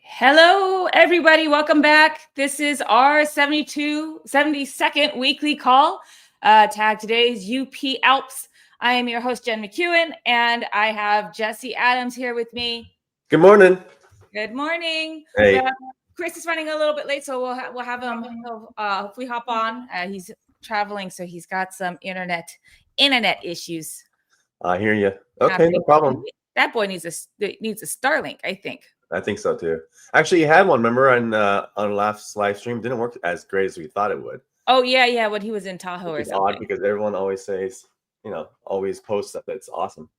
Hello, everybody. Welcome back. This is our 72nd weekly call. Tag today's UPAlps. I am your host, Jen McEwen, and I have Jesse Adams here with me. Good morning. Good morning. Hey. Chris is running a little bit late, so we'll have him hopefully hop on. He's traveling, so he's got some internet issues. I hear you. Okay, no problem. That boy needs a Starlink, I think. I think so too. Actually, you had one. Remember on last live stream, didn't work as great as we thought it would. Oh yeah, when he was in Tahoe or something. Odd because everyone always says, always posts stuff that's awesome.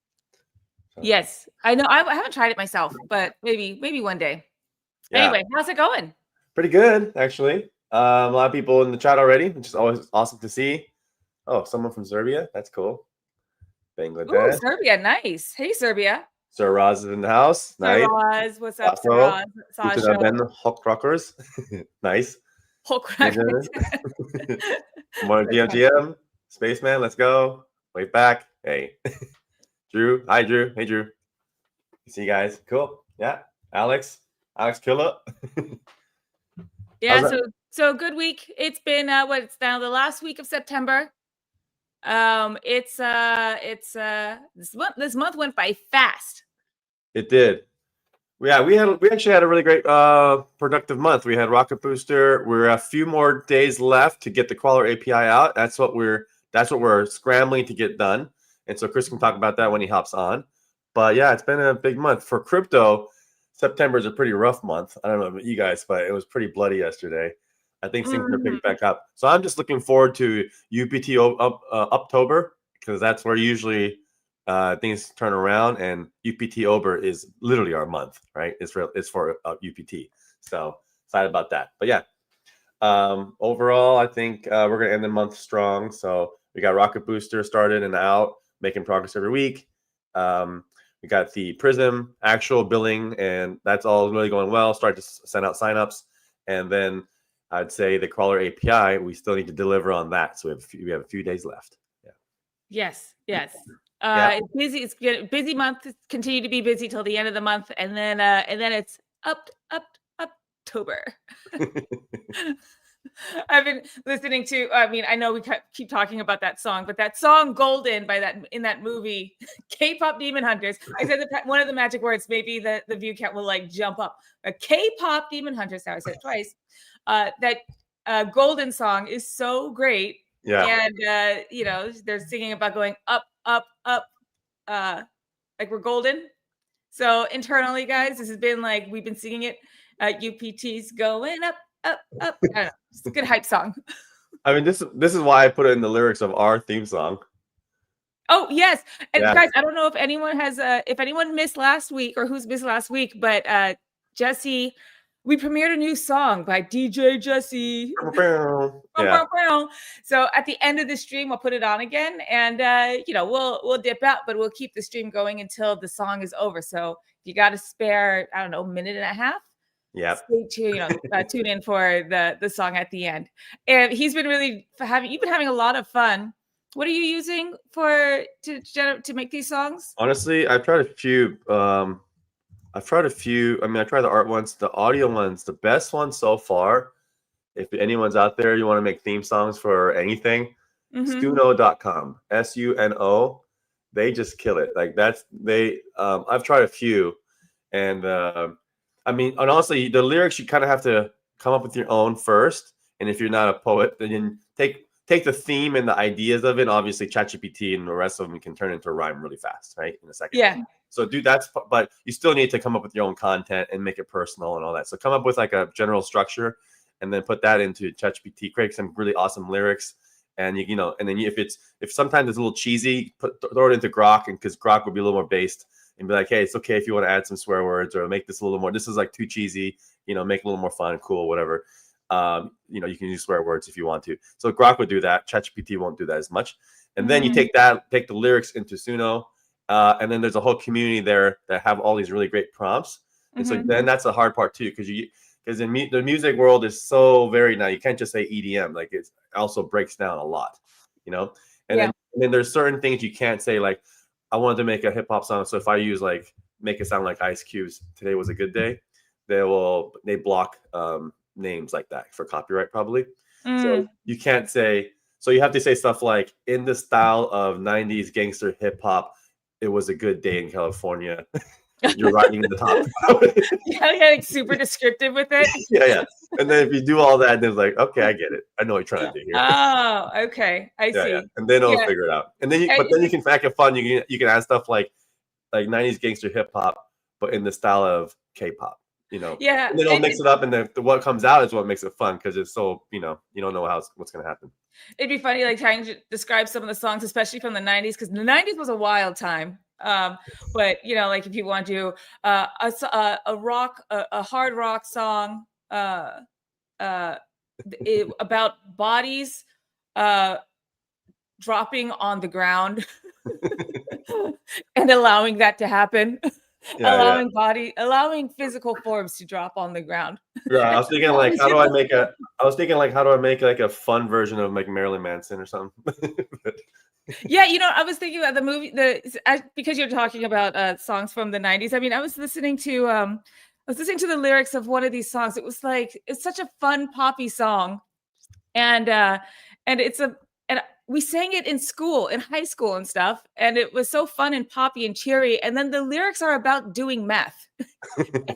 So. Yes, I know. I haven't tried it myself, but maybe one day. Yeah. Anyway, how's it going? Pretty good, actually. A lot of people in the chat already, which is always awesome to see. Oh, someone from Serbia. That's cool. Bangladesh. Ooh, Serbia, nice. Hey, Serbia. Sir Roz is in the house. Nice. Roz, what's up, Sir Roz? Sasha. Ben Hockrockers. Nice. Hockrockers. More GM. Spaceman, let's go. Wave back. Hey. Drew. Hi, Drew. Hey, Drew. See you guys. Cool. Yeah. Alex Killer. Yeah, so good week. It's been it's now the last week of September. This month went by fast. It did. We actually had a really great productive month. We had Rocket Booster. We're a few more days left to get the crawler API out. That's what we're scrambling to get done. And so Chris can talk about that when he hops on. But yeah, it's been a big month for crypto. September is a pretty rough month. I don't know about you guys, but it was pretty bloody yesterday. I think things are picking back up. So I'm just looking forward to UPT October because that's where usually things turn around, and UPT Ober is literally our month, right? It's for UPT. So excited about that. But yeah, overall, I think we're gonna end the month strong. So we got Rocket Booster started and out, making progress every week. We got the Prism actual billing, and that's all really going well. Start to send out signups, and then I'd say the crawler API, we still need to deliver on that. So we have a few days left. Yeah. Yes. It's busy. It's a busy month. Continue to be busy till the end of the month, and then it's October. I've been listening to. I mean, I know we keep talking about that song, but that song "Golden" in that movie, K-pop Demon Hunters. I said one of the magic words. Maybe the view count will jump up. A K-pop Demon Hunters. Now I said it twice. That Golden song is so great. Yeah. And they're singing about going up, like we're golden. So internally, guys, this has been we've been singing it. UPT's going up. I don't know. It's a good hype song. I mean, this is why I put it in the lyrics of our theme song. Oh yes, and guys, I don't know if anyone missed last week or who's missed last week, but Jesse, we premiered a new song by DJ Jesse. Yeah. So at the end of the stream, we'll put it on again, and we'll dip out, but we'll keep the stream going until the song is over. So if you got a spare, I don't know, minute and a half. Yeah. Stay tuned. Tune in for the song at the end. And you've been having a lot of fun. What are you using to make these songs? Honestly, I've tried a few. I tried the art ones, the audio ones. The best one so far, if anyone's out there, you want to make theme songs for anything, Suno.com, SUNO. They just kill it. I've tried a few, and and honestly, the lyrics you kind of have to come up with your own first. And if you're not a poet, then take the theme and the ideas of it. Obviously, ChatGPT and the rest of them can turn into a rhyme really fast, right? In a second. Yeah. So but you still need to come up with your own content and make it personal and all that. So come up with a general structure, and then put that into ChatGPT. Create some really awesome lyrics, and if sometimes it's a little cheesy, throw it into Grok, and because Grok will be a little more based. And be like, hey, it's okay if you want to add some swear words or make this a little more. This is too cheesy. Make it a little more fun, cool, whatever. You can use swear words if you want to. So Grok would do that. ChatGPT won't do that as much. And then you take the lyrics into Suno, and then there's a whole community there that have all these really great prompts. And so then that's the hard part too, because the music world is so varied now. You can't just say EDM. It also breaks down a lot, And then there's certain things you can't say, I wanted to make a hip hop song, so if I use make it sound like Ice Cube's "Today Was a Good Day," they block names like that for copyright probably. So you can't say. So you have to say stuff like in the style of 90s gangster hip hop. It was a good day in California. You're writing in the top. Like super descriptive with it. Yeah. And then if you do all that, then it's like, okay, I get it. I know what you're trying to do here. Oh, okay. I see. Yeah. And then they'll figure it out. And then, but then you can make it fun. You can add stuff like 90s gangster hip hop, but in the style of K-pop. Yeah. And then they'll mix it up, and then what comes out is what makes it fun because it's so you don't know what's going to happen. It'd be funny, like trying to describe some of the songs, especially from the 90s, because the 90s was a wild time. But like if you want to do a hard rock song about bodies dropping on the ground and allowing that to happen. Allowing physical forms to drop on the ground. Yeah, I was thinking how do I make like a fun version of like Marilyn Manson or something. Yeah, I was thinking about the movie because you're talking about songs from the 90s. I mean, I was listening to the lyrics of one of these songs. It was like it's such a fun poppy song, and we sang it in school, in high school and stuff. And it was so fun and poppy and cheery. And then the lyrics are about doing meth,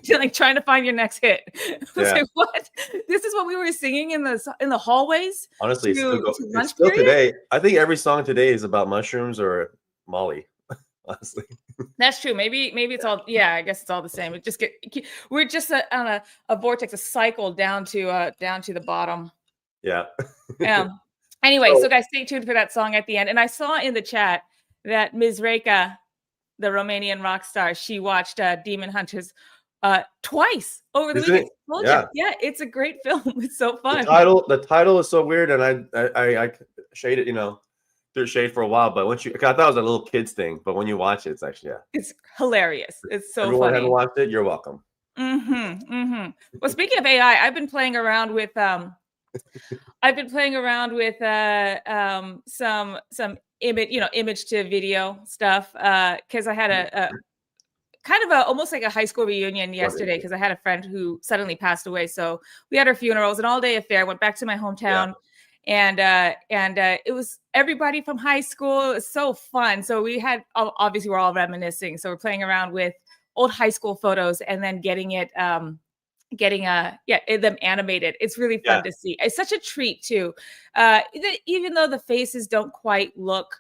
like trying to find your next hit. I was like, what? This is what we were singing in the hallways. Honestly, it's still today. I think every song today is about mushrooms or Molly. Honestly, that's true. Maybe it's all. Yeah, I guess it's all the same. We're just on a vortex, a cycle down to the bottom. Yeah. Anyway, so guys, stay tuned for that song at the end. And I saw in the chat that Ms. Reka, the Romanian rock star, she watched Demon Hunters twice over the weekend. Yeah, it's a great film. It's so fun. The title is so weird, and I shaded, threw shade for a while, but I thought it was a little kids thing, but when you watch it, it's actually it's hilarious. It's so Everyone funny. Everyone watched it. You're welcome. Well, speaking of AI, I've been playing around with some image to video stuff because I had a kind of almost like a high school reunion yesterday because I had a friend who suddenly passed away. So we had our funerals, an all-day affair. Went back to my hometown, and it was everybody from high school. It was so fun. So we had obviously we're all reminiscing. So we're playing around with old high school photos and then getting them animated. It's really fun to see. It's such a treat too. Even though the faces don't quite look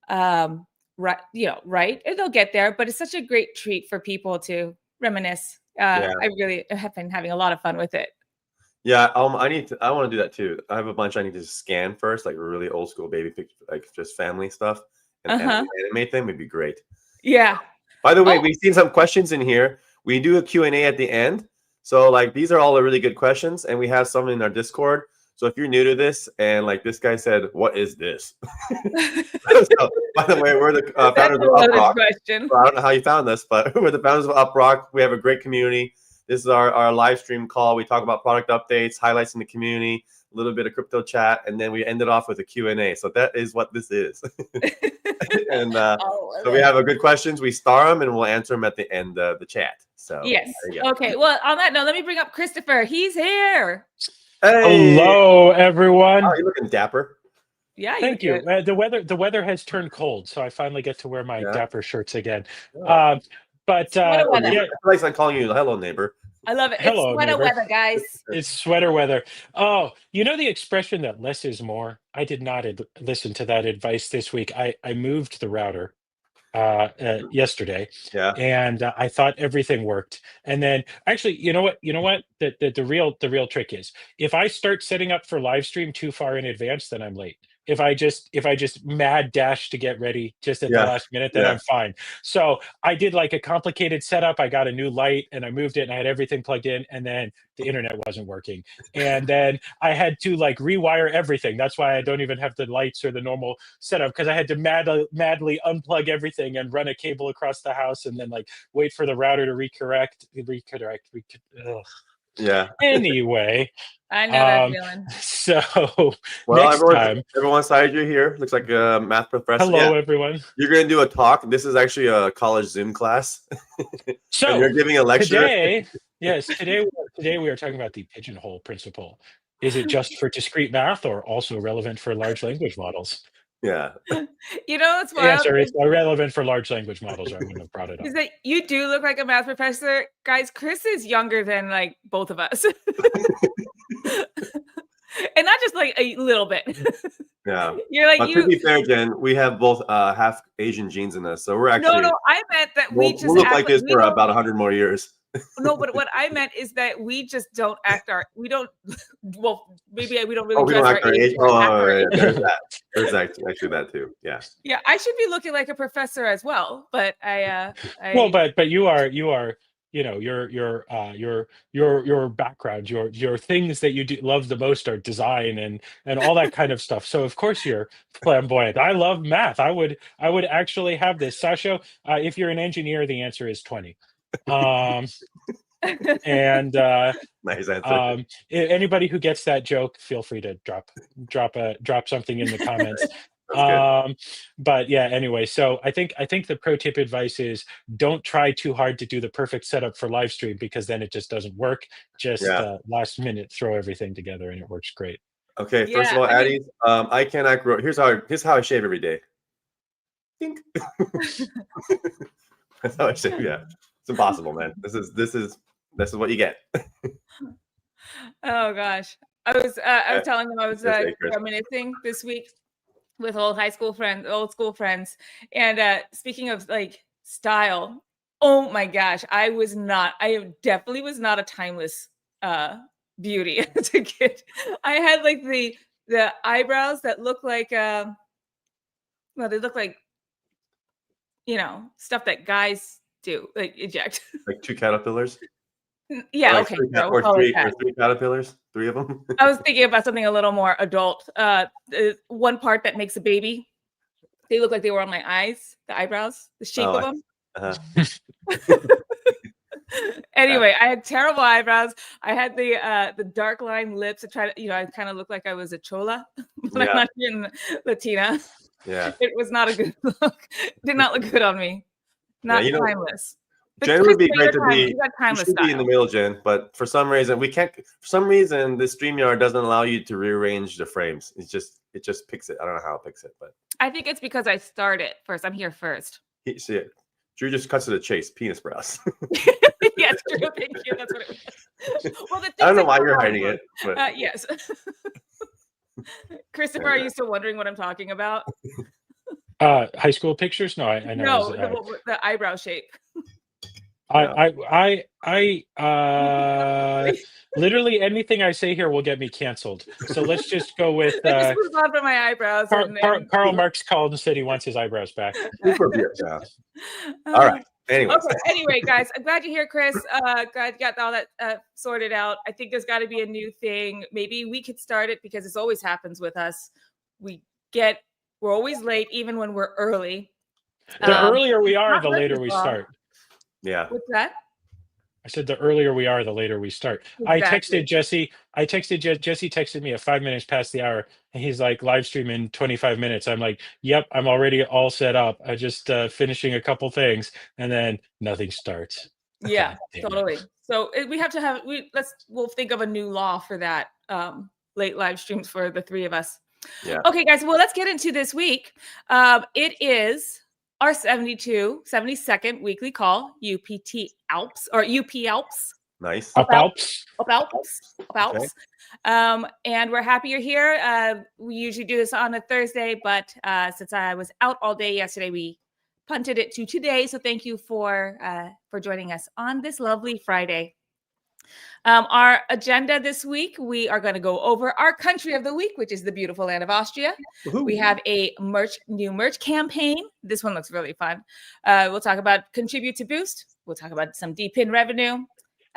right, they'll get there, but it's such a great treat for people to reminisce. I really have been having a lot of fun with it. Yeah, I want to do that too. I have a bunch I need to scan first, like really old school baby pictures, like just family stuff, and animate them. Would be great. Yeah. By the way, we've seen some questions in here. We do a Q&A at the end. So like these are all the really good questions, and we have some in our Discord. So if you're new to this, and like this guy said, "What is this?" So, by the way, we're the founders of UpRock. So I don't know how you found us, but we're the founders of UpRock. We have a great community. This is our live stream call. We talk about product updates, highlights in the community, a little bit of crypto chat, and then we ended off with a Q&A. So that is what this is. And so we have a good questions. We star them, and we'll answer them at the end of the chat. So yes. Okay. Well, on that note, let me bring up Christopher. He's here. Hey. Hello, everyone. Oh, you're looking dapper. Yeah. Thank you. The weather has turned cold, so I finally get to wear my dapper shirts again. I feel like I'm calling you hello, neighbor. I love it. Hello, it's sweater weather, guys. It's sweater weather. Oh, you know the expression that less is more? I did not listen to that advice this week. I moved the router yesterday, and I thought everything worked. And then actually, you know what? The real trick is if I start setting up for live stream too far in advance, then I'm late. If I just mad dash to get ready just at the last minute, then I'm fine. So I did like a complicated setup. I got a new light and I moved it and I had everything plugged in, and then the internet wasn't working. And then I had to like rewire everything. That's why I don't even have the lights or the normal setup, because I had to madly unplug everything and run a cable across the house and then like wait for the router to recorrect. Yeah. Anyway. I know that feeling. So next time, everyone excited you're here. Looks like a math professor. Hello, everyone. You're going to do a talk. This is actually a college Zoom class. So and you're giving a lecture. Today, Yes, today we are talking about the pigeonhole principle. Is it just for discrete math or also relevant for large language models? Yeah. You know what's The wild answer is relevant for large language models, or I wouldn't have brought it up. is that you do look like a math professor. Guys, Chris is younger than like both of us. And not just like a little bit. Yeah. You're like But to be fair, Jen, we have both half Asian genes in us, so we're actually no, I meant that we just we'll look act like this we for don't- about 100 more years. No, but what I meant is that we just don't act we don't well, maybe we don't really We dress don't our act our age. age. or act Oh, our yeah, age. there's that. There's actually that too. Yeah. Yeah, I should be looking like a professor as well, but I Well, but you are, you know, your background, your things that you love the most are design and all that kind of stuff. So of course you're flamboyant. I love math. I would actually have this. Sasha, if you're an engineer, the answer is 20. And Nice answer. anybody who gets that joke, feel free to drop something in the comments. That's good. But yeah, anyway, so I think the pro tip advice is don't try too hard to do the perfect setup for live stream, because then it just doesn't work. Just last minute throw everything together and it works great. Okay, first of all, Addie, I cannot grow. Here's how I shave every day. Think. That's how I shave. Yeah, it's impossible, man. This is what you get. Oh gosh, I was telling them I was reminiscing this week with old school friends, and speaking of like style, oh my gosh, I definitely was not a timeless beauty as a kid. I had like the eyebrows that look like they look like stuff that guys do, like eject. Like 2 caterpillars. Yeah, like okay. or three caterpillars, 3 of them. I was thinking about something a little more adult. The one part that makes a baby, they look like they were on my eyes, the eyebrows, the shape of them. Anyway, I had terrible eyebrows. I had the dark line lips. I kind of looked like I was a chola, but I'm not even Latina. Yeah, it was not a good look. Did not look good on me. Not timeless. Jen would be great to be. You should be in the middle, Jen. But for some reason, we can't. For some reason, the StreamYard doesn't allow you to rearrange the frames. It just picks it. I don't know how it picks it, but I think it's because I started first. I'm here first. See it. Drew just cuts to the chase. Penis brows. Yes, Drew. Thank you. That's what it was. Well, I don't know why you're hiding it. But. Yes. Christopher, are you still wondering what I'm talking about? High school pictures? No, I know. No, the eyebrow shape. I literally anything I say here will get me canceled. So let's just go with I just moved on from my eyebrows. Karl Marx called and said he wants his eyebrows back. Yeah. All right. Anyway, guys, I'm glad you're here, Chris. Glad you got all that sorted out. I think there's got to be a new thing. Maybe we could start it, because this always happens with us. We're always late, even when we're early. The earlier we are, the later we start. Yeah. What's that? I said the earlier we are, the later we start. Exactly. Jesse texted me at 5 minutes past the hour, and he's like, live stream in 25 minutes. I'm like, yep, I'm already all set up. I just finishing a couple things, and then nothing starts. Yeah, totally. So we have to we'll think of a new law for that, late live streams for the 3 of us. Yeah. Okay, guys, well, let's get into this week. It is our 72nd weekly call, UPAlps or UPAlps. Nice. UpAlps. Okay. And we're happy you're here. We usually do this on a Thursday, but since I was out all day yesterday, we punted it to today. So thank you for joining us on this lovely Friday. Our agenda this week, we are going to go over our country of the week, which is the beautiful land of Austria. Woo-hoo. We have a new merch campaign. This one looks really fun. We'll talk about Contribute to Boost. We'll talk about some DePIN revenue.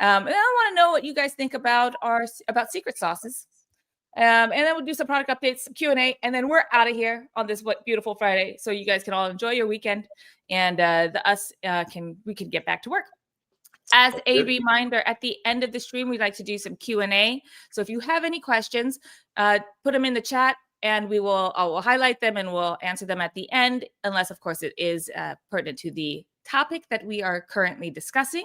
And I want to know what you guys think about secret sauces. And then we'll do some product updates, some Q&A, and then we're out of here on this beautiful Friday, so you guys can all enjoy your weekend, and we can get back to work. As a reminder, at the end of the stream, we like to do some Q&A. So if you have any questions, put them in the chat, and I will highlight them and we'll answer them at the end, unless, of course, it is pertinent to the topic that we are currently discussing.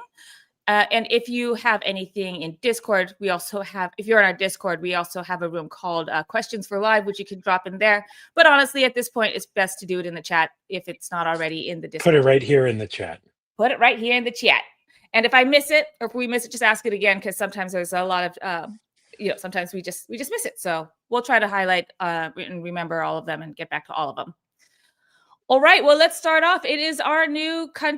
And if you have anything in Discord, we also have, if you're on our Discord, we also have a room called Questions for Live, which you can drop in there. But honestly, at this point, it's best to do it in the chat if it's not already in the Discord. Put it right here in the chat. Put it right here in the chat. And if I miss it, or if we miss it, just ask it again, because sometimes there's a lot of, sometimes we just miss it. So we'll try to highlight and remember all of them and get back to all of them. All right, well, let's start off. It is our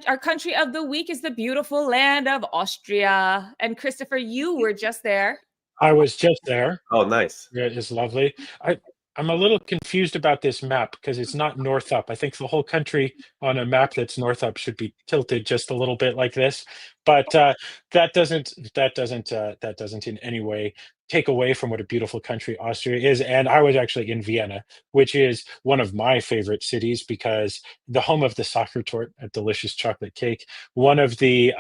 our country of the week is the beautiful land of Austria. And Christopher, you were just there. I was just there. Oh, nice. It is lovely. I'm a little confused about this map because it's not north up. I think the whole country on a map that's north up should be tilted just a little bit like this, but that doesn't in any way take away from what a beautiful country Austria is. And I was actually in Vienna, which is one of my favorite cities because the home of the Sachertorte, a delicious chocolate cake, one of the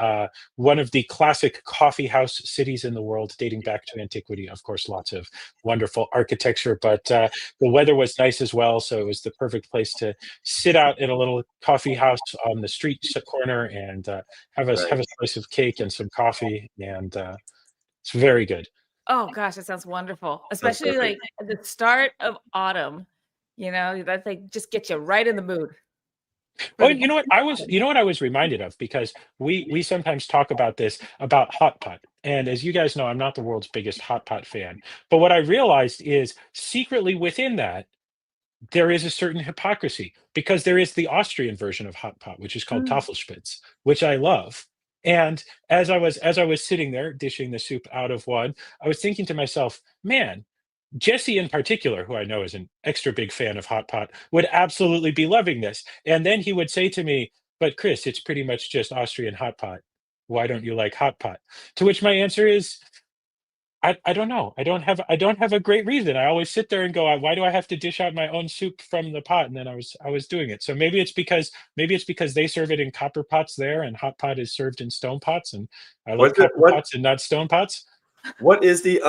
classic coffee house cities in the world, dating back to antiquity. Of course, lots of wonderful architecture, but the weather was nice as well, so it was the perfect place to sit out at a little coffee house on the street corner and have a slice of cake and some coffee, and it's very good. Oh gosh, that sounds wonderful, especially like at the start of autumn. That like just gets you right in the mood. Oh, you know what I was reminded of, because we sometimes talk about this about hot pot, and as you guys know, I'm not the world's biggest hot pot fan, but what I realized is secretly within that there is a certain hypocrisy, because there is the Austrian version of hot pot, which is called Tafelspitz, which I love. And as I was sitting there dishing the soup out of one, I was thinking to myself, man, Jesse in particular, who I know is an extra big fan of hot pot, would absolutely be loving this. And then he would say to me, but Chris, it's pretty much just Austrian hot pot. Why don't you like hot pot? To which my answer is, I don't know. I don't have a great reason. I always sit there and go, why do I have to dish out my own soup from the pot? And then I was doing it. So maybe it's because they serve it in copper pots there, and hot pot is served in stone pots, and I like copper pots and not stone pots. What is the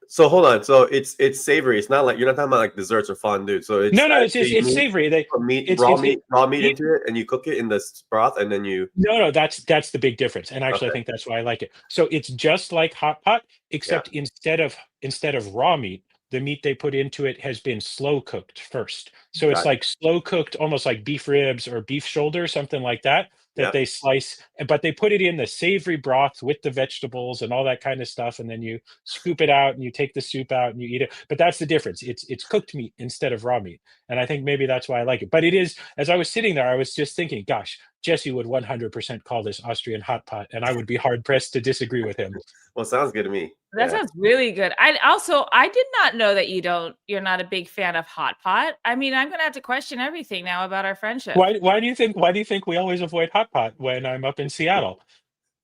So hold on. So it's savory. It's not like you're not talking about like desserts or fondue. So it's it's savory. They raw meat into it, and you cook it in the broth, and then you. No, that's the big difference. And actually, I think that's why I like it. So it's just like hot pot, except instead of raw meat, the meat they put into it has been slow cooked first. So it's like slow cooked, almost like beef ribs or beef shoulder, something like that. That they slice, but they put it in the savory broth with the vegetables and all that kind of stuff, and then you scoop it out and you take the soup out and you eat it. But that's the difference. It's cooked meat instead of raw meat, and I think maybe that's why I like it. But it is, as I was sitting there, I was just thinking, gosh, Jesse would 100% call this Austrian hot pot, and I would be hard pressed to disagree with him. Well, sounds good to me. That sounds really good. I did not know that you're not a big fan of hot pot. I mean, I'm gonna have to question everything now about our friendship. Why do you think we always avoid hot pot when I'm up in Seattle?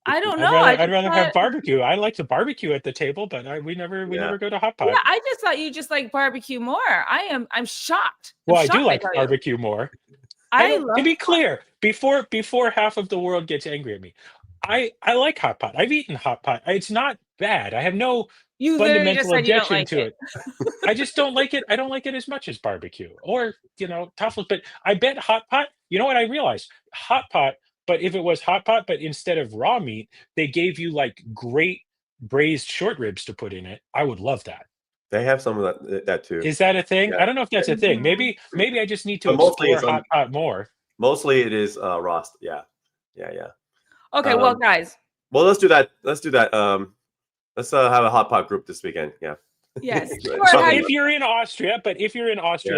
I don't know. I'd rather have barbecue. I like to barbecue at the table, but we never go to hot pot. Yeah, I just thought you just like barbecue more. I'm shocked. Well, I do like barbecue more. To be clear, before half of the world gets angry at me, I like hot pot. I've eaten hot pot. It's not bad. I have no fundamental objection to it. I just don't like it. I don't like it as much as barbecue or Tafelspitz. But I bet hot pot. You know what I realized? Hot pot. But if it was hot pot, but instead of raw meat, they gave you like great braised short ribs to put in it. I would love that. They have some of that too. Is that a thing? Yeah. I don't know if that's a thing. Maybe I just need to explore hot pot more. Mostly it is roast. Yeah. Okay, well, guys. Well, let's do that. Let's have a hot pot group this weekend. Yeah. Yes. If you're in Austria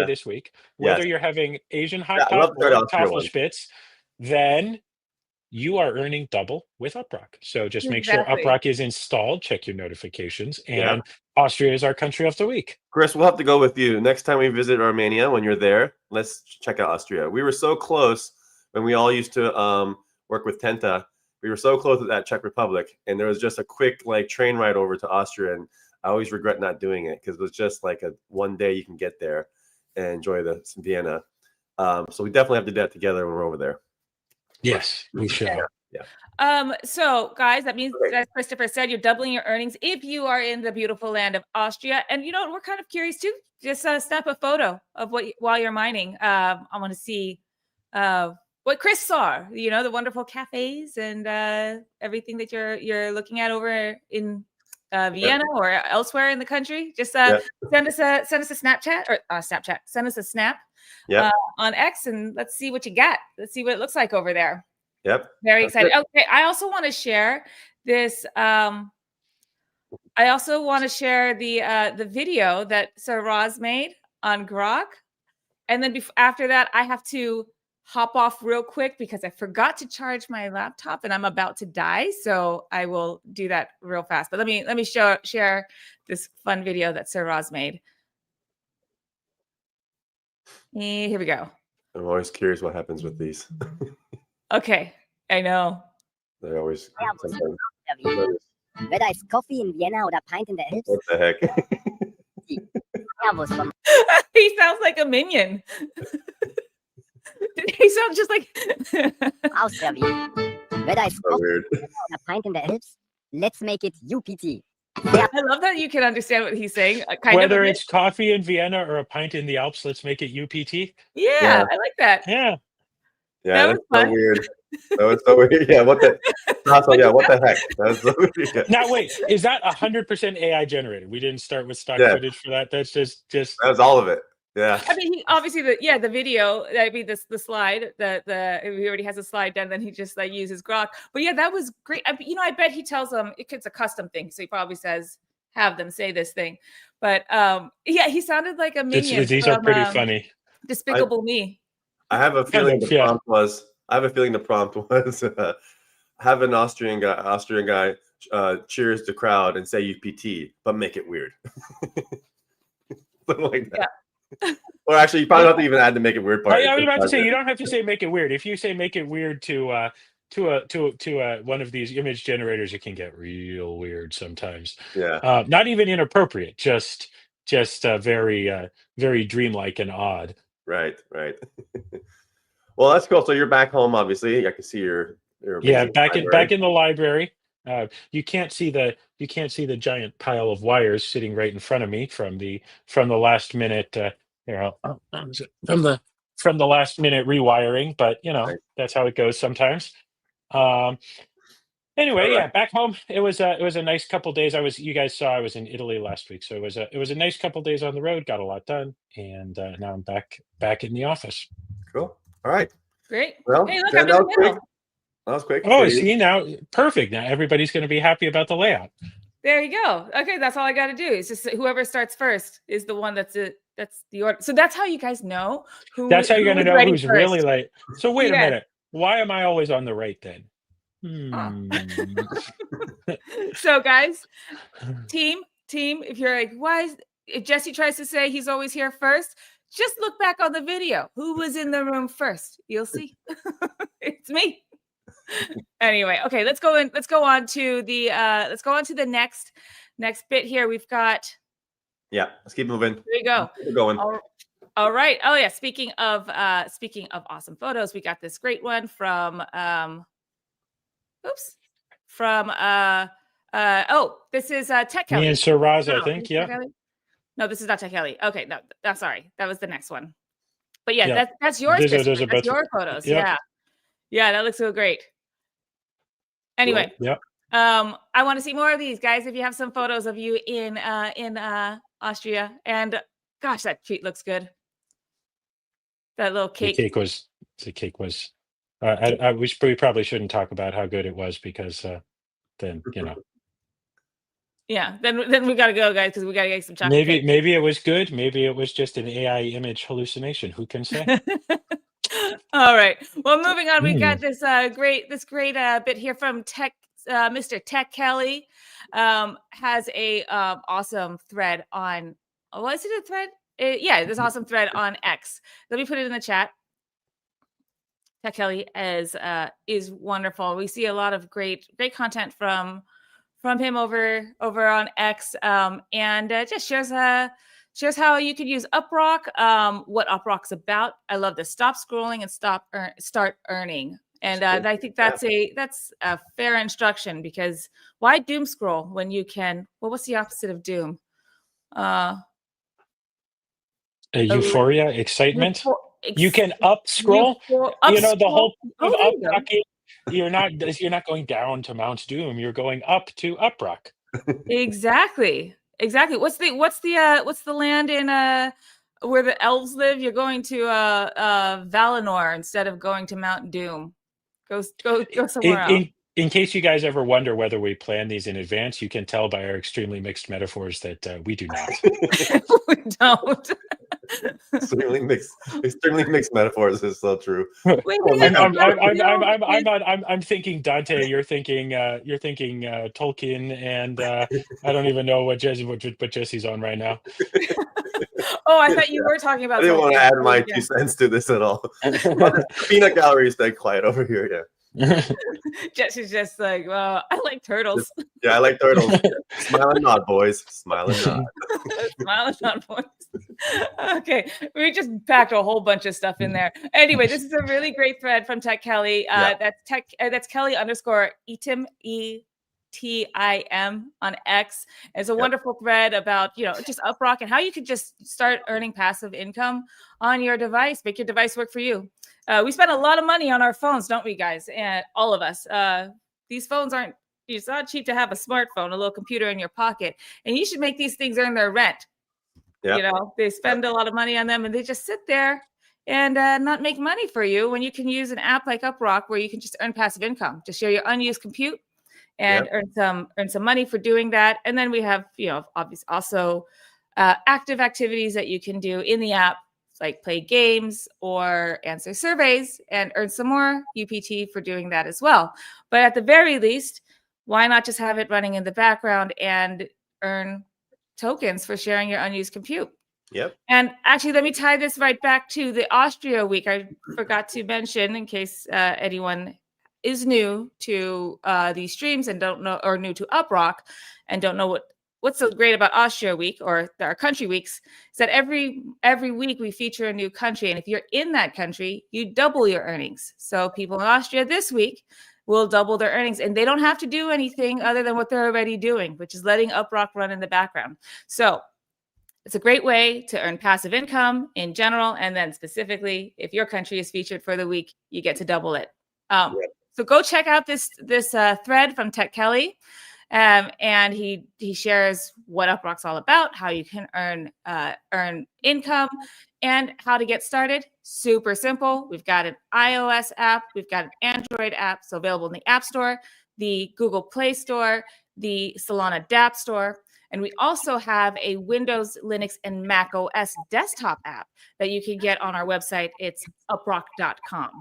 this week, whether you're having Asian hot pot or Tafelspitz, then you are earning double with UpRock. So just make sure UpRock is installed, check your notifications, and Austria is our country of the week. Chris, we'll have to go with you. Next time we visit Romania, when you're there, let's check out Austria. We were so close when we all used to work with Tenta. We were so close to that Czech Republic, and there was just a quick train ride over to Austria, and I always regret not doing it because it was just like a one day you can get there and enjoy some Vienna. So we definitely have to do that together when we're over there. Yes, we should. Yeah. So guys, that means, as Christopher said, you're doubling your earnings if you are in the beautiful land of Austria. And we're kind of curious too. Just snap a photo of while you're mining. I want to see what Chris saw, you know, the wonderful cafes and everything that you're looking at over in Vienna or elsewhere in the country. Just send us a Snapchat or Snapchat. Send us a snap on X and let's see what you got. Let's see what it looks like over there. Yep. Very excited. Okay, I also want to share this. I also want to share the video that Sir Roz made on Grok, and then after that, I have to hop off real quick because I forgot to charge my laptop and I'm about to die. So I will do that real fast. But let me share this fun video that Sir Roz made. Here we go. I'm always curious what happens with these. Okay, I know. They always. Whether it's coffee in Vienna or a pint in the Alps. What the heck? He sounds like a minion. He sounds just like Austria. Whether it's so weird. A pint in the Alps, let's make it UPT. I love that you can understand what he's saying. Whether it's coffee in Vienna or a pint in the Alps, let's make it UPT. Yeah, I like that. Yeah. Yeah, that's so weird. That was so weird. Yeah, what the? Yeah, what the heck? That's so weird. Yeah. Now wait, is that 100% AI generated? We didn't start with stock footage for that. That's just. That was all of it. Yeah. I mean, he obviously the video. I mean, the slide he already has a slide done. Then he just uses Grok. But yeah, that was great. I bet he tells them it's a custom thing, so he probably says have them say this thing. But yeah, he sounded like a minion. These are pretty funny. Despicable Me. I have a feeling the prompt was. I have a feeling the prompt was have an Austrian guy cheers the crowd and say UPT, but make it weird. Something like that. Yeah. Or actually, you probably don't even add to make it weird part. I was about to say you don't have to say make it weird. If you say make it weird to one of these image generators, it can get real weird sometimes. Yeah. Not even inappropriate, just very very dreamlike and odd. Right. Well, that's cool. So you're back home, obviously. I can see your back in the library. You can't see the giant pile of wires sitting right in front of me from the last minute from the last minute rewiring, but that's how it goes sometimes. Anyway, yeah, back home. It was a nice couple days. You guys saw I was in Italy last week, so it was a nice couple days on the road. Got a lot done, and now I'm back in the office. Cool. All right. Great. Well, hey, look, that was quick. Oh, see, now perfect. Now everybody's going to be happy about the layout. There you go. Okay, that's all I got to do. It's just whoever starts first is the one that's the order. So that's how you guys know who. That's how you're going to know who's first. Really late. So wait a minute. Why am I always on the right then? So guys, team, if you're like, if Jesse tries to say he's always here first, just look back on the video. Who was in the room first? You'll see. It's me. Anyway, okay, let's go on to the next bit here. We've got. Yeah, let's keep moving. There you go. Keep going. All right. Oh yeah. Speaking of awesome photos, we got this great one from this is Tech Kelly. Me and Sir Roz, I think. Yeah. No, this is not Tech Kelly. Okay, no, I'm sorry. That was the next one. But yeah, that's yours. That's your photos. Yeah. Yeah, that looks so great. Anyway, I want to see more of these, guys. If you have some photos of you in Austria, and gosh, that treat looks good. That little cake. The cake was. We probably shouldn't talk about how good it was because then Yeah, then we gotta go, guys, because we gotta get some chocolate. Maybe it was good. Maybe it was just an AI image hallucination. Who can say? All right. Well, moving on, we got this great bit here from Mr. Tech Kelly. Has a awesome thread on. Oh, is it a thread? This awesome thread on X. Let me put it in the chat. Tech Kelly is wonderful. We see a lot of great content from him over on X, and just shares how you could use UpRock, what UpRock's about. I love the stop scrolling and start earning, and I think that's a fair instruction, because why doom scroll when you can? Well, what's the opposite of doom? Euphoria, excitement. You can up scroll. Up The whole scroll. of Oh, there you go. UpRock, you're not going down to Mount Doom. You're going up to UpRock. Exactly. What's the land in where the elves live? You're going to Valinor instead of going to Mount Doom. Go somewhere else. In case you guys ever wonder whether we plan these in advance, you can tell by our extremely mixed metaphors that we do not. We don't. Extremely mixed metaphors is so true. Wait, I'm thinking Dante. You're thinking Tolkien, and I don't even know what Jesse's on right now. Oh, I thought you were talking about. I didn't want to add my 2 cents to this at all. Peanut gallery is dead quiet over here. Yeah. Jesse's just like, well, I like turtles. Yeah, I like turtles. Smile and nod, boys. Smile and nod. Smile and nod, boys. Okay, we just packed a whole bunch of stuff in there. Anyway, this is a really great thread from Tech Kelly. That's Kelly _Etim ETIM on X. It's a wonderful thread about just UpRock and how you could just start earning passive income on your device. Make your device work for you. We spend a lot of money on our phones, don't we, guys? And all of us. These phones it's not cheap to have a smartphone, a little computer in your pocket. And you should make these things earn their rent. Yeah. They spend a lot of money on them and they just sit there and not make money for you when you can use an app like UpRock where you can just earn passive income. Just share your unused compute and earn some money for doing that. And then we have, obviously also active activities that you can do in the app, like play games or answer surveys and earn some more UPT for doing that as well. But at the very least, why not just have it running in the background and earn tokens for sharing your unused compute? Yep. And actually, let me tie this right back to the Austria week. I forgot to mention, in case anyone is new to these streams and don't know, or new to UpRock and don't know what's so great about Austria week or our country weeks, is that every week we feature a new country. And if you're in that country, you double your earnings. So people in Austria this week will double their earnings and they don't have to do anything other than what they're already doing, which is letting UpRock run in the background. So it's a great way to earn passive income in general. And then specifically, if your country is featured for the week, you get to double it. So go check out this thread from Tech Kelly. And he shares what UpRock's all about, how you can earn income, and how to get started. Super simple. We've got an iOS app, we've got an Android app, so available in the App Store, the Google Play Store, the Solana dApp Store, and we also have a Windows, Linux, and Mac OS desktop app that you can get on our website. It's uprock.com.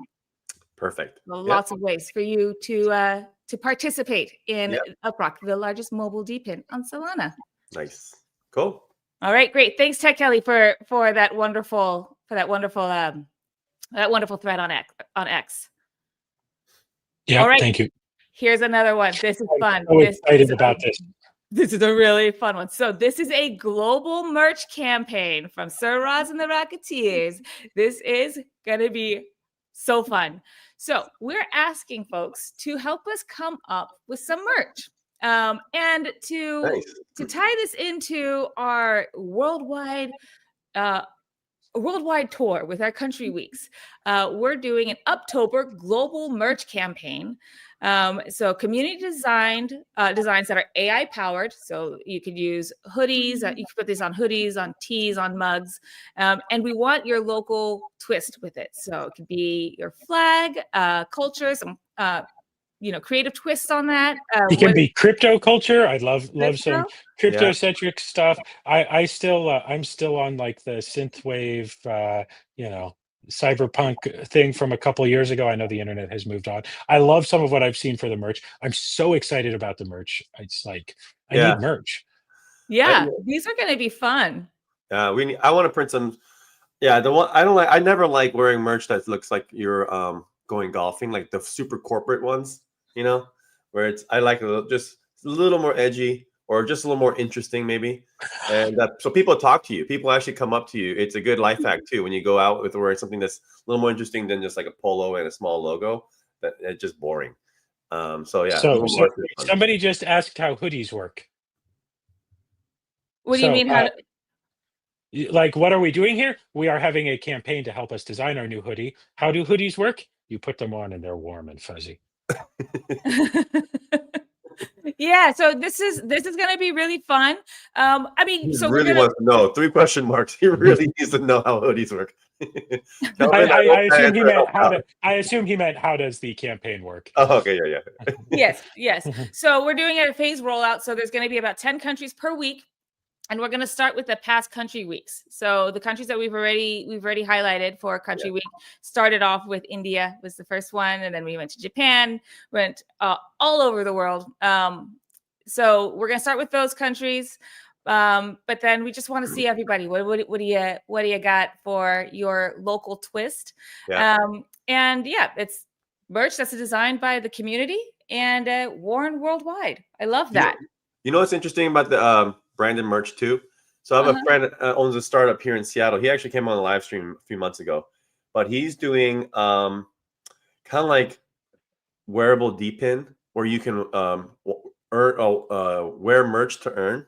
Perfect. Lots of ways for you to participate in UpRock, the largest mobile DePIN on Solana. Nice. Cool. All right, great. Thanks, Tech Kelly, for that wonderful thread on X. Yeah, all right. Thank you. Here's another one. This is fun. I'm so excited about this. This is a really fun one. So this is a global merch campaign from Sir Roz and the Rocketeers. This is going to be so fun. So we're asking folks to help us come up with some merch. And to tie this into our worldwide tour with our country weeks, we're doing an Uptober global merch campaign. So community designs that are AI powered. So you could use hoodies. You can put this on hoodies, on tees, on mugs. And we want your local twist with it. So it could be your flag, culture, some creative twists on that. It can be crypto culture. I love some crypto-centric stuff. I'm still on like the synthwave, cyberpunk thing from a couple of years ago. I know the internet has moved on. I love some of what I've seen for the merch. I'm so excited about the merch. It's like I need merch. Yeah, these are going to be fun. I want to print some. Yeah, the one I don't like. I never like wearing merch that looks like you're going golfing, like the super corporate ones. Where I like just a little more edgy or just a little more interesting, maybe. And so people talk to you. People actually come up to you. It's a good life hack too when you go out with wearing something that's a little more interesting than just like a polo and a small logo. It's just boring. So somebody just asked how hoodies work. What do you mean? Like, what are we doing here? We are having a campaign to help us design our new hoodie. How do hoodies work? You put them on and they're warm and fuzzy. Yeah, so this is going to be really fun. I mean, He so really wants to know. 3 question marks. He really needs to know how hoodies work. I assume he meant how to. I assume he meant how does the campaign work? Oh, okay, yeah. Yes. So we're doing a phase rollout. So there's going to be about 10 countries per week. And we're going to start with the past country weeks. So the countries that we've already highlighted for country week started off with India was the first one, and then we went to Japan, went all over the world. So we're going to start with those countries, but then we just want to see everybody. What do you got for your local twist? And it's merch that's designed by the community and worn worldwide. I love that. You know what's interesting about the branded merch too? So I have a friend that owns a startup here in Seattle. He actually came on a live stream a few months ago, but he's doing kind of like wearable DePIN where you can wear merch to earn.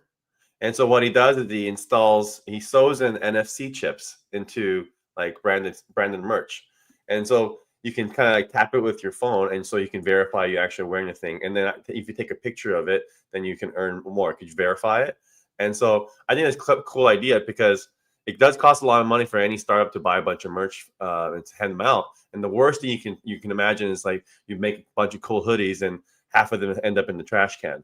And so what he does is he sews in NFC chips into like branded merch. And so you can kind of like tap it with your phone, and so you can verify you actually wearing the thing. And then if you take a picture of it, then you can earn more. Could you verify it? And so I think it's a cool idea because it does cost a lot of money for any startup to buy a bunch of merch and to hand them out. And the worst thing you can imagine is like you make a bunch of cool hoodies and half of them end up in the trash can.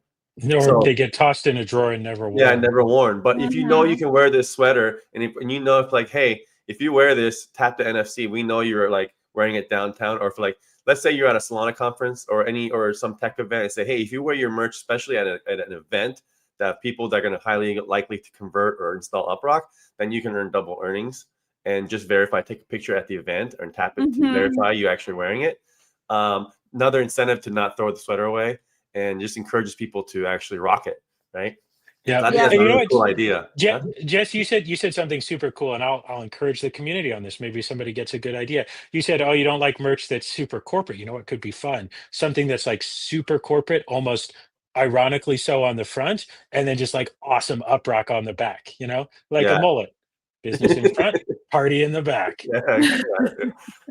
Or they get tossed in a drawer and never worn. Yeah, never worn. But if you know you can wear this sweater, and you know if like, hey, if you wear this, tap the NFC, we know you're like wearing it downtown. Or if like, let's say you're at a Solana conference or some tech event, and say, hey, if you wear your merch, especially at an event that people that are going to highly likely to convert or install UpRock, then you can earn double earnings. And just take a picture at the event and tap it to verify you actually wearing it. Another incentive to not throw the sweater away, and just encourages people to actually rock it, right? Yeah, so I think that's a really cool idea. Jess, you said something super cool, and I'll encourage the community on this. Maybe somebody gets a good idea. You said, oh, you don't like merch that's super corporate. You know what could be fun? Something that's like super corporate, almost ironically so on the front, and then just like awesome UpRock on the back. You know, like a mullet. Business in front, party in the back.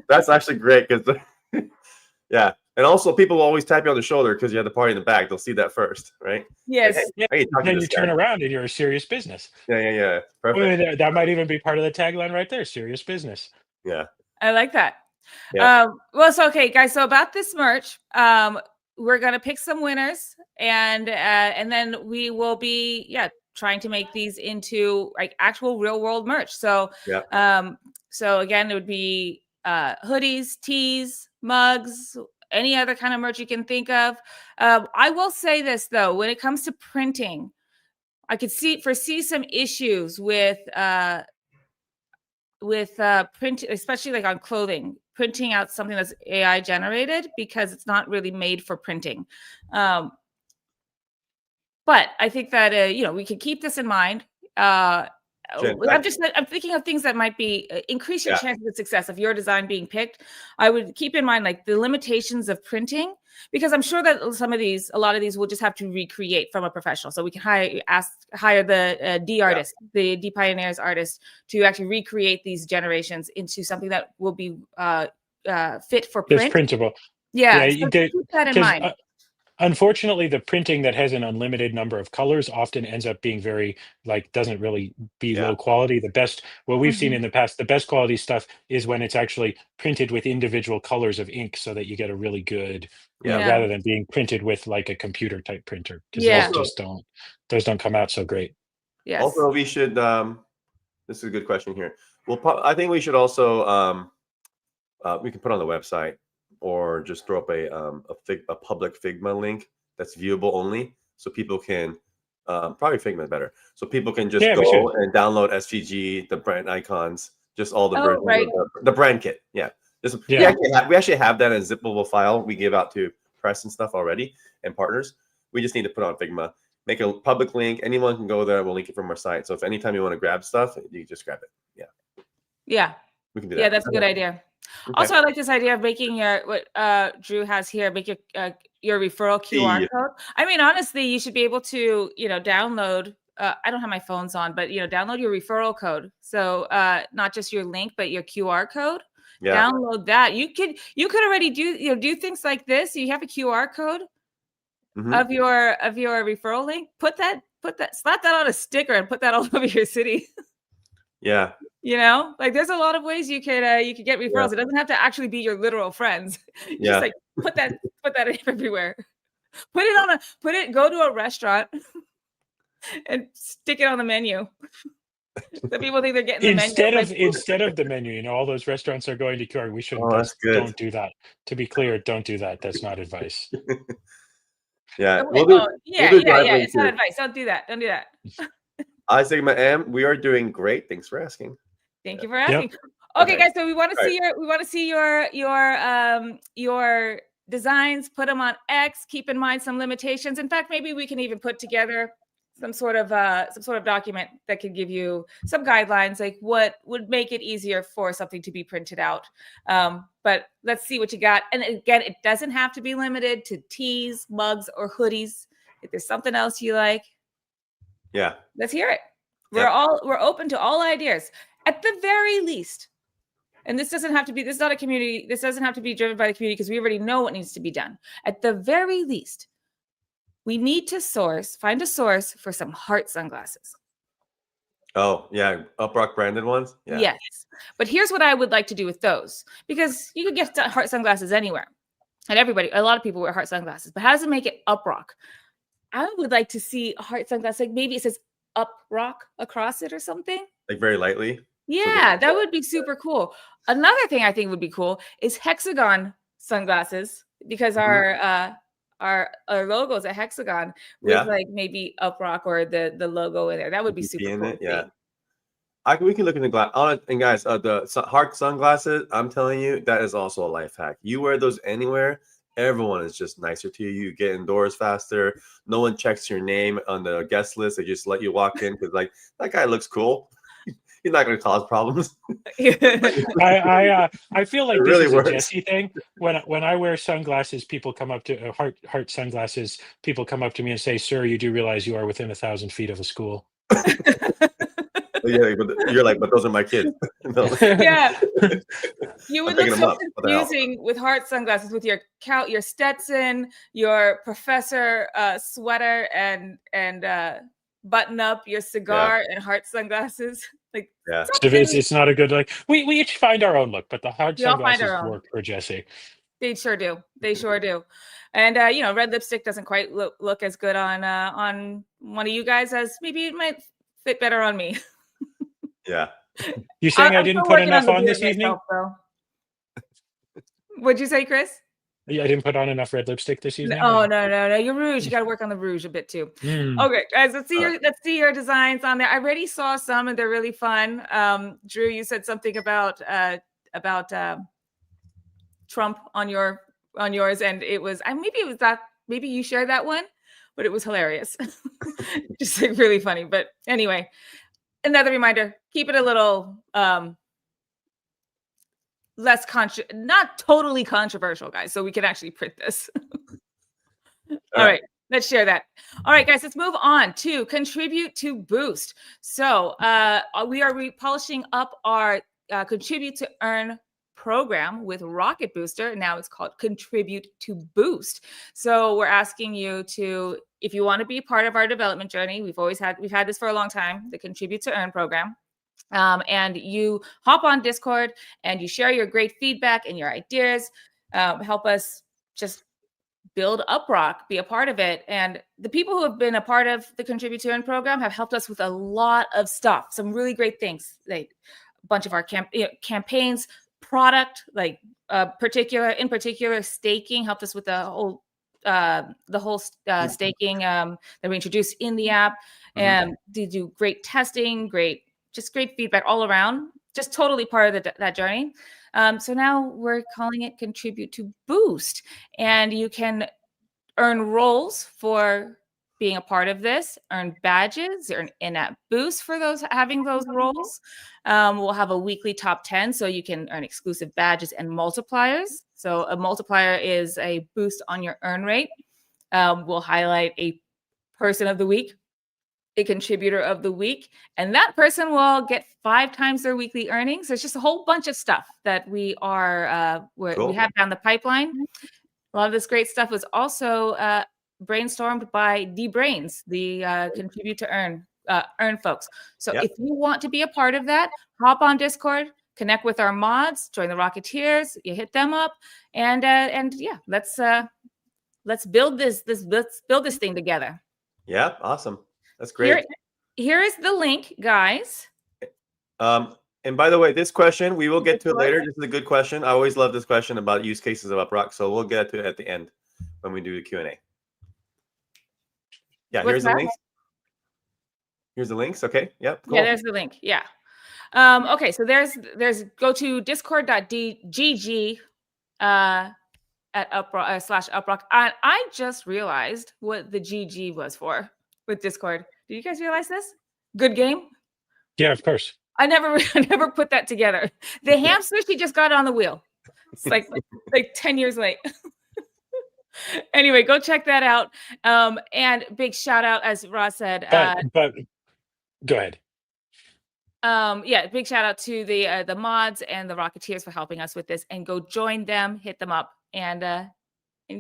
That's actually great because, and also people will always tap you on the shoulder because you have the party in the back. They'll see that first, right? Yes. Hey, then you turn around and you're a serious business. Yeah. Perfect. I mean, that might even be part of the tagline right there: serious business. Yeah, I like that. Yeah. Okay, guys. So about this merch, we're gonna pick some winners, and then we will be trying to make these into like actual real world merch. So so again, it would be hoodies, tees, mugs, any other kind of merch you can think of. I will say this though, when it comes to printing, I could foresee some issues with print, especially like on clothing, printing out something that's AI generated because it's not really made for printing. But I think that we can keep this in mind. I'm thinking of things that might be increase your chances of success of your design being picked. I would keep in mind like the limitations of printing, because I'm sure that a lot of these will just have to recreate from a professional. So we can hire the artist, the DePioneers artist, to actually recreate these generations into something that will be fit for print. It's printable. Yeah, so keep that in mind. Unfortunately, the printing that has an unlimited number of colors often ends up being very doesn't really be low quality. What we've seen in the past, the best quality stuff is when it's actually printed with individual colors of ink, so that you get a really good, rather than being printed with like a computer type printer, because those don't come out so great. Yes. Also, we should. This is a good question here. I think we should also we can put on the website, or just throw up a public Figma link that's viewable only, so people can probably Figma is better, so people can just go and download SVG, the brand icons, just all the versions of the brand kit. We actually have that in a zippable file we give out to press and stuff already and partners. We just need to put on Figma, make a public link. Anyone can go there. We'll link it from our site. So if anytime you want to grab stuff, you just grab it. Yeah. We can do that. Yeah, that's a good idea. Okay. Also, I like this idea of making what Drew has here, make your referral QR code. I mean, honestly, you should be able to, download I don't have my phones on, but download your referral code. So not just your link, but your QR code. Yeah. Download that. You could already do things like this. You have a QR code of your referral link. Slap that on a sticker and put that all over your city. Yeah. There's a lot of ways you could get referrals. Yeah. It doesn't have to actually be your literal friends. Just put that everywhere. Go to a restaurant and stick it on the menu. The people think they're getting the menu. Instead of the menu, all those restaurants are going to QR. We shouldn't. Don't do that. To be clear, don't do that. That's not advice. Yeah. It's not advice. Don't do that. I Sigma M, we are doing great. Thanks for asking. Thank you for asking. Yep. Okay, guys. So we want to see your designs. Put them on X. Keep in mind some limitations. In fact, maybe we can even put together some sort of document that could give you some guidelines, like what would make it easier for something to be printed out. But let's see what you got. And again, it doesn't have to be limited to tees, mugs, or hoodies. If there's something else you like, let's hear it. We're open to all ideas. At the very least, and this is not a community, this doesn't have to be driven by the community because we already know what needs to be done. At the very least, we need to find a source for some heart sunglasses. Oh, yeah. UpRock branded ones? Yeah. Yes. But here's what I would like to do with those, because you could get heart sunglasses anywhere. And a lot of people wear heart sunglasses, but how does it make it UpRock? I would like to see a heart sunglass, like maybe it says UpRock across it or something. Like very lightly? Yeah, that would be super cool. Another thing I think would be cool is hexagon sunglasses, because our logo is a hexagon with like maybe UpRock or the logo in there. That would be super cool. Yeah. We can look in the glass. And guys, the heart sunglasses, I'm telling you, that is also a life hack. You wear those anywhere, everyone is just nicer to you. You get indoors faster. No one checks your name on the guest list. They just let you walk in because like, that guy looks cool. He's not going to cause problems. I feel like it this really is works. A Jesse thing. When I wear sunglasses, people come up to heart sunglasses. People come up to me and say, "Sir, you do realize you are within 1,000 feet of a school." Yeah, but you're like, but those are my kids. Yeah, you would look so confusing with heart sunglasses with your Stetson, your professor sweater, and button up, your cigar, and heart sunglasses. Like, it's not a good look. We each find our own look, but the heart sunglasses work for Jesse. They sure do. And red lipstick doesn't quite look as good on one of you guys as maybe it might fit better on me. Yeah. You saying I didn't put enough on this evening? What'd you say, Chris? Yeah, I didn't put on enough red lipstick this evening. Oh, no. Your rouge. You got to work on the rouge a bit too. Okay, guys, let's see your designs on there. I already saw some and they're really fun. Drew, you said something about Trump on yours, and it was maybe you shared that one, but it was hilarious. Just like really funny. But anyway, another reminder, keep it a little not totally controversial, guys, so we can actually print this. All right, let's share that. All right, guys, let's move on to contribute to boost. So we are polishing up our contribute to earn program with Rocket Booster. Now it's called Contribute to Boost. So we're asking you to, if you want to be part of our development journey, we've had this for a long time, the Contribute to Earn program. And you hop on Discord and you share your great feedback and your ideas, help us just build UpRock, be a part of it. And the people who have been a part of the Contribute to Earn program have helped us with a lot of stuff, some really great things, like a bunch of our campaigns, product, like in particular staking helped us with the whole staking that we introduced in the app. And they do great testing, great feedback all around, just totally part of that journey. So now we're calling it Contribute to Boost, and you can earn roles for being a part of this, earn badges, earn in-app boosts for having those roles. We'll have a weekly top 10, so you can earn exclusive badges and multipliers. So a multiplier is a boost on your earn rate. We'll highlight a person of the week, a contributor of the week, and that person will get 5 times their weekly earnings. There's just a whole bunch of stuff that we are we have down the pipeline. A lot of this great stuff was also brainstormed by DBrains, the contribute to earn folks. So if you want to be a part of that, hop on Discord, connect with our mods, join the Rocketeers. You hit them up, and yeah, let's build this thing together. Yeah, awesome. That's great. Here is the link, guys. And by the way, this question, we will get to it later. This is a good question. I always love this question about use cases of UpRock. So we'll get to it at the end when we do the Q&A. Yeah, here's the links. Here's the links. Okay. Yep. Cool. Yeah, there's the link. Yeah. Okay. So there's go to discord.gg at UpRock /UpRock. I just realized what the GG was for with Discord. Did you guys realize this? Good game. Yeah, of course. I never put that together. The hamster, she just got on the wheel. It's like 10 years late. Anyway, go check that out. And big shout out, as Ross said. But go ahead. Yeah, big shout out to the mods and the Rocketeers for helping us with this. And go join them, hit them up, and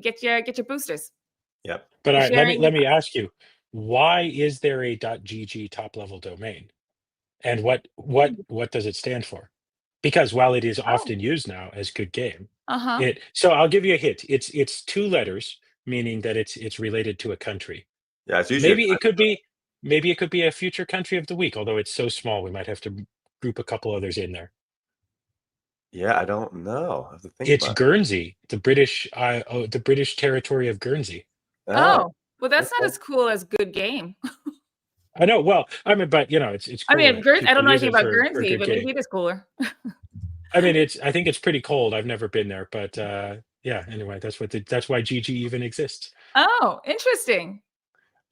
get your boosters. Yep. But let me ask you, why is there a .gg top level domain? And what does it stand for? Because while it is often used now as good game, so I'll give you a hint. It's 2 letters, meaning that it's related to a country. Yeah, it's maybe it could be a future country of the week, although it's so small we might have to group a couple others in there. Yeah, I don't know. I have to think it's about Guernsey, the British territory of Guernsey. Oh, well, that's not as cool as good game. I know. Well, I mean, but it's. I mean, I don't know anything about Guernsey, but maybe it is cooler. I mean, I think it's pretty cold. I've never been there, but yeah. Anyway, that's why GG even exists. Oh, interesting.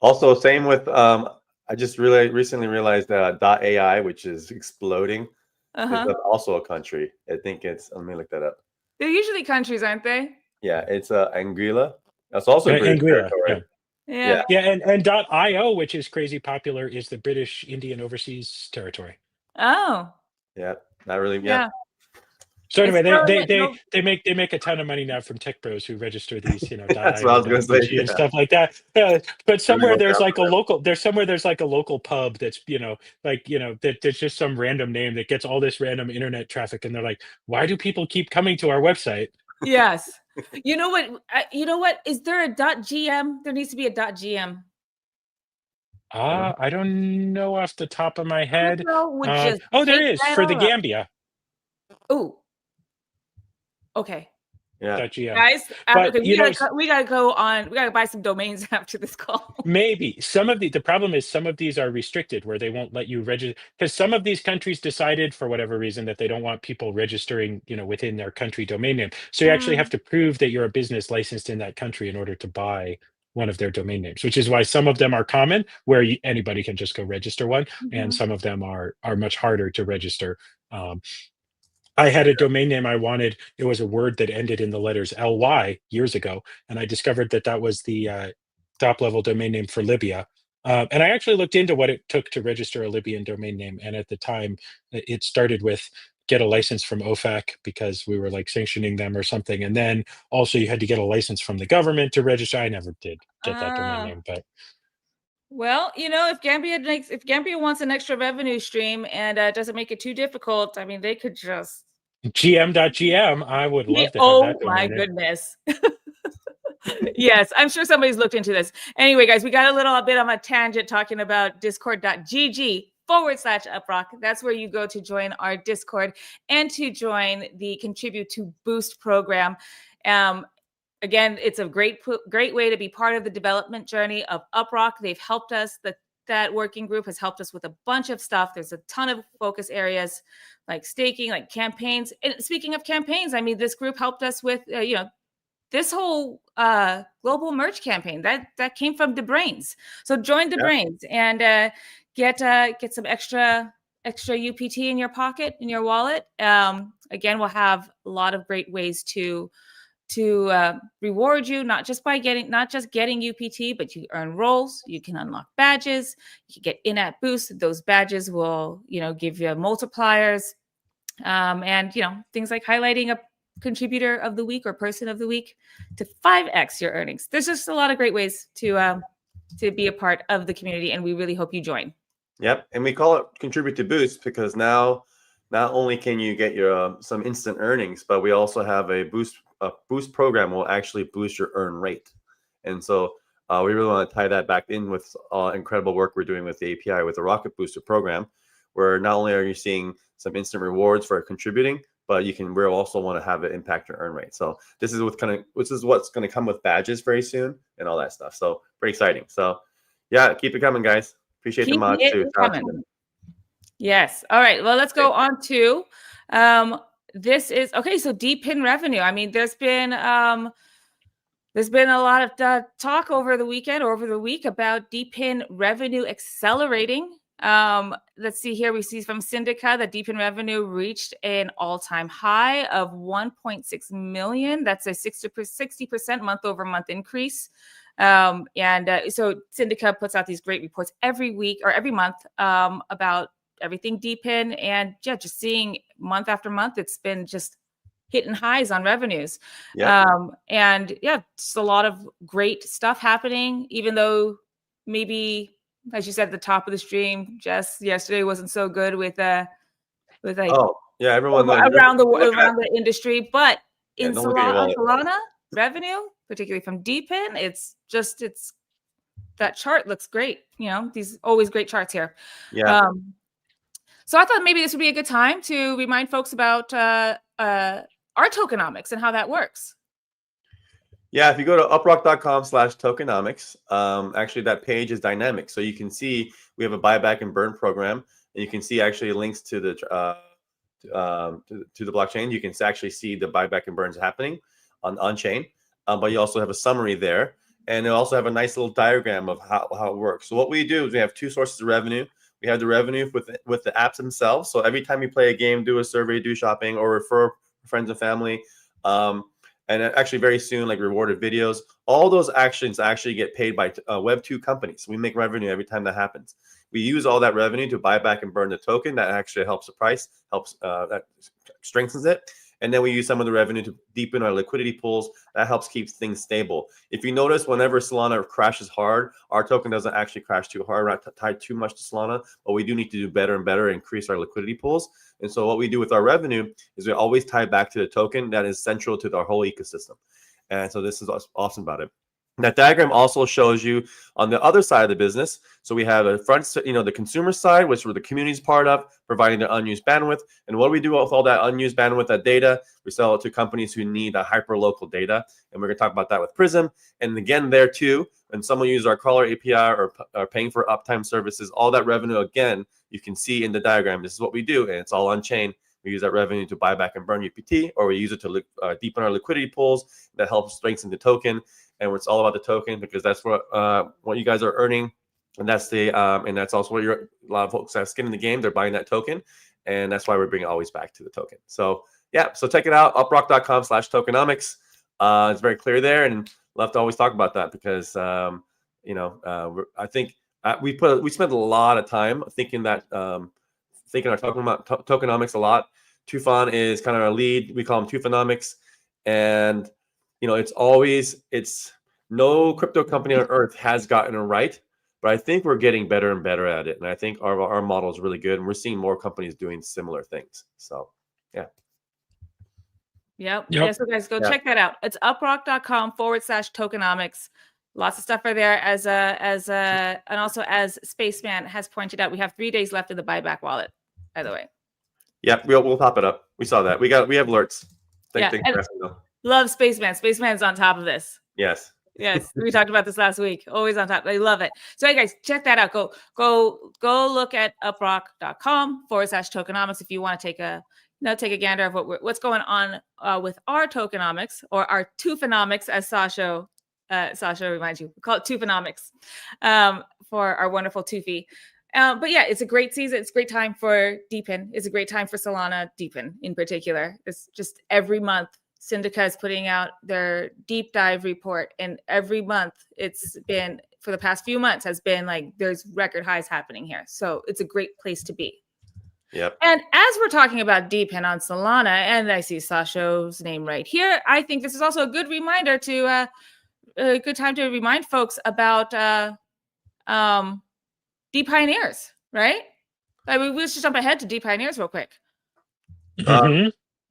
Also, same with I just recently realized .ai, which is exploding, is also a country. I think it's. Let me look that up. They're usually countries, aren't they? Yeah, it's Anguilla. That's also Anguilla. Yeah. And .io, which is crazy popular, is the British Indian Overseas Territory. Oh. Yeah, not really. Yeah. So anyway, they make a ton of money now from tech bros who register these, That's what I was going to say, and stuff like that. But somewhere there's like a local pub that's there's just some random name that gets all this random internet traffic, and they're like, why do people keep coming to our website? Yes. You know what? Is there a .gm? There needs to be a .gm. I don't know off the top of my head. There is for the Gambia. Oh. Okay. Yeah. Guys, we gotta go on. We gotta buy some domains after this call. Maybe the problem is some of these are restricted where they won't let you register, because some of these countries decided for whatever reason that they don't want people registering, within their country domain name. So you actually have to prove that you're a business licensed in that country in order to buy one of their domain names, which is why some of them are common where anybody can just go register one, and some of them are much harder to register. I had a domain name I wanted. It was a word that ended in the letters LY years ago, and I discovered that was the top level domain name for Libya. And I actually looked into what it took to register a Libyan domain name, and at the time, it started with get a license from OFAC because we were sanctioning them or something, and then also you had to get a license from the government to register. I never did get that domain name, but. Well, if Gambia wants an extra revenue stream and doesn't make it too difficult, I mean, they could just GM.gm. I would love to have oh that my goodness. Yes, I'm sure somebody's looked into this. Anyway, guys, we got a little bit on a tangent talking about discord.gg/UpRock. That's where you go to join our Discord and to join the Contribute to Boost program. Again, it's a great way to be part of the development journey of UpRock. They've helped us. That working group has helped us with a bunch of stuff. There's a ton of focus areas like staking, like campaigns. And speaking of campaigns, I mean, this group helped us with, this whole global merch campaign that came from DeBrains. So join DeBrains and get some extra UPT in your pocket, in your wallet. Again, we'll have a lot of great ways to reward you, not just getting UPT, but you earn roles, you can unlock badges, you can get in-app boosts. Those badges will, give you multipliers, and things like highlighting a contributor of the week or person of the week to 5x your earnings. There's just a lot of great ways to be a part of the community, and we really hope you join. Yep, and we call it Contribute to Boost because now not only can you get your some instant earnings, but we also have a boost program will actually boost your earn rate. And so we really want to tie that back in with incredible work we're doing with the API with the Rocket Booster program, where not only are you seeing some instant rewards for contributing, but we also want to have it impact your earn rate. So this is what's going to come with badges very soon and all that stuff. So pretty exciting. So yeah, keep it coming, guys. Appreciate the mods too. Yes. All right. Well, let's go on to this is okay. So DePIN revenue. I mean, there's been a lot of talk over the week about DePIN revenue accelerating. Let's see here. We see from Syndica that DePIN revenue reached an all-time high of 1.6 million. That's a 60% month-over-month increase. So Syndica puts out these great reports every week or every month about everything DePIN, and just seeing month after month, it's been just hitting highs on revenues. Just a lot of great stuff happening, even though maybe, as you said at the top of the stream, Jess, yesterday wasn't so good with everyone around the industry, but in Solana revenue, particularly from DePIN, it's that chart looks great. These always great charts here. So I thought maybe this would be a good time to remind folks about our tokenomics and how that works. Yeah, if you go to uprock.com/tokenomics, actually that page is dynamic. So you can see we have a buyback and burn program, and you can see actually links to the blockchain. You can actually see the buyback and burns happening on chain, but you also have a summary there, and you also have a nice little diagram of how it works. So what we do is we have two sources of revenue. We have the revenue with the apps themselves. So every time you play a game, do a survey, do shopping, or refer friends and family, and actually very soon, like rewarded videos, all those actions actually get paid by Web2 companies. We make revenue every time that happens. We use all that revenue to buy back and burn the token. That actually helps the price, that strengthens it. And then we use some of the revenue to deepen our liquidity pools. That helps keep things stable. If you notice, whenever Solana crashes hard, our token doesn't actually crash too hard. We're not tied too much to Solana, but we do need to do better and better, increase our liquidity pools. And so what we do with our revenue is we always tie back to the token that is central to our whole ecosystem. And so this is what's awesome about it. That diagram also shows you on the other side of the business. So we have a front, the consumer side, which we're the community's part of, providing the unused bandwidth. And what do we do with all that unused bandwidth, that data? We sell it to companies who need a hyper-local data. And we're going to talk about that with Prism. And again, there too, when someone uses our caller API or paying for uptime services, all that revenue, again, you can see in the diagram. This is what we do, and it's all on chain. We use that revenue to buy back and burn UPT, or we use it to deepen our liquidity pools. That helps strengthen the token. And it's all about the token because that's what you guys are earning, and that's also what a lot of folks have skin in the game. They're buying that token, and that's why we're bringing always back to the token. So yeah, so check it out, uprock.com/tokenomics. It's very clear there, and love to always talk about that because I think we spent a lot of time thinking our tokenomics a lot. Tufan is kind of our lead. We call him Tufanomics, and it's no crypto company on earth has gotten it right, but I think we're getting better and better at it. And I think our model is really good, and we're seeing more companies doing similar things. So, yeah. Yep. Yeah, so guys, go check that out. It's uprock.com/tokenomics. Lots of stuff are there and also as Spaceman has pointed out, we have 3 days left in the buyback wallet, by the way. Yeah, we'll pop it up. We saw that. We have alerts. Thanks for love Spaceman. Spaceman's on top of this. Yes. Yes. We talked about this last week. Always on top. I love it. So hey guys, check that out. Go look at uprock.com/tokenomics if you want to take a gander of what's going on with our tokenomics or our Tufanomics, as Sasha reminds you. We call it Tufanomics for our wonderful Tufi. But yeah, it's a great season. It's a great time for DePIN. It's a great time for Solana DePIN in particular. It's just every month Syndica is putting out their deep dive report, and every month it's been, for the past few months, has been like there's record highs happening here. So it's a great place to be. Yep. And as we're talking about DePIN on Solana, and I see Sasho's name right here, I think this is also a good reminder to a good time to remind folks about DePioneers, right? I mean, let's just jump ahead to DePioneers real quick.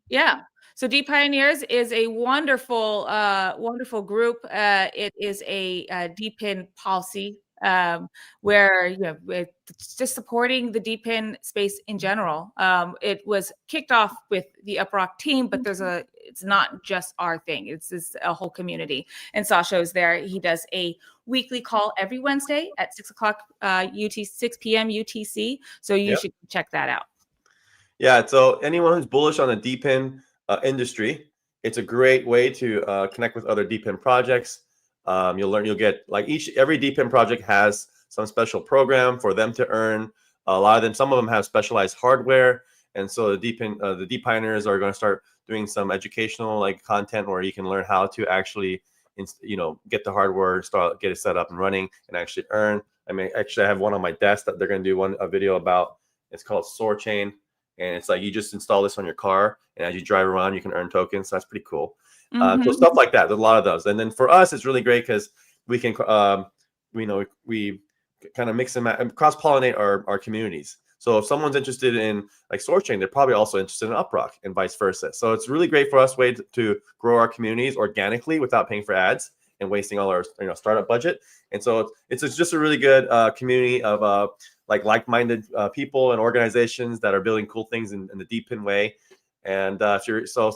Yeah. So DePioneers is a wonderful, wonderful group. It is a DePIN policy where it's just supporting the DePIN space in general. It was kicked off with the UpRock team, but it's not just our thing. It's a whole community. And Sasha is there. He does a weekly call every Wednesday at 6 PM UTC. So you should check that out. Yeah. So anyone who's bullish on the DePIN industry, it's a great way to connect with other DePIN projects. You'll get like every DePIN project has some special program for them to earn. A lot of them, some of them have specialized hardware, and so the DePioneers are going to start doing some educational like content where you can learn how to actually, get the hardware, get it set up and running, and actually earn. I mean, actually, I have one on my desk that they're going to do a video about. It's called SoarChain, and it's like you just install this on your car, and as you drive around, you can earn tokens. So that's pretty cool. So stuff like that. There's a lot of those. And then for us, it's really great because we can, we kind of mix and cross-pollinate our communities. So if someone's interested in like SoarChain, they're probably also interested in UpRock and vice versa. So it's really great for us way to grow our communities organically without paying for ads and wasting all our startup budget. And so it's just a really good community of like-minded people and organizations that are building cool things in the DePIN way. And if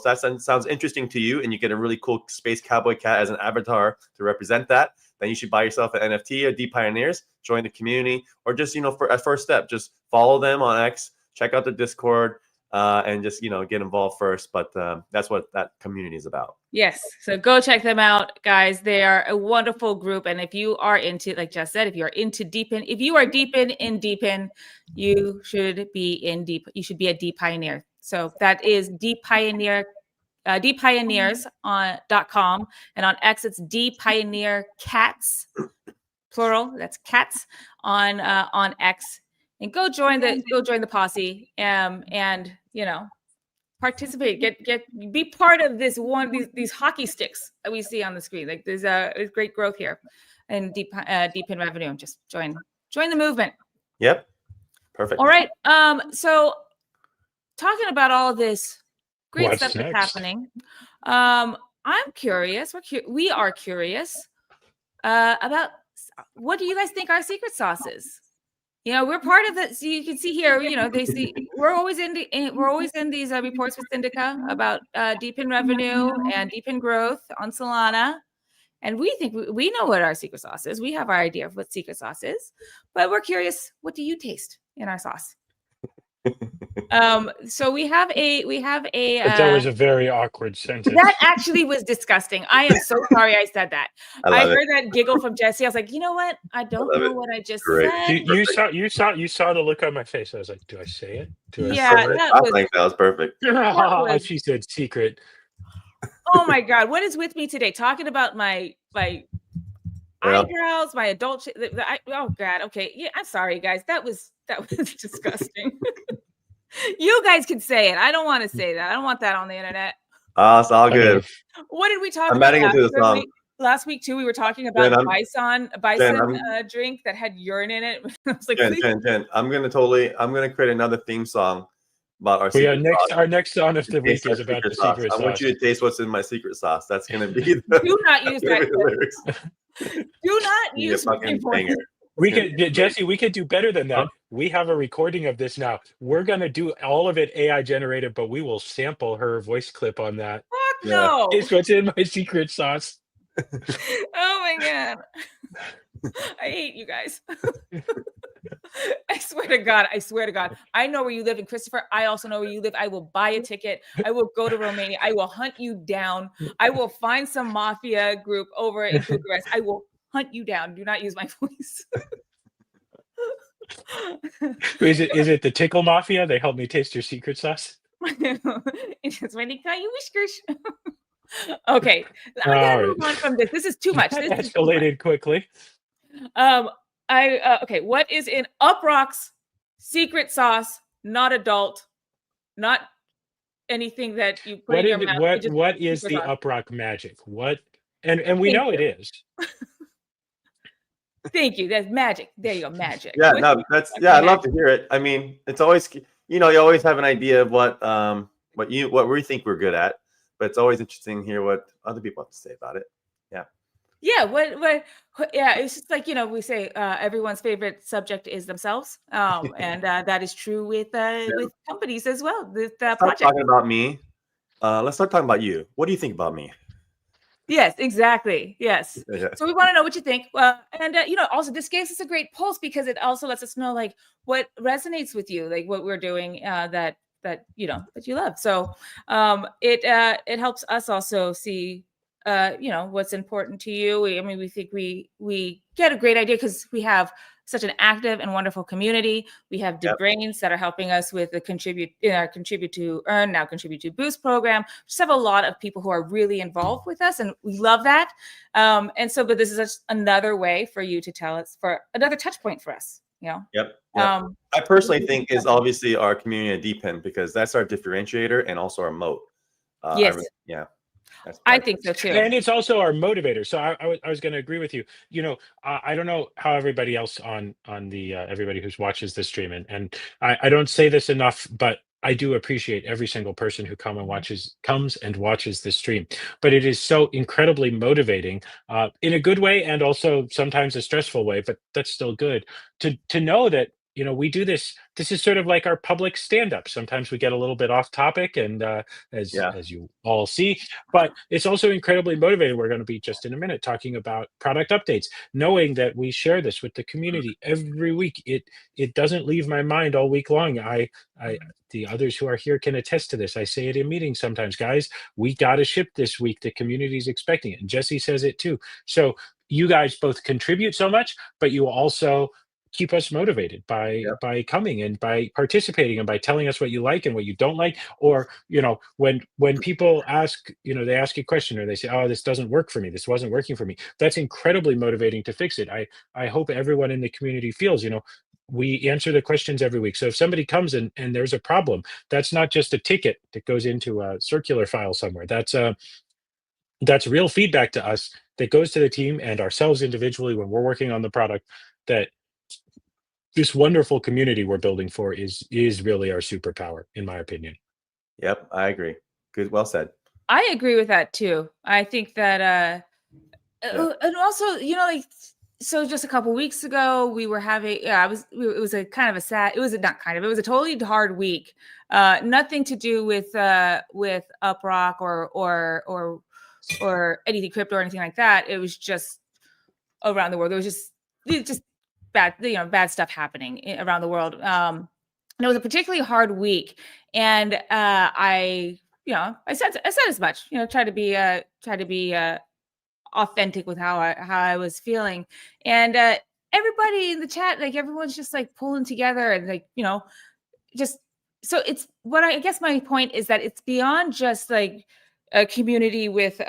that sounds interesting to you, and you get a really cool space cowboy cat as an avatar to represent that, then you should buy yourself an NFT of DePioneers, join the community, or just for a first step, just follow them on X, check out the Discord, and just get involved first. But that's what that community is about. Yes, so go check them out, guys. They are a wonderful group, and if you are into, like Jess said, if you are into DePIN, if you are deepin in DePIN, you should be a DePioneer. So that is DePioneers on .com, and on X it's DePioneer Cats, plural. That's cats on X, and go join the posse, and participate, be part of these hockey sticks that we see on the screen. Like there's great growth here, and DePIN revenue. Just join the movement. Yep, perfect. All right. So, talking about all of this great What's stuff next? that's happening, I'm curious. We are curious about what do you guys think our secret sauce is? We're part of it. So you can see here. We're always in these reports with Syndica about DePIN revenue and DePIN growth on Solana, and we think we know what our secret sauce is. We have our idea of what secret sauce is, but we're curious. What do you taste in our sauce? So we have a that was a very awkward sentence. that actually was disgusting. I am so sorry I said that. I heard that giggle from Jesse. I was like, you know what? I don't know what I just said. You saw the look on my face. I was like, do I say it? I think that was perfect. She said secret. Oh my God. What is with me today? Talking about my eyebrows, my adult oh God. Okay. Yeah, I'm sorry, guys. That was disgusting. You guys can say it. I don't want to say that. I don't want that on the internet. It's all good. What did we talk I'm about adding it to the song. Last week too? We were talking about a bison drink that had urine in it. I was like, Jen, I'm gonna create another theme song about our secret sauce. Our next song of the week is about the secret sauce. I want you to taste what's in my secret sauce. That's gonna be do not use that. lyrics. Do not use Jesse, we could do better than that. We have a recording of this now. We're going to do all of it AI generated, but we will sample her voice clip on that. Fuck no. It's what's in my secret sauce. Oh my God. I hate you guys. I swear to God. I know where you live. And Christopher, I also know where you live. I will buy a ticket. I will go to Romania. I will hunt you down. I will find some mafia group over in Bucharest. I will hunt you down. Do not use my voice. Is it the Tickle Mafia? They helped me taste your secret sauce. It's when they call you Whiskers. Okay, I All gotta right. move on from this. This is too much. That This is too much. escalated quickly. Okay, what is in UpRock's secret sauce? Not adult, not anything that you put in your mouth. It's just What is secret the sauce. UpRock magic? What and we Thank know you. it is. Thank you. That's magic. There you go, magic. Yeah, What's no, the that's UpRock yeah. I love magic? to hear it. I mean, it's always you always have an idea of what we think we're good at, but it's always interesting to hear what other people have to say about it. Yeah. Yeah, yeah, it's just like, we say everyone's favorite subject is themselves. And that is true with companies as well, with Stop projects. talking about me. Let's start talking about you. What do you think about me? Yes, exactly. Yes. Yeah. So we want to know what you think. Well, and also this gives us a great pulse because it also lets us know like what resonates with you, like what we're doing that you love. So it helps us also see what's important to you. We think we get a great idea because we have such an active and wonderful community. We have DePioneers that are helping us with the contribute to earn, now contribute to boost program. We just have a lot of people who are really involved with us, and we love that. But this is just another way for you to tell us, for another touch point for us. Yep. I personally think is obviously our community at DePIN because that's our differentiator and also our moat. Yes. I think so too. And it's also our motivator. So I was going to agree with you. I don't know how everybody else on the everybody who watches this stream, and I don't say this enough, but I do appreciate every single person who comes and watches this stream. But it is so incredibly motivating in a good way and also sometimes a stressful way, but that's still good to know that we do this. This is sort of like our public stand-up. Sometimes we get a little bit off topic, and as you all see, but it's also incredibly motivating. We're going to be just in a minute talking about product updates, knowing that we share this with the community every week. It doesn't leave my mind all week long. The others who are here can attest to this. I say it in meetings sometimes, guys. We got to ship this week. The community's expecting it, and Jesse says it too. So you guys both contribute so much, but you also keep us motivated by coming and by participating and by telling us what you like and what you don't like. Or when people ask, they ask a question or they say, oh, this doesn't work for me, this wasn't working for me, that's incredibly motivating to fix it. I hope everyone in the community feels we answer the questions every week. So if somebody comes and there's a problem, that's not just a ticket that goes into a circular file somewhere. That's real feedback to us that goes to the team and ourselves individually when we're working on the product. That this wonderful community we're building for is really our superpower, in my opinion. Yep, I agree. Good, well said. I agree with that too. I think that and also, so just a couple weeks ago we were having it was a kind of a sad, it was a totally hard week. Nothing to do with UpRock or anything crypto or anything like that. It was just around the world. There was just bad stuff happening around the world. And it was a particularly hard week. And I said as much, try to be authentic with how I was feeling. And everybody in the chat, like everyone's just like pulling together and like, just, so it's what I guess my point is that it's beyond just like a community with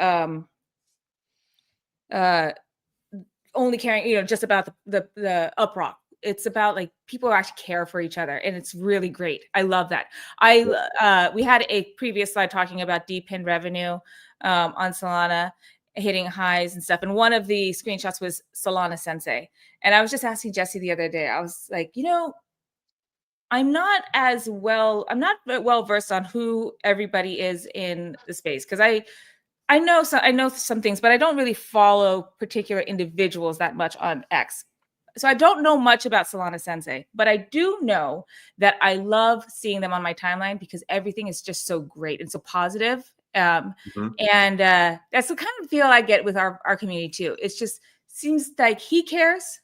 only caring, just about the UpRock. It's about like people who actually care for each other, and it's really great. I love that. We had a previous slide talking about DePIN revenue on Solana hitting highs and stuff, and one of the screenshots was Solana Sensei. And I was just asking Jesse the other day. I was like, I'm not well versed on who everybody is in the space because I know some things, but I don't really follow particular individuals that much on X. So I don't know much about Solana Sensei, but I do know that I love seeing them on my timeline because everything is just so great and so positive. And that's the kind of feel I get with our community too. It just seems like he cares,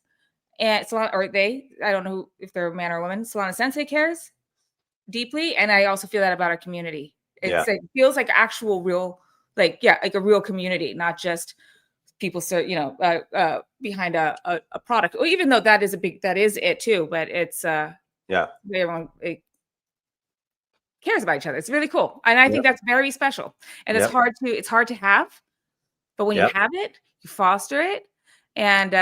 and Solana, or they, I don't know if they're a man or a woman, Solana Sensei cares deeply, and I also feel that about our community. It feels like actual real. Like a real community, not just people behind a product. Or even though that is it too, but it's everyone. cares about each other. It's really cool, and I think that's very special. And it's hard to have, but when you have it, you foster it, and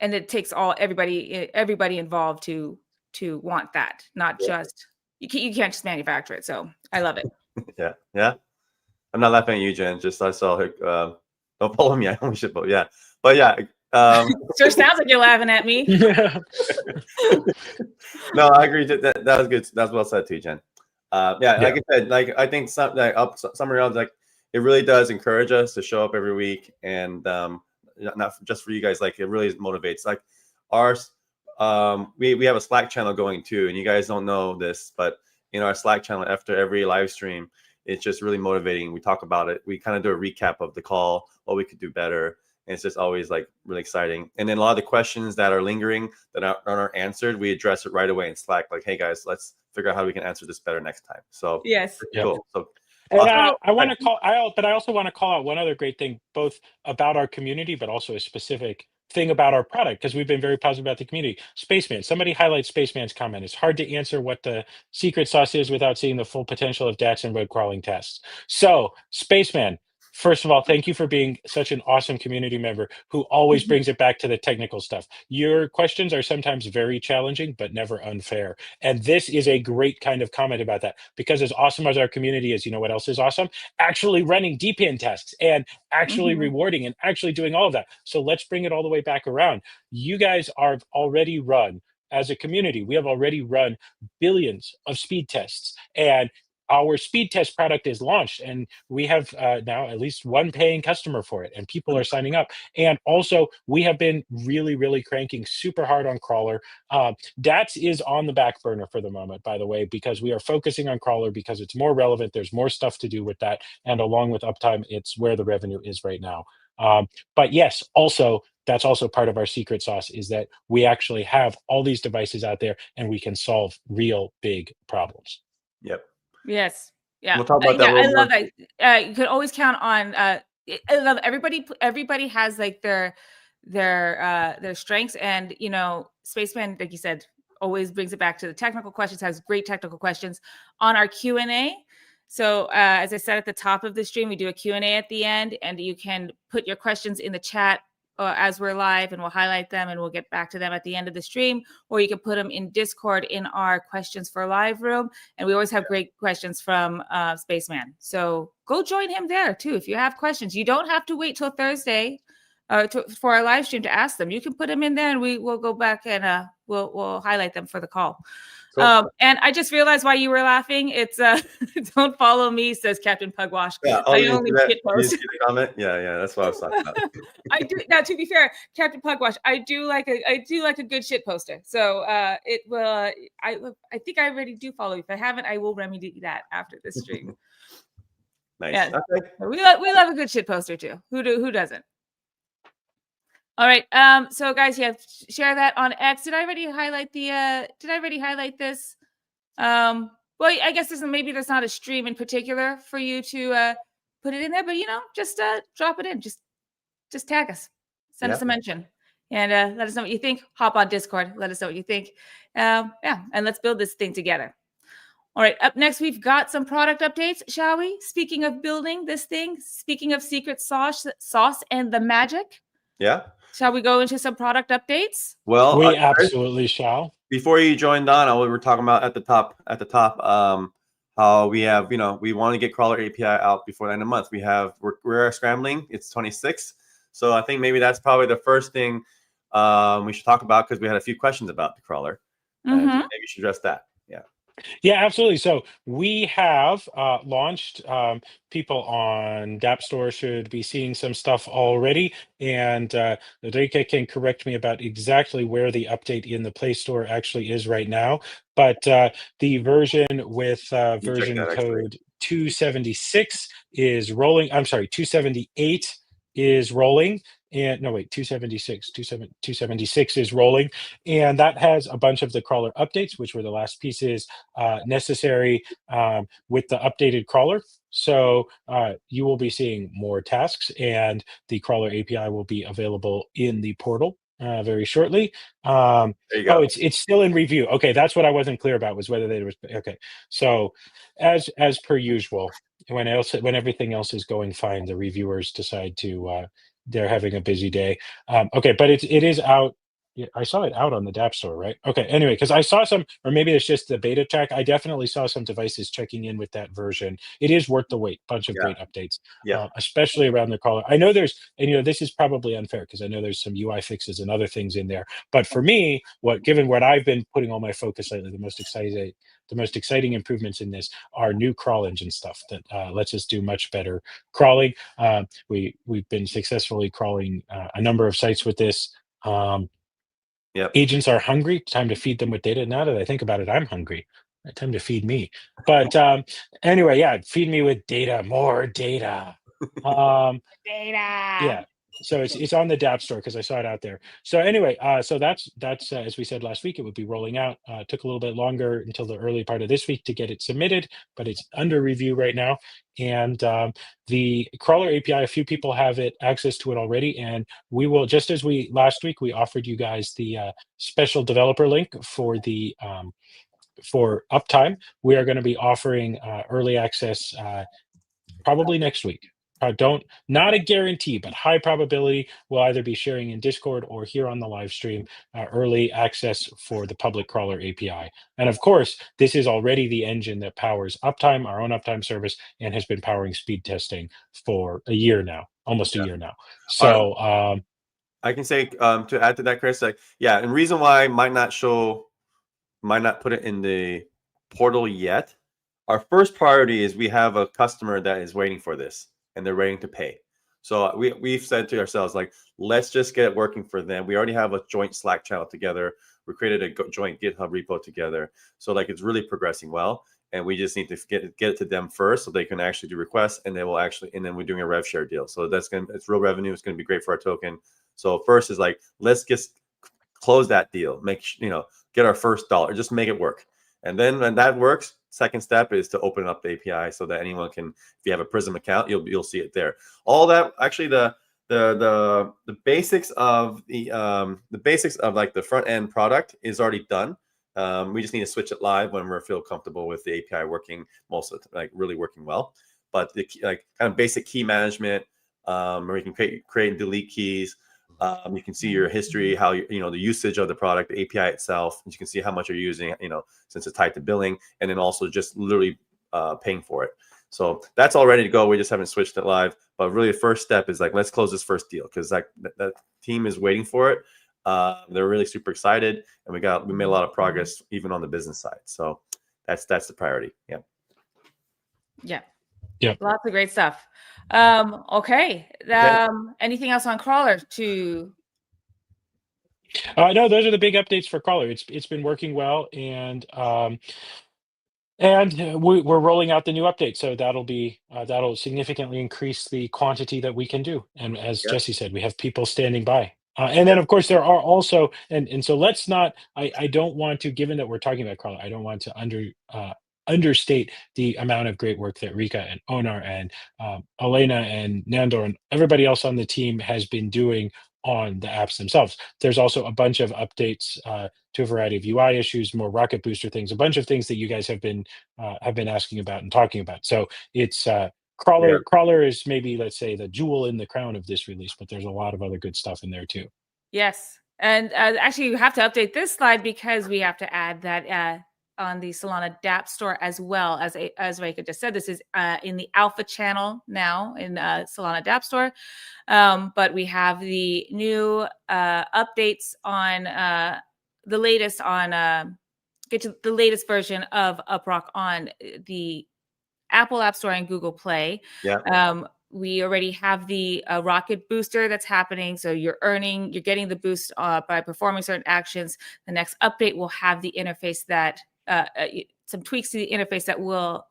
it takes everybody involved to want that, not just you can't just manufacture it. So I love it. Yeah. I'm not laughing at you, Jen. Just I saw her. Don't follow me. I only should, but yeah. Sure sounds like you're laughing at me. No, I agree. That was good. That's well said too, Jen. Like I said, like I think some around like it really does encourage us to show up every week, and not just for you guys. Like it really motivates. Like ours, we have a Slack channel going too, and you guys don't know this, but in our Slack channel after every live stream, it's just really motivating. We talk about it. We kind of do a recap of the call, what we could do better. And it's just always like really exciting. And then a lot of the questions that are lingering that aren't answered, we address it right away in Slack. Like, hey guys, let's figure out how we can answer this better next time. So cool. So and I also want to call out one other great thing, both about our community, but also a specific thing about our product, because we've been very positive about the community. Spaceman, somebody highlights Spaceman's comment. It's hard to answer what the secret sauce is without seeing the full potential of DATS and web crawling tests. So Spaceman, first of all, thank you for being such an awesome community member who always brings it back to the technical stuff. Your questions are sometimes very challenging, but never unfair. And this is a great kind of comment about that, because as awesome as our community is, you know what else is awesome? Actually running DePIN tests and actually rewarding and actually doing all of that. So let's bring it all the way back around. You guys are already run as a community. We have already run billions of speed tests, and our speed test product is launched, and we have now at least one paying customer for it, and people are signing up. And also, we have been really, really cranking super hard on crawler. DATS is on the back burner for the moment, by the way, because we are focusing on crawler because it's more relevant. There's more stuff to do with that. And along with uptime, it's where the revenue is right now. But yes, also, that's also part of our secret sauce, is that we actually have all these devices out there and we can solve real big problems. Yep. Yes. Yeah. We'll talk about that. I love that. You could always count on. I love everybody. Everybody has like their strengths, and Spaceman, like you said, always brings it back to the technical questions. Has great technical questions on our Q&A. So as I said at the top of the stream, we do a Q&A at the end, and you can put your questions in the chat as we're live, and we'll highlight them and we'll get back to them at the end of the stream, or you can put them in Discord in our questions for live room. And we always have great questions from Spaceman. So go join him there too. If you have questions, you don't have to wait till Thursday for our live stream to ask them. You can put them in there and we will go back and we'll highlight them for the call. Cool. And I just realized why you were laughing. It's don't follow me, says Captain Pugwash. Yeah, I only shit post. Comment. Yeah, that's what I was talking about. I do. Now, to be fair, Captain Pugwash, I do like a good shit poster. So it will. I think I already do follow you. If I haven't, I will remedy that after this stream. Nice. Yeah. Okay. We love a good shit poster too. Who doesn't? All right. So guys, share that on X. Did I already highlight this? Well, I guess maybe there's not a stream in particular for you to put it in there, but just drop it in. Just tag us. Send us a mention. And let us know what you think. Hop on Discord. Let us know what you think. And let's build this thing together. All right. Up next, we've got some product updates, shall we? Speaking of building this thing, speaking of secret sauce and the magic. Yeah. Shall we go into some product updates? Well, we absolutely shall. Before you joined on, we were talking about at the top, how we have, we want to get crawler API out before the end of the month. We're scrambling. It's 26. So I think maybe that's probably the first thing we should talk about, because we had a few questions about the crawler. Maybe we should address that. Yeah. Yeah, absolutely. So we have launched. People on DApp Store should be seeing some stuff already, and Enrique can correct me about exactly where the update in the Play Store actually is right now. But the version with version code 276 is rolling. I'm sorry, 278 is rolling. And no, wait, 276 is rolling. And that has a bunch of the crawler updates, which were the last pieces necessary with the updated crawler. So you will be seeing more tasks, and the crawler API will be available in the portal very shortly. There you go. Oh, it's still in review. Okay, that's what I wasn't clear about, was whether they was okay. So, as per usual, when everything else is going fine, the reviewers decide to they're having a busy day. Okay, but it is out. Yeah, I saw it out on the DApp store, right? Okay. Anyway, because I saw some, or maybe it's just the beta track. I definitely saw some devices checking in with that version. It is worth the wait. Bunch of great updates, especially around the crawler. I know there's, and this is probably unfair because I know there's some UI fixes and other things in there. But for me, given what I've been putting all my focus lately, the most exciting improvements in this are new crawl engine stuff that lets us do much better crawling. We've been successfully crawling a number of sites with this. Agents are hungry. Time to feed them with data. Now that I think about it, I'm hungry. Time to feed me. But anyway, feed me with data, more data. Data. Yeah. So it's on the DApp store because I saw it out there. So anyway, so that's as we said last week, it would be rolling out. Took a little bit longer until the early part of this week to get it submitted, but it's under review right now. And the crawler API, a few people have access to it already, and we will, just as we last week, we offered you guys the special developer link for the for uptime. We are going to be offering early access probably next week. Not a guarantee, but high probability we'll either be sharing in Discord or here on the live stream early access for the public crawler API. And of course, this is already the engine that powers Uptime, our own Uptime service, and has been powering speed testing for a year now, almost a year now. So I can say to add to that, Chris, and reason why I might not put it in the portal yet. Our first priority is we have a customer that is waiting for this and they're waiting to pay. So we've said to ourselves, let's just get it working for them. We already have a joint Slack channel together. We created a joint GitHub repo together. So it's really progressing well. And we just need to get it to them first so they can actually do requests, and then we're doing a rev share deal. So it's real revenue. It's going to be great for our token. So first is let's just close that deal. Get our first dollar, just make it work. And then when that works, second step is to open up the API so that anyone can, if you have a Prism account, you'll see it there. All that, actually, the basics of the the front end product is already done. We just need to switch it live when we feel comfortable with the API working, most of it, really working well. But the kind of basic key management, where you can create and delete keys. You can see your history, how the usage of the product, the API itself. You can see how much you're using, since it's tied to billing, and then also just literally paying for it. So that's all ready to go. We just haven't switched it live. But really, the first step is let's close this first deal, because that team is waiting for it. They're really super excited, and we made a lot of progress even on the business side. So that's the priority. Yeah. Lots of great stuff. Okay. Anything else on crawler to? No, those are the big updates for crawler. It's been working well, and we're rolling out the new update, so that'll significantly increase the quantity that we can do. And as Jesse said, we have people standing by. And then, of course, there are also, and so let's not. I don't want to, given that we're talking about crawler, I don't want to understate the amount of great work that Rika and Onar and Elena and Nandor and everybody else on the team has been doing on the apps themselves. There's also a bunch of updates to a variety of UI issues, more Rocket Booster things, a bunch of things that you guys have been asking about and talking about. So it's crawler is maybe, let's say, the jewel in the crown of this release, but there's a lot of other good stuff in there too. Yes, and actually, you have to update this slide because we have to add that on the Solana DApp store as well. As Rika just said, this is in the alpha channel now in Solana DApp store. But we have the new updates on the latest on get to the latest version of UpRock on the Apple App Store and Google Play. We already have the rocket booster that's happening. So you're getting the boost by performing certain actions. The next update will have the interface that some tweaks to the interface that will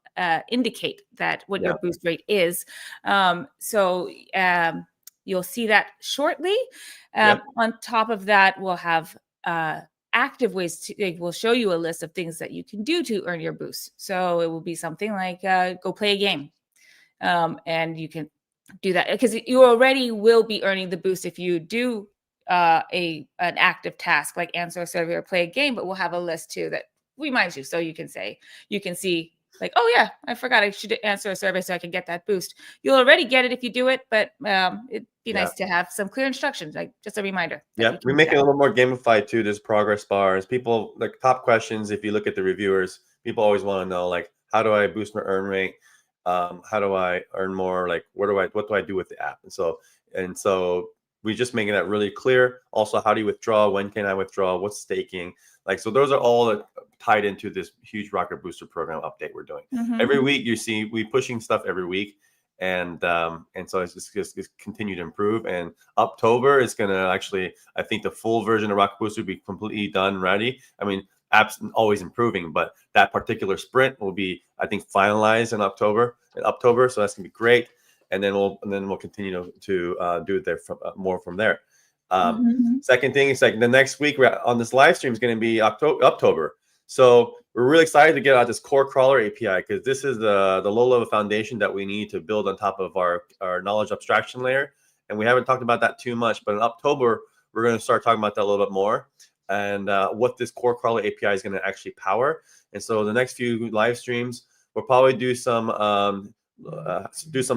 indicate that what your boost rate is. So you'll see that shortly. On top of that, we'll have active ways will show you a list of things that you can do to earn your boost. So it will be something like go play a game. And you can do that because you already will be earning the boost if you do an active task like answer a survey or play a game, but we'll have a list too that we remind you. So you can see like, oh yeah, I forgot I should answer a survey so I can get that boost. You'll already get it if you do it, but it'd be nice to have some clear instructions, like just a reminder. Yeah, we make it a little more gamified too. There's progress bars. People like top questions. If you look at the reviewers, people always want to know like, how do I boost my earn rate? How do I earn more? Like, what do I do with the app? And so we just making that really clear. Also, how do you withdraw? When can I withdraw? What's staking? Like, so those are all tied into this huge Rocket Booster program update we're doing. Every week. You see, we pushing stuff every week, and so it's just continue to improve. And October is going to actually, I think the full version of Rocket Booster will be completely done, ready. I mean, apps always improving, but that particular sprint will be, I think, finalized in October. So that's gonna be great. And then we'll continue to do it there more from there. Second thing is like the next week on this live stream is going to be October. So we're really excited to get out this core crawler API, because this is the low-level foundation that we need to build on top of our knowledge abstraction layer. And we haven't talked about that too much, but in October, we're going to start talking about that a little bit more, and what this core crawler API is going to actually power. And so the next few live streams, we'll probably do some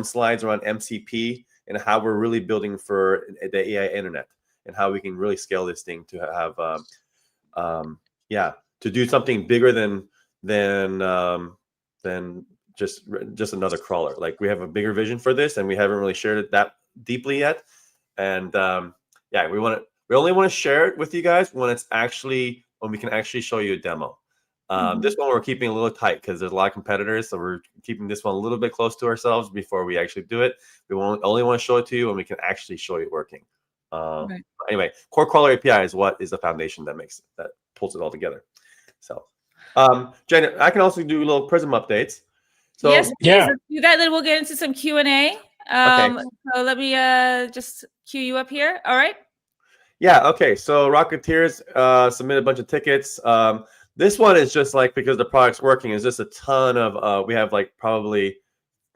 slides around MCP and how we're really building for the AI internet, and how we can really scale this thing to have to do something bigger than just another crawler. Like, we have a bigger vision for this, and we haven't really shared it that deeply yet. And we only want to share it with you guys when we can actually show you a demo. This one we're keeping a little tight because there's a lot of competitors, so we're keeping this one a little bit close to ourselves before we actually do it. We only want to show it to you when we can actually show you working. Anyway, core crawler API is the foundation that pulls it all together. So, Jen, I can also do little Prism updates. So, yes, please. Let's do that. Then we'll get into some Q&A. So let me just queue you up here. All right. Yeah. Okay. So Rocketeers submitted a bunch of tickets. This one is just like, because the product's working, is just a ton of we have like probably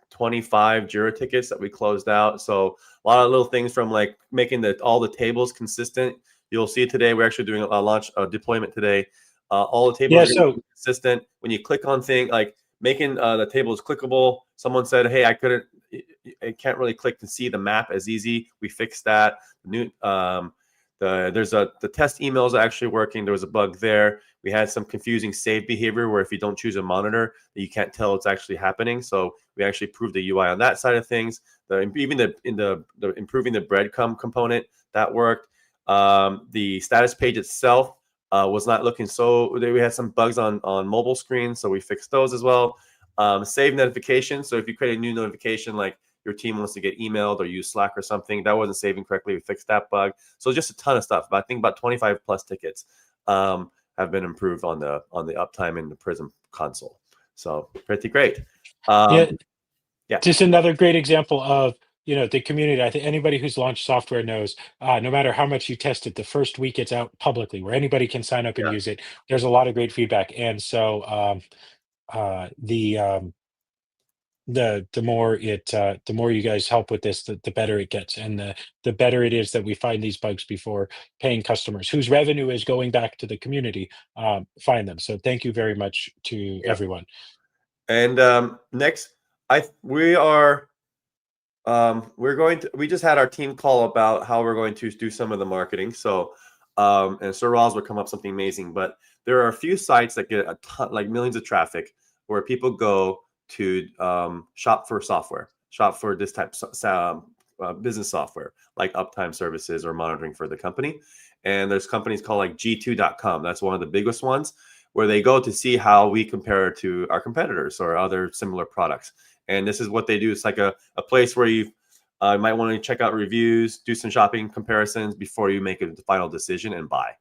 25 Jira tickets that we closed out. So a lot of little things, from like making all the tables consistent. You'll see it today. We're actually doing a deployment today. All the tables are consistent. When you click on thing, like making the tables clickable. Someone said, "Hey, I can't really click to see the map as easy." We fixed that. The test emails are actually working. There was a bug there. We had some confusing save behavior where if you don't choose a monitor, you can't tell it's actually happening. So we actually improved the UI on that side of things. Even the improving the breadcrumb component, that worked. The status page itself was not looking so. We had some bugs on mobile screens, so we fixed those as well. Save notifications. So if you create a new notification, like your team wants to get emailed or use Slack or something, that wasn't saving correctly, we fixed that bug. So just a ton of stuff. But I think about 25 plus tickets have been improved on the uptime in the Prism console. So pretty great. Just another great example of the community. I think anybody who's launched software knows, no matter how much you test it, the first week it's out publicly where anybody can sign up and use it. There's a lot of great feedback, and so the more you guys help with this, the better it gets, and the better it is that we find these bugs before paying customers whose revenue is going back to the community find them. So thank you very much to everyone. And next, we just had our team call about how we're going to do some of the marketing. So and Sir Ross will come up something amazing, but there are a few sites that get a ton, like millions of traffic, where people go to shop for software, shop for this type of business software, like uptime services or monitoring for the company. And there's companies called like G2.com. That's one of the biggest ones, where they go to see how we compare to our competitors or other similar products. And this is what they do. It's like a place where you might want to check out reviews, do some shopping comparisons before you make a final decision and buy.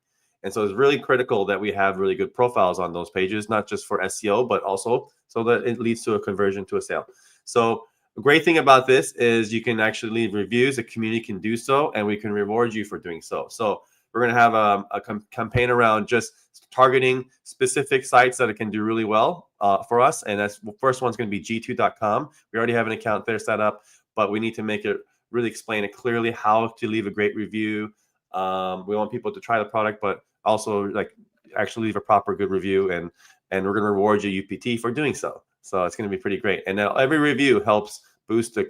And so it's really critical that we have really good profiles on those pages, not just for SEO, but also so that it leads to a conversion to a sale. So the great thing about this is you can actually leave reviews. The community can do so, and we can reward you for doing so. So we're going to have a campaign around just targeting specific sites that it can do really well for us. And that's the first one's going to be G2.com. We already have an account there set up, but we need to make it really explain it clearly how to leave a great review, We want people to try the product, but also like actually leave a proper good review, and we're going to reward you UPT for doing so. So it's going to be pretty great. And now every review helps boost the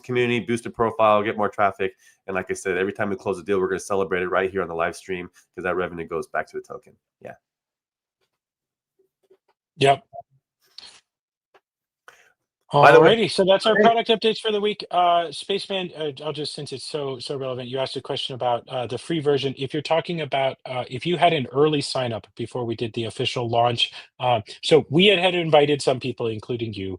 community, boost the profile, get more traffic. And like I said, every time we close a deal, we're going to celebrate it right here on the live stream, because that revenue goes back to the token. Yeah. Yep. Alrighty, so that's our product updates for the week. Spaceman, I'll just, since it's so relevant, you asked a question about the free version. If you're talking about if you had an early sign up before we did the official launch, so we had invited some people, including you,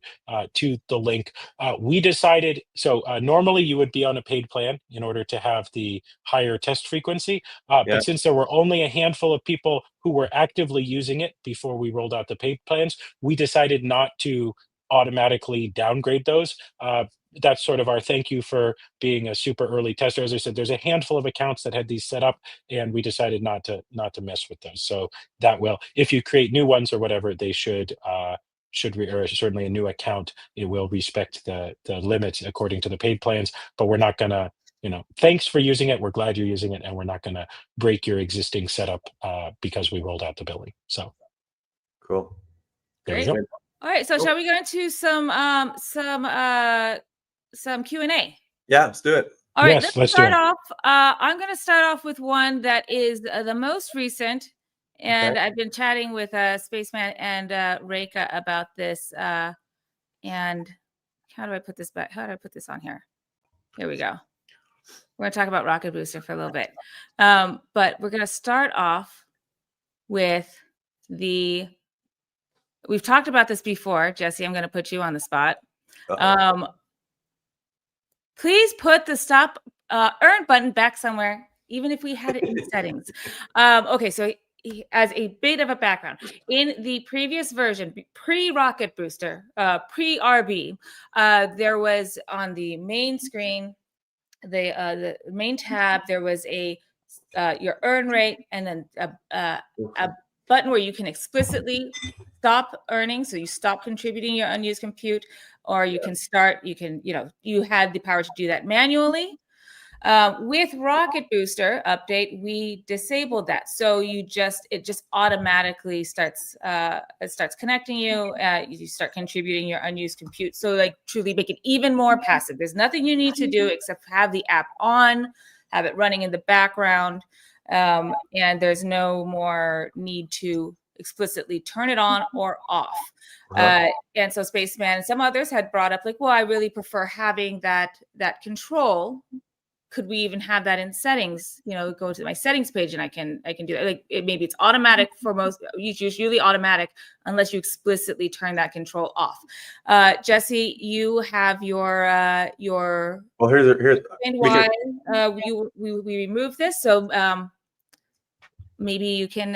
to the link. We decided, so normally you would be on a paid plan in order to have the higher test frequency, but since there were only a handful of people who were actively using it before we rolled out the paid plans, we decided not to automatically downgrade those. That's sort of our thank you for being a super early tester. As I said, there's a handful of accounts that had these set up, and we decided not to mess with those. So that will, if you create new ones or whatever, they should or certainly a new account, it will respect the limits according to the paid plans. But we're not gonna, thanks for using it. We're glad you're using it, and we're not gonna break your existing setup because we rolled out the billing. So cool. There you go. All right, so shall we go into some Q&A? Yeah, let's do it. All right, yes, let's start off. I'm going to start off with one that is the most recent, and I've been chatting with Spaceman and Reka about this. And how do I put this back? How do I put this on here? Here we go. We're going to talk about Rocket Booster for a little bit, but we're going to start off with the. We've talked about this before, Jesse. I'm going to put you on the spot. Please put the stop earn button back somewhere, even if we had it in settings. Okay, so as a bit of a background, in the previous version, pre-Rocket Booster, pre-RB, there was on the main screen, the main tab, there was a your earn rate, and then a button where you can explicitly stop earning. So you stop contributing your unused compute, or you can start, you had the power to do that manually. With Rocket Booster update, we disabled that. So it just automatically starts connecting you. You start contributing your unused compute. So like truly make it even more passive. There's nothing you need to do except have the app on, have it running in the background. And there's no more need to explicitly turn it on or off. And so Spaceman and some others had brought up like, well, I really prefer having that control. Could we even have that in settings? Go to my settings page and I can do that. Like maybe it's automatic for most. It's usually automatic unless you explicitly turn that control off. Jesse, you have your. Well, here's and why we removed this. So maybe you can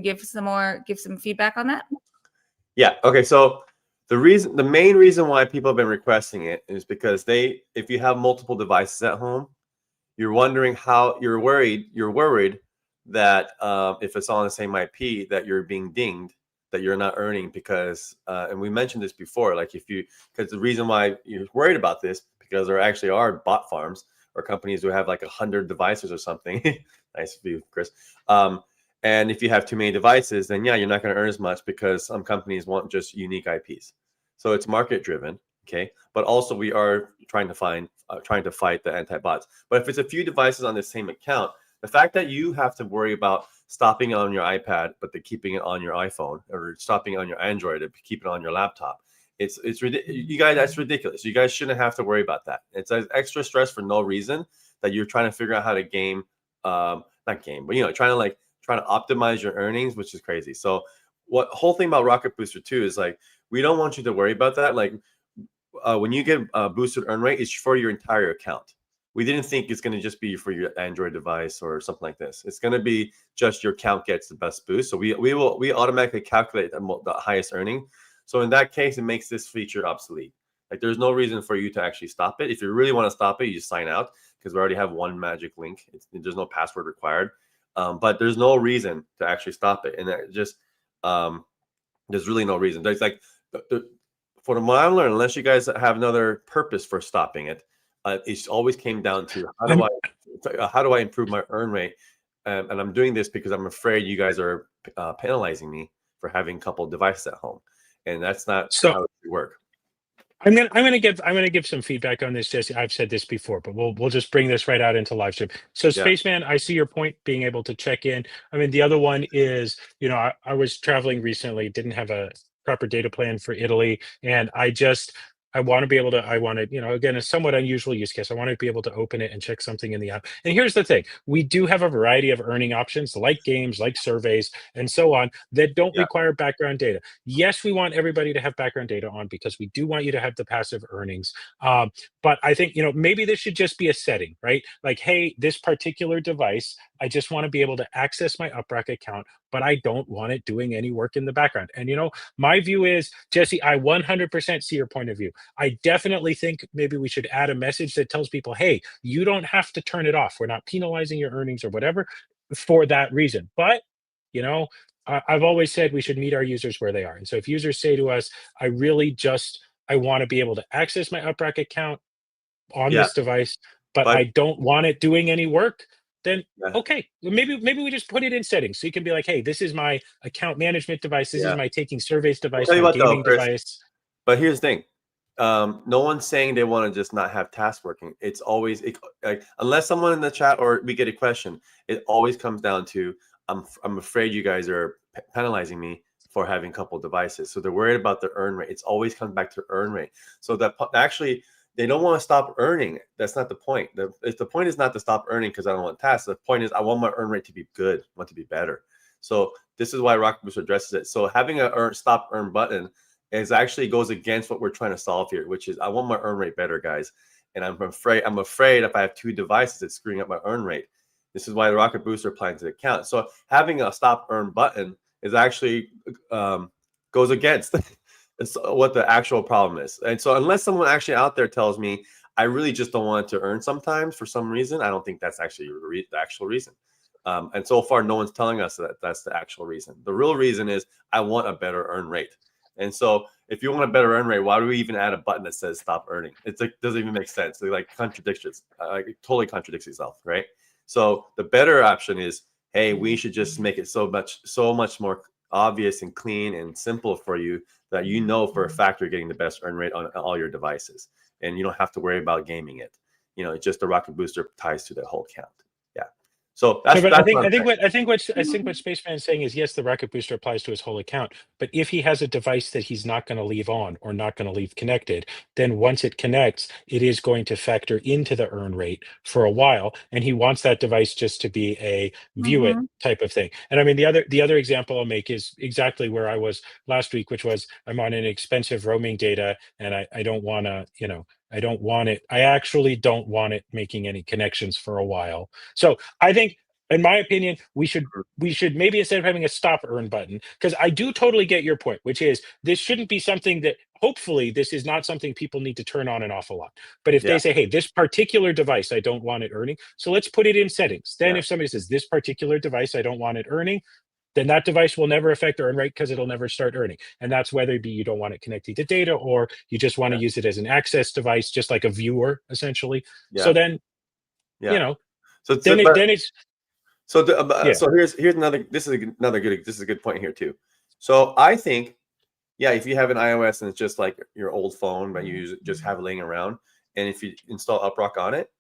give some feedback on that. Yeah. Okay. So the main reason why people have been requesting it is because if you have multiple devices at home, you're wondering you're worried that if it's on the same IP that you're being dinged, that you're not earning because and we mentioned this before, like because the reason why you're worried about this, because there actually are bot farms or companies who have like 100 devices or something. Nice of you, Chris. And if you have too many devices, then you're not going to earn as much because some companies want just unique IPs. So it's market driven, okay? But also we are trying to fight the anti-bots. But if it's a few devices on the same account, the fact that you have to worry about stopping it on your iPad, but keeping it on your iPhone, or stopping it on your Android, to keep it on your laptop, it's you guys, that's ridiculous. You guys shouldn't have to worry about that. It's extra stress for no reason that you're trying to figure out how to trying to optimize your earnings, which is crazy. So whole thing about Rocket Booster 2 is like, we don't want you to worry about that. Like when you get a boosted earn rate, it's for your entire account. We didn't think it's going to just be for your Android device or something like this. It's going to be just your account gets the best boost. So we automatically calculate the highest earning. So in that case, it makes this feature obsolete. Like there's no reason for you to actually stop it. If you really want to stop it, you just sign out, because we already have one magic link. There's no password required. But there's no reason to actually stop it. And there's really no reason. There's like, from what I learned, unless you guys have another purpose for stopping it, it always came down to how do I how do I improve my earn rate? And I'm doing this because I'm afraid you guys are penalizing me for having a couple of devices at home, and that's not how it should work. I'm gonna give some feedback on this, Jesse. I've said this before, but we'll just bring this right out into live stream. So, Spaceman, I see your point, being able to check in. I mean, the other one is, I was traveling recently, didn't have a proper data plan for Italy, and I want to be able to, again, a somewhat unusual use case. I want to be able to open it and check something in the app. And here's the thing. We do have a variety of earning options, like games, like surveys, and so on, that don't require background data. Yes, we want everybody to have background data on because we do want you to have the passive earnings. But I think, maybe this should just be a setting, right? Like, hey, this particular device, I just want to be able to access my UpRock account, but I don't want it doing any work in the background. And, my view is, Jesse, I 100% see your point of view. I definitely think maybe we should add a message that tells people, hey, you don't have to turn it off. We're not penalizing your earnings or whatever for that reason. But, I've always said we should meet our users where they are. And so if users say to us, I want to be able to access my UpRock account on this device, but I don't want it doing any work, then okay, maybe we just put it in settings. So you can be like, hey, this is my account management device. This is my taking surveys device, my gaming device. But here's the thing. No one's saying they want to just not have tasks working. It's always like, unless someone in the chat or we get a question, it always comes down to I'm afraid you guys are penalizing me for having a couple devices. So they're worried about the earn rate. It's always comes back to earn rate. So that actually they don't want to stop earning. That's not the point. The point is not to stop earning because I don't want tasks. The point is I want my earn rate to be good. I want to be better. So this is why Rocket Booster addresses it. So having a stop earn button is actually goes against what we're trying to solve here, which is I want my earn rate better, guys. And I'm afraid if I have two devices, it's screwing up my earn rate. This is why the Rocket Booster applies to the account. So having a stop earn button is actually goes against what the actual problem is. And so unless someone actually out there tells me I really just don't want to earn sometimes for some reason, I don't think that's actually the actual reason. And so far, no one's telling us that that's the actual reason. The real reason is I want a better earn rate. And so if you want a better earn rate, why do we even add a button that says stop earning? It's like, doesn't even make sense. It contradicts, it totally contradicts itself, right? So the better option is, hey, we should just make it so much more obvious and clean and simple for you that you know for a fact you're getting the best earn rate on all your devices. And you don't have to worry about gaming it. It's just the Rocket Booster ties to the whole count. Yeah. So that's, I think what Spaceman is saying is, yes, the Rocket Booster applies to his whole account, but if he has a device that he's not going to leave on or not going to leave connected, then once it connects, it is going to factor into the earn rate for a while, and he wants that device just to be a view it type of thing. And I mean, the other example I'll make is exactly where I was last week, which was I'm on an expensive roaming data, and I don't want to, I don't want it. I actually don't want it making any connections for a while. So I think, in my opinion, we should maybe, instead of having a stop earn button, because I do totally get your point, which is this shouldn't be something that, hopefully this is not something people need to turn on and off a lot. But if they say, hey, this particular device, I don't want it earning, so let's put it in settings. Then if somebody says this particular device, I don't want it earning, then that device will never affect the earn rate because it'll never start earning. And that's whether it be you don't want it connecting to data or you just want to use it as an access device, just like a viewer, essentially. So then, so here's another. This is a good point here too. So I think, if you have an iOS and it's just like your old phone, but you just have it laying around, and if you install UpRock on it,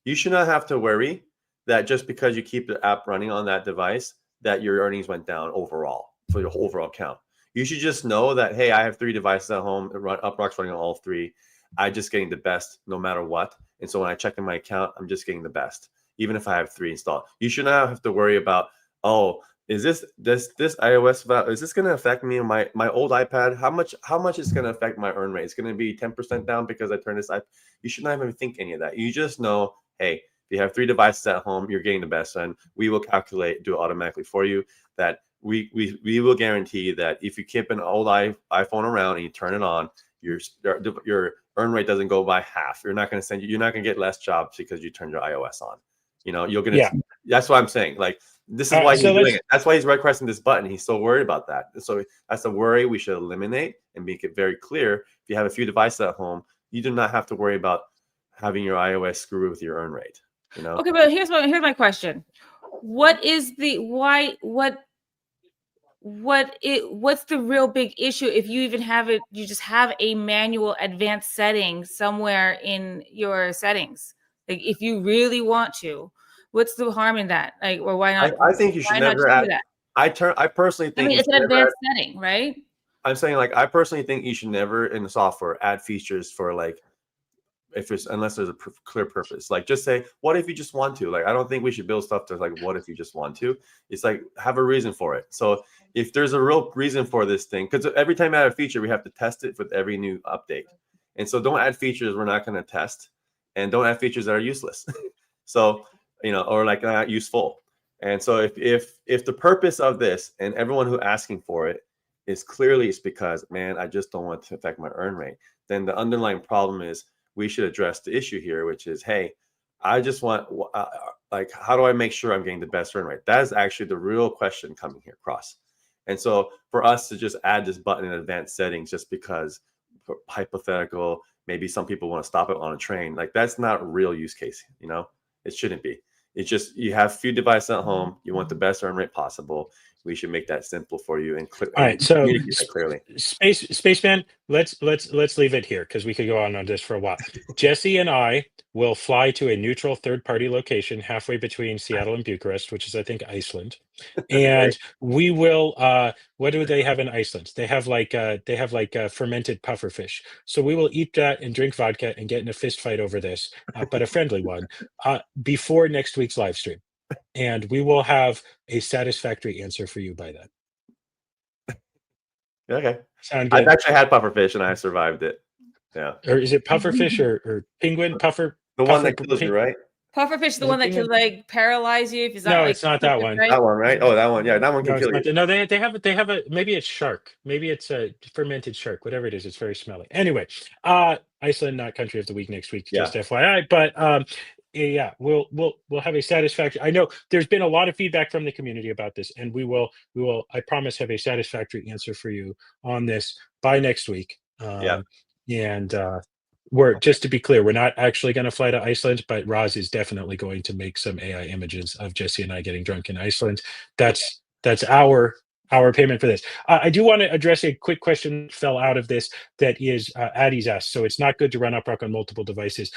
you should not have to worry that just because you keep the app running on that device, that your earnings went down overall for your overall count. You should just know that, hey, I have 3 devices at home. UpRock's running on all 3. I'm just getting the best no matter what. And so when I check in my account, I'm just getting the best, even if I have 3 installed. You should not have to worry about, oh, is this iOS, is this going to affect me on my old iPad? How much is going to affect my earn rate? It's going to be 10% down because I turned this iPad. You should not even think any of that. You just know, hey, if you have 3 devices at home, you're getting the best, and we will do it automatically for you. That we will guarantee that if you keep an old iPhone around and you turn it on, your earn rate doesn't go by half. You're not going to get less jobs because you turned your iOS on. That's what I'm saying. Like, this is why he's doing it. That's why he's requesting this button. He's so worried about that. So that's a worry we should eliminate and make it very clear. If you have a few devices at home, you do not have to worry about having your iOS screw with your earn rate. You know. Okay, but here's my question. What's the real big issue if you even have it? You just have a manual advanced setting somewhere in your settings. Like, if you really want to, what's the harm in that? Like, or why not? I think you should never add that. I personally think it's an advanced setting, right? I'm saying, like, I personally think you should never in the software add features for, like, unless there's a clear purpose. Like, just say, what if you just want to? Like, I don't think we should build stuff to, like, what if you just want to? It's like, have a reason for it. So if there's a real reason for this thing, because every time I add a feature, we have to test it with every new update. And so don't add features we're not going to test, and don't add features that are useless. So, you know, or like not useful. And so if the purpose of this and everyone who asking for it is clearly it's because, man, I just don't want to affect my earn rate, then the underlying problem is we should address the issue here, which is, hey, I just want, like, how do I make sure I'm getting the best earn rate? That is actually the real question coming here across. And so for us to just add this button in advanced settings just because hypothetical, maybe some people want to stop it on a train, like, that's not a real use case. You know, it shouldn't be. It's just, you have few devices at home, you want the best earn rate possible. We should make that simple for you and clear. All right, so clearly, Spaceman, let's leave it here because we could go on this for a while. Jesse and I will fly to a neutral third-party location halfway between Seattle and Bucharest, which is, I think, Iceland, and we will. What do they have in Iceland? They have like fermented pufferfish. So we will eat that and drink vodka and get in a fist fight over this, but a friendly one, before next week's live stream. And we will have a satisfactory answer for you by then. Okay. Sound good? I've actually had pufferfish and I survived it. Yeah. Or is it pufferfish or penguin? The one that kills you, right? Pufferfish, the one that can, like, paralyze you if it's not. No, like, it's not that one. right? That one, right? Oh, that one. Yeah, that one can kill you. No, they have a, maybe it's shark. Maybe it's a fermented shark. Whatever it is, it's very smelly. Anyway, Iceland, not country of the week next week, just FYI. But yeah, we'll have a satisfactory. I know there's been a lot of feedback from the community about this, and we will, I promise, have a satisfactory answer for you on this by next week. And we're, just to be clear, we're not actually going to fly to Iceland, but Roz is definitely going to make some AI images of Jesse and I getting drunk in Iceland. That's our payment for this. I do want to address a quick question that fell out of this that is Addie's asked. So it's not good to run UpRock on multiple devices.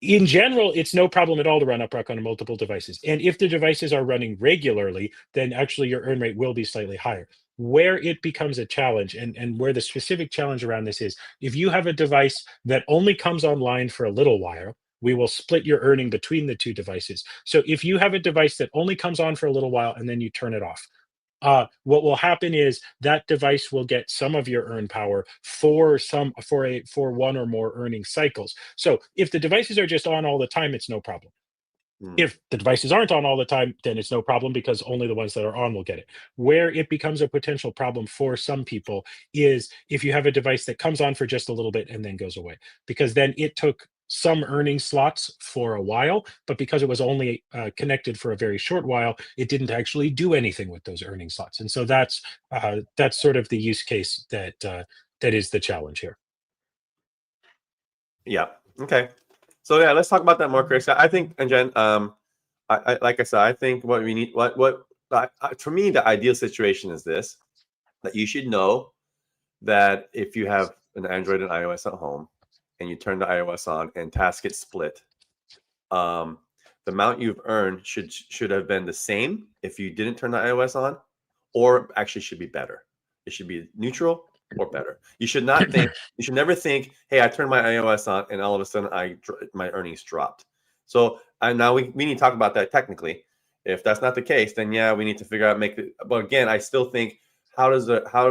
In general, it's no problem at all to run UpRock on multiple devices. And if the devices are running regularly, then actually your earn rate will be slightly higher. Where it becomes a challenge, and where the specific challenge around this is, if you have a device that only comes online for a little while, we will split your earning between the two devices. So if you have a device that only comes on for a little while and then you turn it off, what will happen is that device will get some of your earn power for one or more earning cycles. So if the devices are just on all the time, it's no problem. If the devices aren't on all the time, then it's no problem because only the ones that are on will get it. Where it becomes a potential problem for some people is if you have a device that comes on for just a little bit and then goes away, because then it took some earning slots for a while, but because it was only connected for a very short while, it didn't actually do anything with those earning slots. And so that's sort of the use case that is the challenge here. Yeah. Okay. So yeah, let's talk about that more, Chris. I think, and Jen, I like I said, I think what we need, for me, the ideal situation is this: that you should know that if you have an Android and iOS at home, and you turn the iOS on and tasks get split, the amount you've earned should have been the same if you didn't turn the iOS on, or actually should be better. It should be neutral or better. You should not think, you should never think, hey, I turned my iOS on and all of a sudden my earnings dropped. So now we need to talk about that technically. If that's not the case, then yeah, we need to figure out, but again, I still think, how does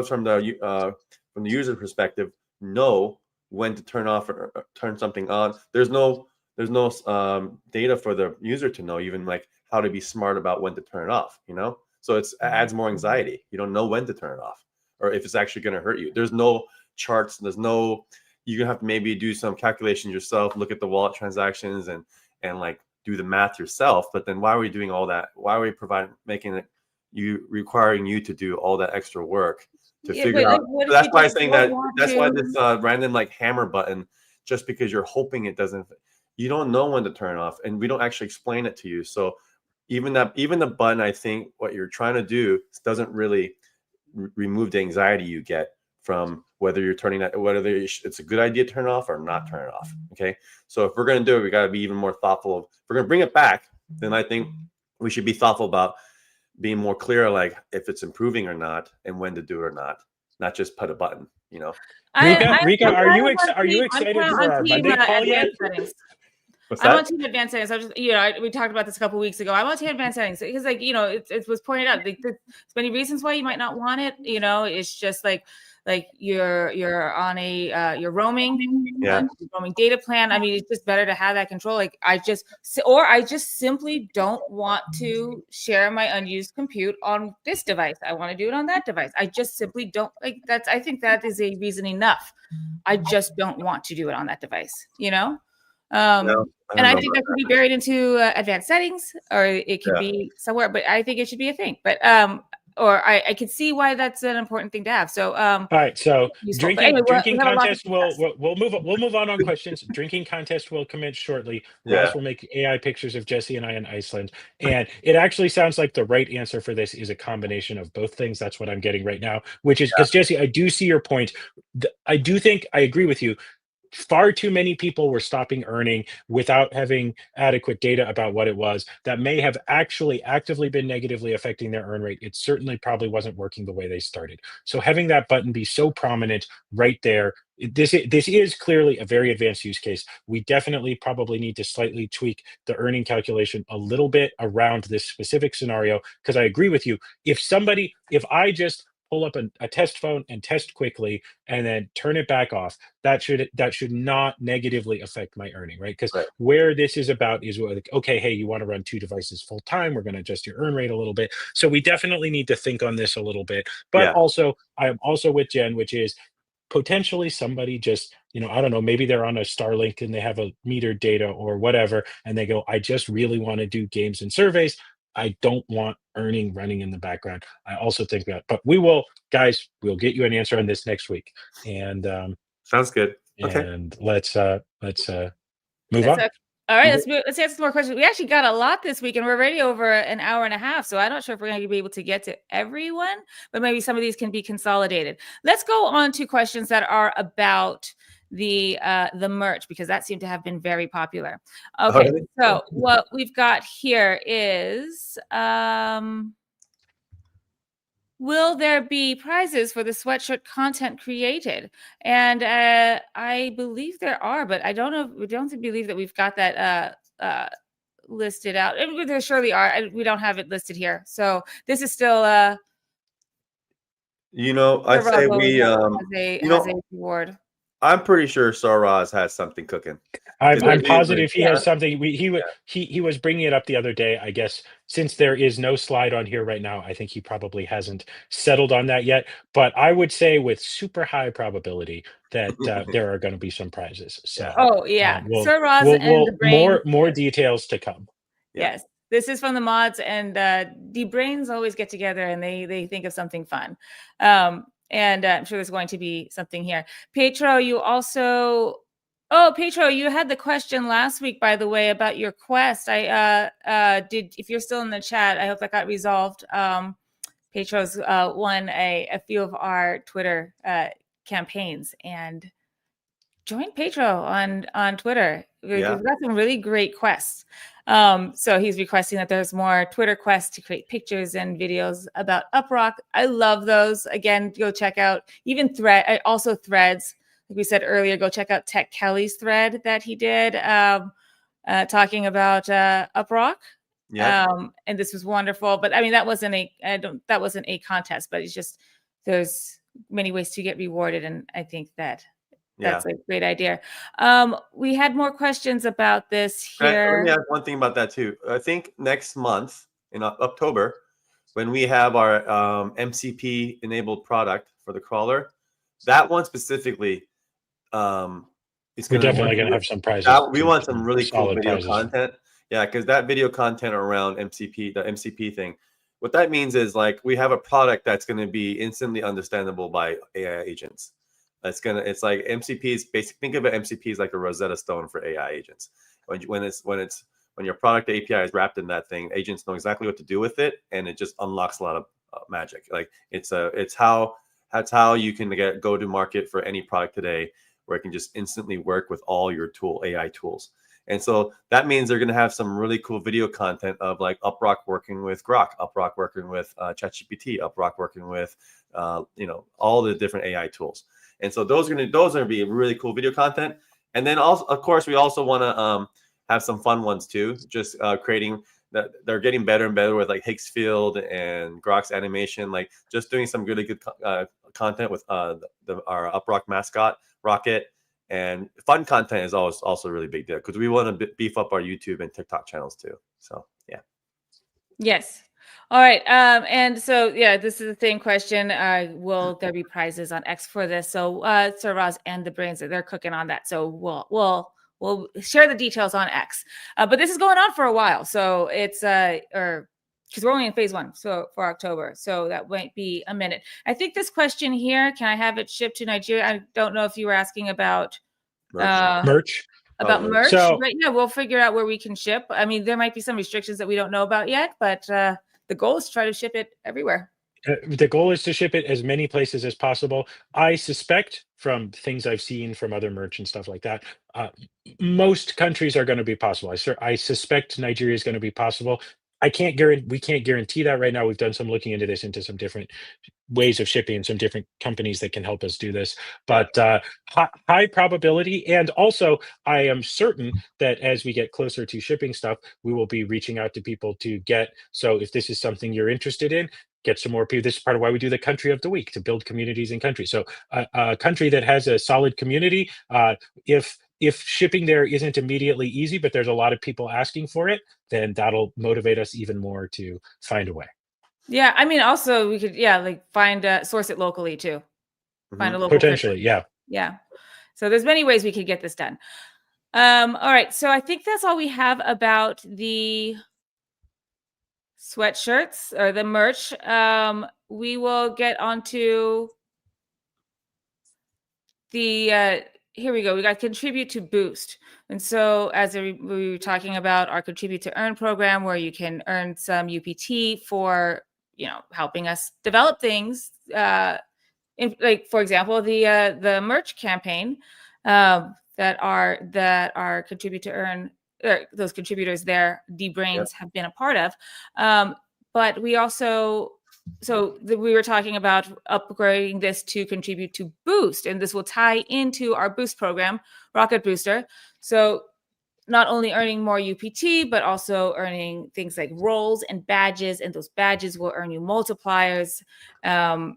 from the user perspective know when to turn off or turn something on? There's no data for the user to know even like how to be smart about when to turn it off, you know? So it adds more anxiety. You don't know when to turn it off or if it's actually going to hurt you. There's no charts. You're gonna have to maybe do some calculations yourself, look at the wallet transactions and like do the math yourself. But then why are we doing all that? Why are we requiring you to do all that extra work to figure out? So that's why I'm saying that's why this random like hammer button, just because you're hoping it doesn't, you don't know when to turn it off, and we don't actually explain it to you. So even the button, I think what you're trying to do doesn't really remove the anxiety you get from whether you're turning that, whether it's a good idea to turn it off or not turn it off. Okay, so if we're going to do it, we got to be even more thoughtful. If we're going to bring it back, then I think we should be thoughtful about being more clear, like if it's improving or not, and when to do it or not just put a button. You know, Rika, are you excited for our Monday call yet? I'm on team advanced settings. I just, we talked about this a couple of weeks ago. I'm on team advanced settings because, like, it was pointed out, like, there's many reasons why you might not want it. It's just like you're on you're roaming, roaming data plan. I mean, it's just better to have that control. Like, I just simply don't want to share my unused compute on this device. I want to do it on that device. I just simply don't like that's. I think that is a reason enough. I just don't want to do it on that device. And I think that could be buried into advanced settings, or it could be somewhere, but I think it should be a thing. But or I could see why that's an important thing to have. So all right, so drinking contest we'll move on questions. Drinking contest will commence shortly. Ross will make AI pictures of Jesse and I in Iceland, and it actually sounds like the right answer for this is a combination of both things. That's what I'm getting right now, which is because Jesse, I do see your point. I do think I agree with you. Far too many people were stopping earning without having adequate data about what it was. That may have actually actively been negatively affecting their earn rate. It certainly probably wasn't working the way they started. So having that button be so prominent right there, this is clearly a very advanced use case. We definitely probably need to slightly tweak the earning calculation a little bit around this specific scenario, because I agree with you. If I just pull up a test phone and test quickly and then turn it back off, that should not negatively affect my earning, right? Because where this is about is like, okay, hey, you want to run 2 devices full time, we're going to adjust your earn rate a little bit. So we definitely need to think on this a little bit. But also, I am also with Jen, which is potentially somebody just, I don't know, maybe they're on a Starlink and they have a metered data or whatever, and they go, I just really want to do games and surveys. I don't want earning running in the background. I also think that, but we'll get you an answer on this next week. And sounds good. Okay. And let's move on. All right, let's answer some more questions. We actually got a lot this week, and we're already over an hour and a half. So I'm not sure if we're going to be able to get to everyone, but maybe some of these can be consolidated. Let's go on to questions that are about the merch, because that seemed to have been very popular. Okay, so what we've got here is will there be prizes for the sweatshirt content created? And I believe there are, but I don't know. We don't believe that we've got that listed out. And there surely are. We don't have it listed here. So this is still I'd say we has a reward. I'm pretty sure Saraz has something cooking. I'm positive he has something. He was bringing it up the other day. I guess since there is no slide on here right now, I think he probably hasn't settled on that yet. But I would say with super high probability that there are going to be some prizes. So Saraz and the brain. More details to come. Yes. This is from the mods, and the brains always get together and they think of something fun. And I'm sure there's going to be something here. Petro, you had the question last week, by the way, about your quest. If you're still in the chat, I hope that got resolved. Petro's won a few of our Twitter campaigns, and join Petro on Twitter. We've got some really great quests. So he's requesting that there's more Twitter quests to create pictures and videos about UpRock. I love those. Again, go check out even also threads. Like we said earlier, go check out Tech Kelly's thread that he did talking about UpRock. And this was wonderful. But I mean, that wasn't a contest, but it's just there's many ways to get rewarded, and I think that's a great idea. We had more questions about this here. Let me add one thing about that too. I think next month in October, when we have our MCP enabled product for the crawler, that one specifically, we're definitely going to have some prizes. We want some really cool video content. Yeah, because that video content around MCP, the MCP thing, what that means is like we have a product that's going to be instantly understandable by AI agents. It's like MCP is basic. Think of it, MCP is like a Rosetta Stone for AI agents. when your product API is wrapped in that thing, agents know exactly what to do with it, and it just unlocks a lot of magic. Like that's how you can go to market for any product today, where it can just instantly work with all your AI tools. And so that means they're going to have some really cool video content of like UpRock working with Grok, UpRock working with ChatGPT, UpRock working with all the different AI tools. And so those are going to be really cool video content. And then also, of course, we also want to have some fun ones too. Just creating that. They're getting better and better with like Higgsfield and Grok's animation. Like just doing some really good content with our UpRock mascot Rocket. And fun content is always also a really big deal because we want to beef up our YouTube and TikTok channels too. So yeah. Yes. All right. And so yeah, this is the same question. Will there be prizes on X for this? So Sir Roz and the brains, they're cooking on that. So we'll share the details on X. But this is going on for a while. So it's because we're only in phase 1, so for October. So that might be a minute. I think this question here, can I have it shipped to Nigeria? I don't know if you were asking about merch. About merch. So, but yeah, we'll figure out where we can ship. I mean, there might be some restrictions that we don't know about yet, but the goal is to try to ship it everywhere. The goal is to ship it as many places as possible. I suspect from things I've seen from other merch and stuff like that, most countries are going to be possible. I suspect Nigeria is going to be possible. We can't guarantee that right now. We've done some looking into some different ways of shipping, some different companies that can help us do this, but high probability. And also I am certain that as we get closer to shipping stuff, we will be reaching out to people to so if this is something you're interested in, get some more people. This is part of why we do the country of the week, to build communities in countries. So a country that has a solid community, if shipping there isn't immediately easy, but there's a lot of people asking for it, then that'll motivate us even more to find a way. Yeah, I mean, also we could, source it locally too. Find a local potentially, country. Yeah. So there's many ways we could get this done. All right, so I think that's all we have about the sweatshirts or the merch. We will get onto the here we go. We got contribute to boost. And so as we were talking about our contribute to earn program, where you can earn some UPT for, helping us develop things. Like, for example, the merch campaign that our contribute to earn, those contributors there, DBrains, have been a part of. But we also, we were talking about upgrading this to contribute to boost, and this will tie into our boost program, Rocket Booster. So not only earning more UPT, but also earning things like roles and badges, and those badges will earn you multipliers and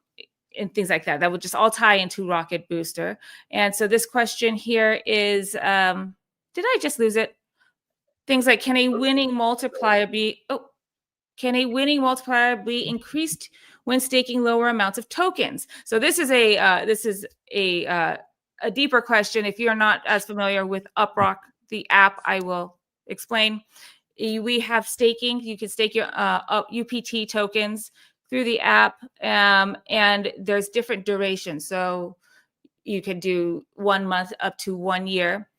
things like that. That would just all tie into Rocket Booster. And so this question here is, did I just lose it? Things like, can a winning multiplier be increased when staking lower amounts of tokens? So this is a deeper question. If you're not as familiar with UpRock, the app, I will explain. We have staking. You can stake your UPT tokens through the app, and there's different durations. So you can do 1 month up to 1 year,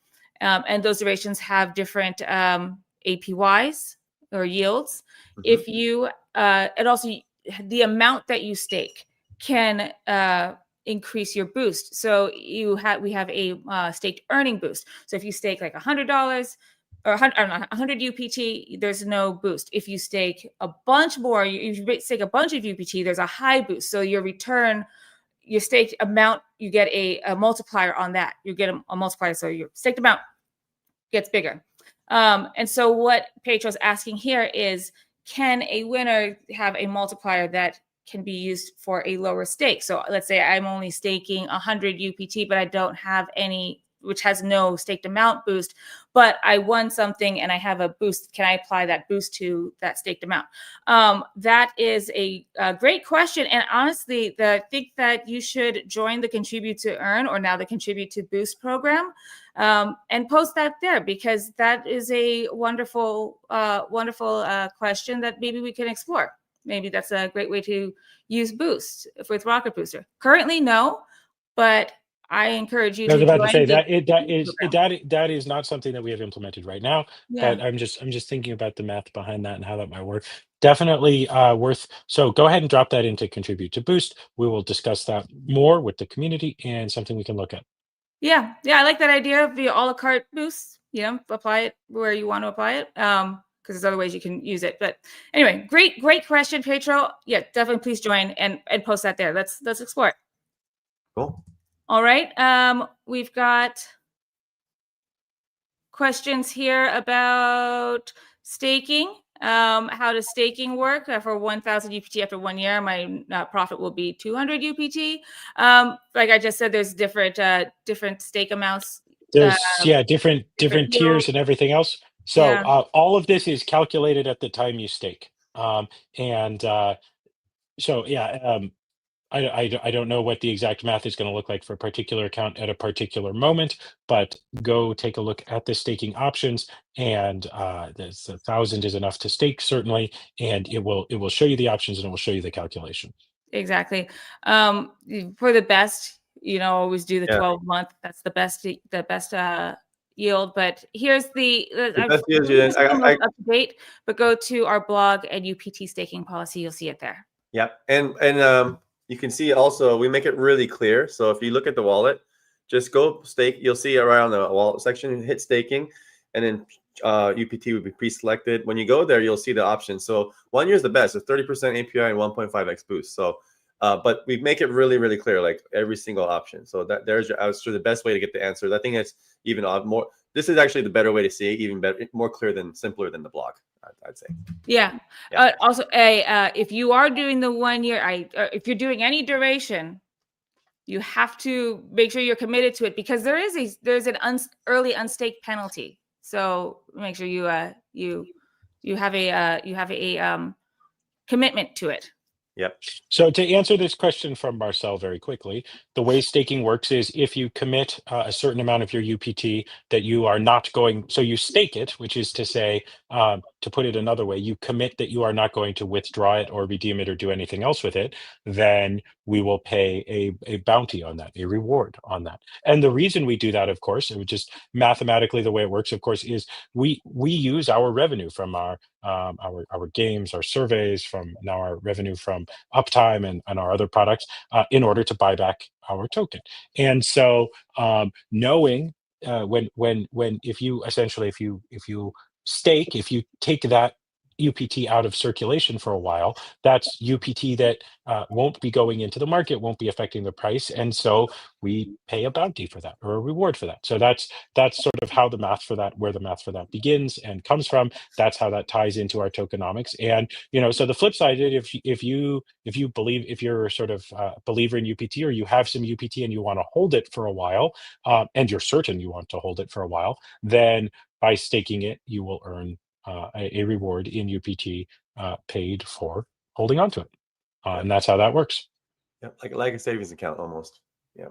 and those durations have different APYs or yields. If you and also the amount that you stake can increase your boost. So we have a staked earning boost. So if you stake like $100 or 100 UPT, there's no boost. If you stake a bunch more, you stake a bunch of UPT, there's a high boost. So your return, your staked amount, you get a multiplier on that. You get a multiplier, so your staked amount gets bigger. And so what Pedro's asking here is, can a winner have a multiplier that can be used for a lower stake? So let's say I'm only staking 100 UPT, but I don't have any, which has no staked amount boost, but I won something and I have a boost. Can I apply that boost to that staked amount? That is a great question. And honestly, I think that you should join the Contribute to Earn, or now the Contribute to Boost program, and post that there, because that is a wonderful question that maybe we can explore. Maybe that's a great way to use Boost with Rocket Booster. Currently, no, but I encourage you I was to about to join say the that is not something that we have implemented right now, Yeah. but I'm just thinking about the math behind that and how that might work. Definitely worth. So go ahead and drop that into contribute to boost. We will discuss that more with the community and something we can look at. Yeah, I like that idea of the a la carte boost. Apply it where you want to apply it. Because there's other ways you can use it. But anyway, great question, Petro. Yeah, definitely please join and post that there. Let's explore it. Cool. All right. We've got questions here about staking. How does staking work? For 1,000 UPT after 1 year, my profit will be 200 UPT. Like I just said, there's different stake amounts. There's different tiers yields. and everything else. So all of this is calculated at the time you stake. I don't know what the exact math is going to look like for a particular account at a particular moment, but go take a look at the staking options, and there's 1,000 is enough to stake certainly, and it will show you the options and it will show you the calculation. Exactly. For the best, always do the 12-month. That's the best yield. But here's the best yield is up to date. But go to our blog and UPT staking policy. You'll see it there. Yep, and you can see also we make it really clear. So if you look at the wallet, just go stake. You'll see around the wallet section, hit staking, and then UPT would be pre-selected. When you go there, you'll see the options. So 1 year is the best. It's 30% API and 1.5x boost. So, but we make it really, really clear, like every single option. So there's the best way to get the answers. I think it's even more. This is actually the better way to see it, even better, more clear simpler than the blog. I'd say. Yeah. Also, if you are doing the 1 year, if you're doing any duration, you have to make sure you're committed to it, because there's an early unstake penalty. So make sure you have a commitment to it. Yep. So to answer this question from Marcel very quickly, the way staking works is if you commit a certain amount of your UPT that you are not going, so you stake it, which is to say, to put it another way, you commit that you are not going to withdraw it or redeem it or do anything else with it, then we will pay a bounty on that, a reward on that. And the reason we do that, of course, it would just mathematically the way it works, of course, is we use our revenue from our games, our surveys, from now our revenue from Uptime and our other products in order to buy back our token. And so knowing if you stake, if you take that UPT out of circulation for a while, that's UPT that won't be going into the market, won't be affecting the price, and so we pay a bounty for that or a reward for that. So that's sort of how the math for that, where the math for that begins and comes from. That's how that ties into our tokenomics. And so the flip side, if you're sort of a believer in UPT, or you have some UPT and you want to hold it for a while, and you're certain you want to hold it for a while, then by staking it, you will earn a reward in UPT paid for holding on to it. And that's how that works. Yeah, like a savings account almost. Yeah.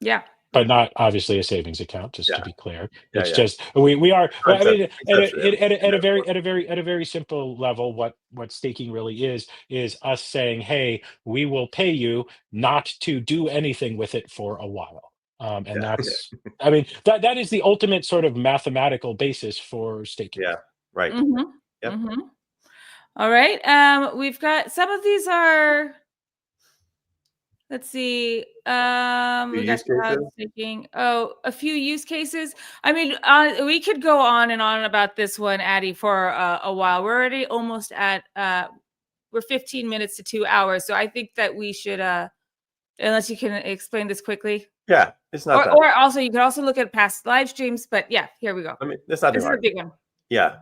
Yeah. But not obviously a savings account, just to be clear. It's just we are. Concept, at a very simple level, what staking really is us saying, hey, we will pay you not to do anything with it for a while. And that's, that is the ultimate sort of mathematical basis for staking. Yeah, right. Mm-hmm. Yep. Mm-hmm. All right. We've got some of these are. Let's see. We got a few use cases. I mean, we could go on and on about this one, Addie, for a while. We're already almost at. We're 15 minutes to 2 hours, so I think that we should. Unless you can explain this quickly. Yeah, it's not. Or also, you can also look at past live streams. But yeah, here we go. I mean, this is a big one. Yeah.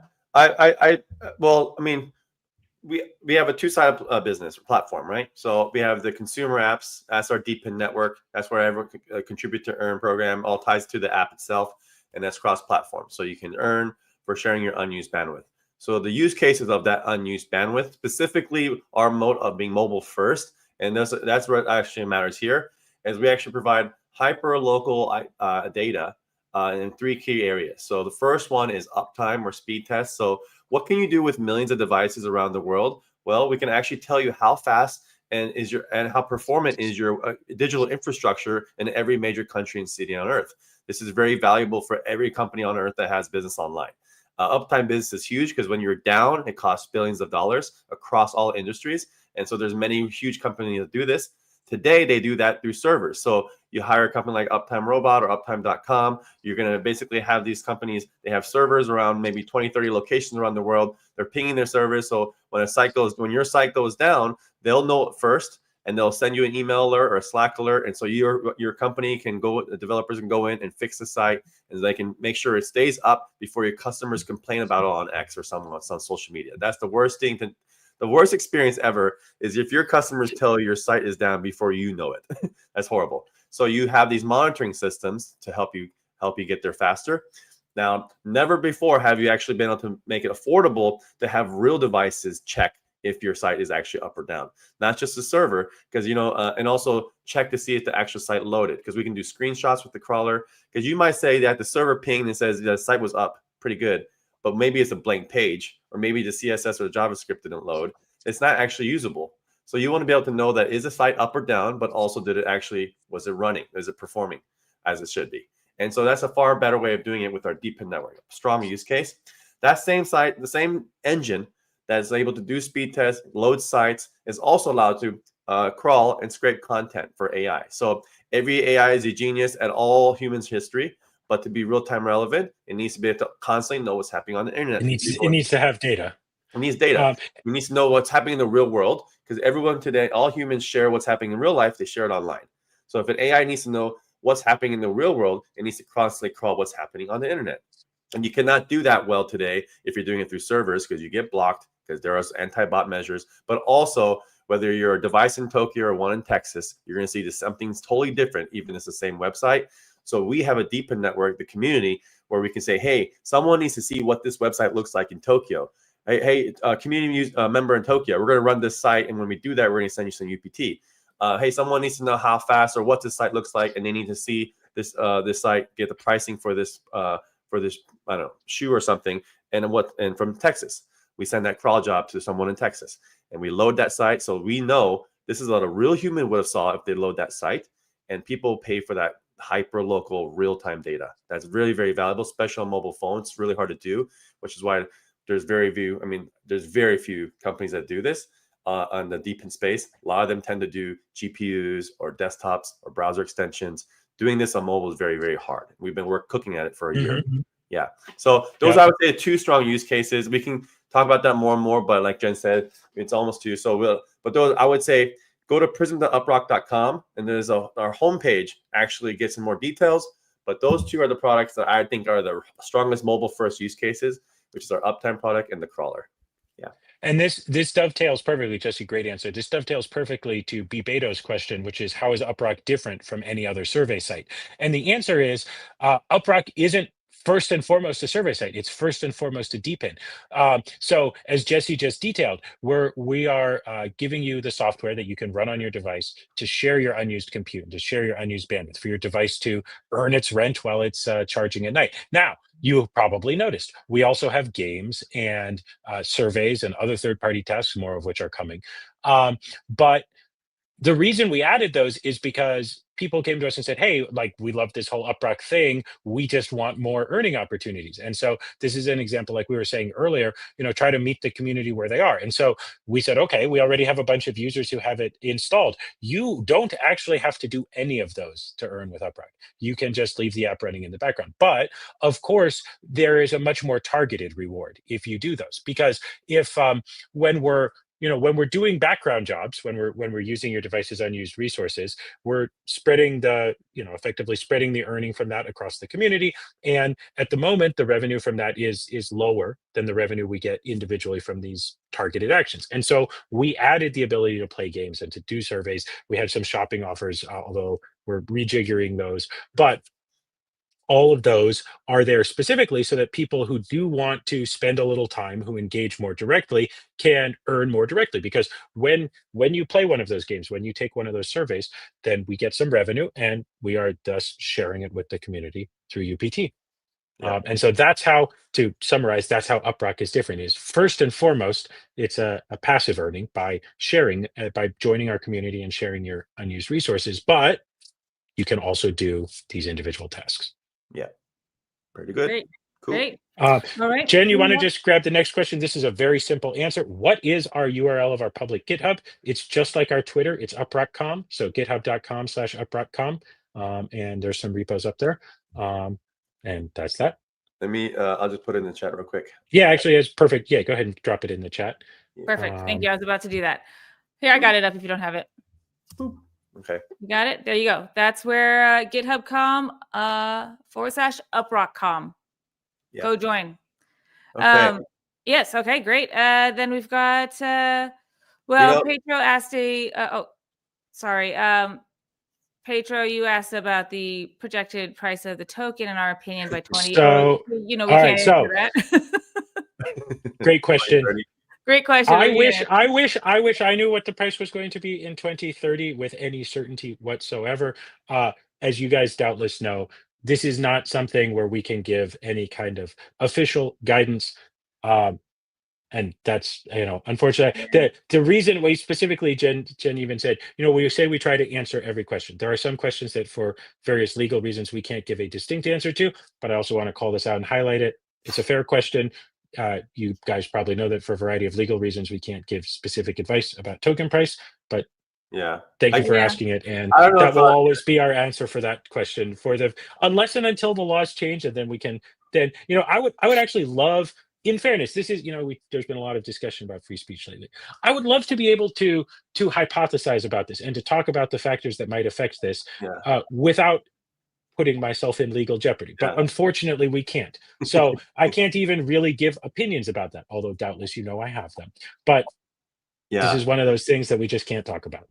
We have a two-sided business platform, right? So we have the consumer apps. That's our DePIN network. That's where everyone can contribute to earn program. All ties to the app itself, and that's cross-platform. So you can earn for sharing your unused bandwidth. So the use cases of that unused bandwidth, specifically our mode of being mobile first, and that's what actually matters here, is we actually provide hyper-local data in 3 key areas. So the first one is uptime or speed test. So what can you do with millions of devices around the world? Well, we can actually tell you how fast and how performant is your digital infrastructure in every major country and city on earth. This is very valuable for every company on earth that has business online. Uptime business is huge because when you're down, it costs billions of dollars across all industries. And so there's many huge companies that do this. Today, they do that through servers. So you hire a company like Uptime Robot or uptime.com. You're going to basically have these companies, they have servers around maybe 20, 30 locations around the world. They're pinging their servers. So when your site goes down, they'll know it first, and they'll send you an email alert or a Slack alert. And so your company can go, the developers can go in and fix the site, and they can make sure it stays up before your customers complain about it on X or someone else on social media. That's the worst thing. The worst experience ever is if your customers tell you your site is down before you know it. That's horrible. So you have these monitoring systems to help you get there faster. Now, never before have you actually been able to make it affordable to have real devices check if your site is actually up or down, not just the server, because and also check to see if the actual site loaded, because we can do screenshots with the crawler. Because you might say that the server pinged and says the site was up pretty good, but maybe it's a blank page, or maybe the CSS or the JavaScript didn't load. It's not actually usable. So you want to be able to know that is the site up or down, but also was it running? Is it performing as it should be? And so that's a far better way of doing it with our DePIN network. Strong use case. That same site, the same engine that is able to do speed tests, load sites, is also allowed to crawl and scrape content for AI. So every AI is a genius at all humans' history. But to be real-time relevant, it needs to be able to constantly know what's happening on the internet. It needs to have data. It needs data. It needs to know what's happening in the real world, because everyone today, all humans share what's happening in real life. They share it online. So if an AI needs to know what's happening in the real world, it needs to constantly crawl what's happening on the internet. And you cannot do that well today if you're doing it through servers, because you get blocked, because there are anti-bot measures. But also, whether you're a device in Tokyo or one in Texas, you're going to see something's totally different, even if it's the same website. So we have a DePIN network, the community, where we can say, hey, someone needs to see what this website looks like in Tokyo. Hey, community member in Tokyo, we're going to run this site, and when we do that, we're going to send you some UPT. Hey, someone needs to know how fast or what this site looks like, and they need to see this site, get the pricing for this I don't know, shoe or something, and from Texas, we send that crawl job to someone in Texas, and we load that site, so we know this is what a real human would have saw if they load that site, and people pay for that hyper local real-time data. That's really very valuable, especially on mobile phones. It's really hard to do, which is why there's very few companies that do this on the DePIN space. A lot of them tend to do GPUs or desktops or browser extensions. Doing this on mobile is very, very hard. We've been cooking at it for a year. Yeah. So those, I would say, 2 strong use cases. We can talk about that more and more, but like Jen said, it's almost 2. So but those, I would say, go to prism.uprock.com, and there's our homepage actually gets some more details. But those 2 are the products that I think are the strongest mobile first use cases, which is our Uptime product and the crawler. Yeah. And this dovetails perfectly, Jesse, great answer. This dovetails perfectly to Beto's question, which is, how is UpRock different from any other survey site? And the answer is, UpRock isn't first and foremost a survey site. It's first and foremost a DePIN. So as Jesse just detailed, we are giving you the software that you can run on your device to share your unused compute, to share your unused bandwidth, for your device to earn its rent while it's charging at night. Now, you probably noticed we also have games and surveys and other third-party tasks, more of which are coming. But the reason we added those is because people came to us and said, hey, like, we love this whole UpRock thing. We just want more earning opportunities. And so this is an example, like we were saying earlier, try to meet the community where they are. And so we said, okay, we already have a bunch of users who have it installed. You don't actually have to do any of those to earn with UpRock. You can just leave the app running in the background. But of course, there is a much more targeted reward if you do those, because if when we're doing background jobs, when we're using your device's unused resources, we're spreading effectively spreading the earning from that across the community. And at the moment, the revenue from that is lower than the revenue we get individually from these targeted actions. And so we added the ability to play games and to do surveys. We have some shopping offers, although we're rejiggering those. But all of those are there specifically so that people who do want to spend a little time, who engage more directly, can earn more directly. Because when you play one of those games, when you take one of those surveys, then we get some revenue, and we are thus sharing it with the community through UPT. And so that's how, to summarize, that's how UpRock is different. Is first and foremost, it's a passive earning by sharing, by joining our community and sharing your unused resources. But you can also do these individual tasks. Yeah, pretty good. Great. Cool. Great. All right. Jen, you want to just grab the next question? This is a very simple answer. What is our URL of our public GitHub? It's just like our Twitter. It's uprock.com. So github.com/uprock.com. And there's some repos up there. And that's that. Let me, I'll just put it in the chat real quick. Yeah, actually, it's perfect. Yeah, go ahead and drop it in the chat. Perfect. Thank you. I was about to do that. Here, I got it up if you don't have it. Boop. Okay. You got it? There you go. That's where github.com /uprock.com. Yeah. Go join. Okay. Yes. Okay, great. Then we've got, Pedro asked Pedro, you asked about the projected price of the token in our opinion by 20. So, we can't answer that. Great question. Great question. I wish I knew what the price was going to be in 2030 with any certainty whatsoever. As you guys doubtless know, this is not something where we can give any kind of official guidance. And that's, unfortunately, the reason we specifically, Jen even said, we say we try to answer every question. There are some questions that for various legal reasons we can't give a distinct answer to, but I also want to call this out and highlight it. It's a fair question. You guys probably know that for a variety of legal reasons, we can't give specific advice about token price, but thank you for asking it. And that will always be our answer for that question unless and until the laws change. And then we can, I would actually love, in fairness, this is, there's been a lot of discussion about free speech lately. I would love to be able to hypothesize about this and to talk about the factors that might affect this without putting myself in legal jeopardy. But unfortunately, we can't. So I can't even really give opinions about that, although doubtless I have them. But this is one of those things that we just can't talk about.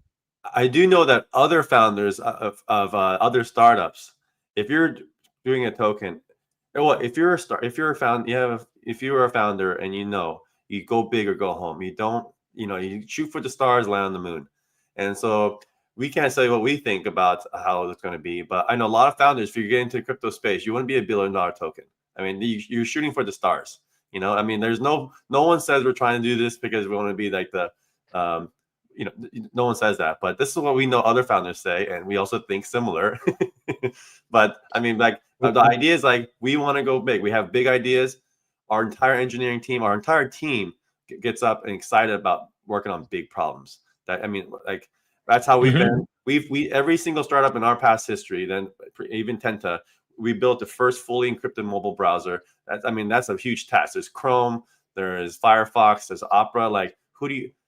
I do know that other founders of other startups, if you're doing a token, if you're a founder and you go big or go home. You don't, you shoot for the stars, land on the moon. And so we can't say what we think about how it's going to be, but I know a lot of founders, if you get into the crypto space, you want to be $1 billion token. I mean, you're shooting for the stars. I mean, there's no one says we're trying to do this because we want to be like the, no one says that, but this is what we know other founders say, and we also think similar. But I mean, like the idea is like we want to go big. We have big ideas. Our entire engineering team, our entire team gets up and excited about working on big problems. That's how we've been. We every single startup in our past history, then even Tenta, we built the first fully encrypted mobile browser. That's a huge task. There's Chrome, there's Firefox, there's Opera. Like,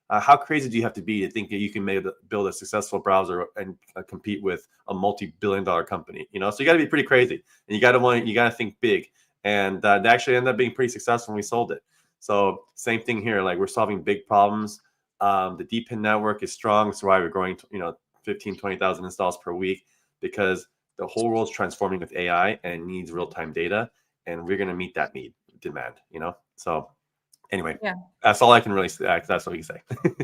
how crazy do you have to be to think that you can build a successful browser and compete with a multi-billion-dollar company? So you got to be pretty crazy, and you got to think big. And they actually ended up being pretty successful when we sold it. So same thing here. Like, we're solving big problems. The DePIN network is strong. That's why we're growing, 15, 20,000 installs per week, because the whole world's transforming with AI and needs real-time data, and we're going to meet that demand. So anyway, that's all I can really say. That's what we can say.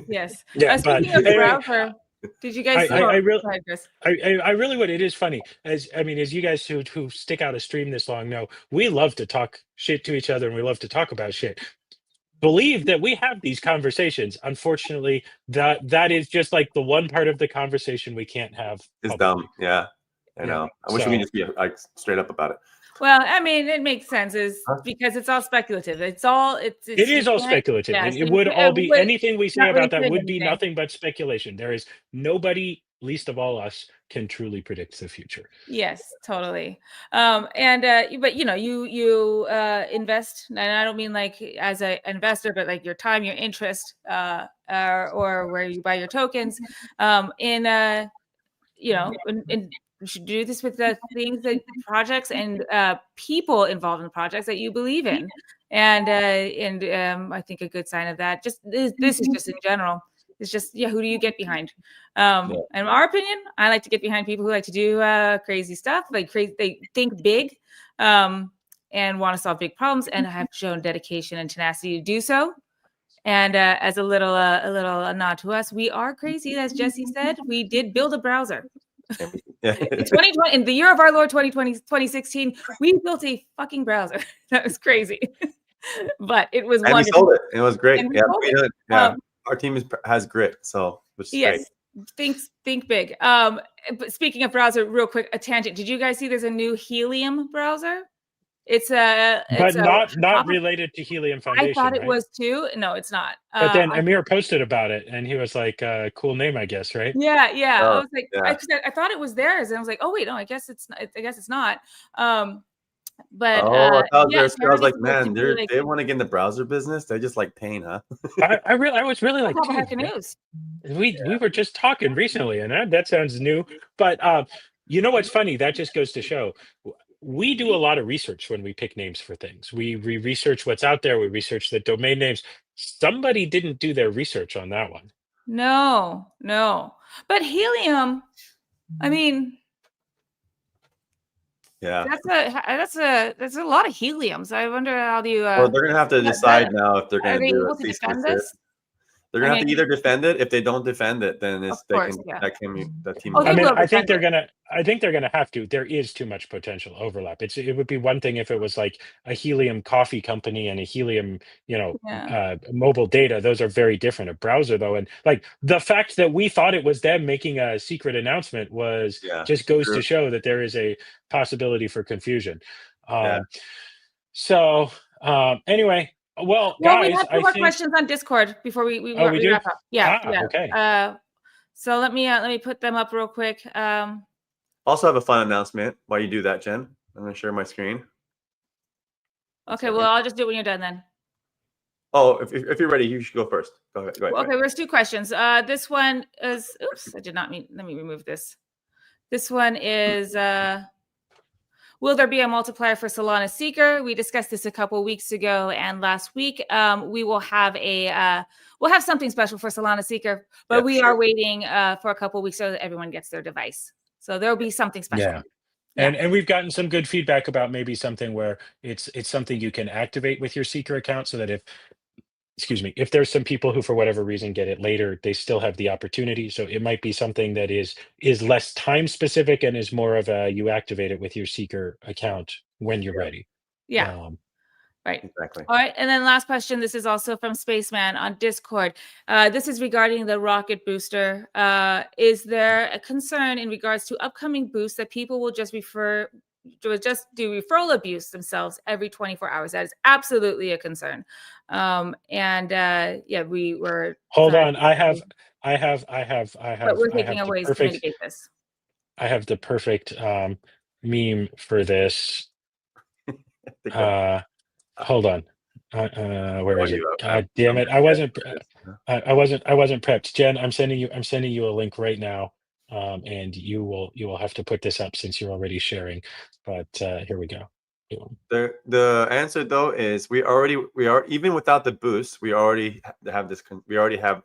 Yes. Yeah. Speaking of browser, did you guys? I really would. It is funny, as you guys who stick out a stream this long know, we love to talk shit to each other, and we love to talk about shit. Believe that we have these conversations. Unfortunately, that is just like the one part of the conversation we can't have. It's dumb. Yeah, I know. I wish we could just be like straight up about it. Well, it makes sense, because it's all speculative. It is all speculative. Yes, it would all be anything we say about that would be nothing but speculation. There is nobody, least of all us, can truly predict the future. Yes, totally. But you invest, and I don't mean like as an investor, but like your time, your interest, or where you buy your tokens, you should do this with the things, that projects and people involved in the projects that you believe in, and I think a good sign of that, this is just in general. It's just, who do you get behind? In our opinion, I like to get behind people who like to do crazy stuff, they think big, and want to solve big problems, and have shown dedication and tenacity to do so. And as a little nod to us, we are crazy, as Jesse said. We did build a browser. Yeah. In 2020, in the year of our Lord 2016, we built a fucking browser. That was crazy. But it was And we wonderful. sold it. It was great. And we Yeah, sold it. yeah. Our team has grit, so which is great. Yes, think big. But speaking of browser, real quick, a tangent. Did you guys see there's a new Helium browser? It's not related to Helium Foundation. I thought it right? was too. No, it's not. But then Amir posted about it, and he was like, "Cool name, I guess, right?" Yeah. I Oh, was like, yeah. I thought it was theirs, and I was like, oh wait, no, I guess it's not. I guess it's not. But I thought yeah, I was like, apparently man, it's like, they want to get in the browser business. They just like pain, huh? I was really like, what the heck dude, news? we were just talking recently, and that sounds new. But you know what's funny? That just goes to show we do a lot of research when we pick names for things. We research what's out there. We research the domain names. Somebody didn't do their research on that one. No. But Helium, I mean, Yeah. that's a lot of heliums. I wonder how do you. Well, they're gonna have to decide now if they're Are gonna they do able a to cease defend and desist. this? They're gonna I have to mean- either defend it. If they don't defend it, then Of course, yeah. that team. Oh, they I mean, will I think defend it. I think they're gonna have to. There is too much potential overlap. It would be one thing if it was like a Helium coffee company and a Helium, Yeah. mobile data. Those are very different. A browser though, and like the fact that we thought it was them making a secret announcement was just goes to show that there is a possibility for confusion. So anyway, well, guys, we have two more questions on Discord before we wrap up. Yeah. Okay. So let me put them up real quick. Also have a fun announcement while you do that, Jen. I'm gonna share my screen. Okay, well, I'll just do it when you're done then. Oh, if you're ready, you should go first. Go ahead. Okay, there's two questions. This one is, oops, I did not mean, let me remove this. This one is, will there be a multiplier for Solana Seeker? We discussed this a couple weeks ago and last week. We will have we'll have something special for Solana Seeker, but we are waiting for a couple weeks so that everyone gets their device. So there'll be something special. Yeah. And we've gotten some good feedback about maybe something where it's something you can activate with your Seeker account so that if there's some people who for whatever reason get it later, they still have the opportunity. So it might be something that is less time specific and is more of a you activate it with your Seeker account when you're ready. Yeah. Right. Exactly. All right. And then last question. This is also from Spaceman on Discord. This is regarding the rocket booster. Is there a concern in regards to upcoming boosts that people will just do referral abuse themselves every 24 hours? That is absolutely a concern. We were. Hold on. I have. But we're thinking of ways to mitigate this. I have the perfect meme for this. Hold on. Where is it? God damn it! I wasn't prepped. Jen, I'm sending you a link right now, and you will have to put this up since you're already sharing. But here we go. The answer though is we are even without the boost, we already have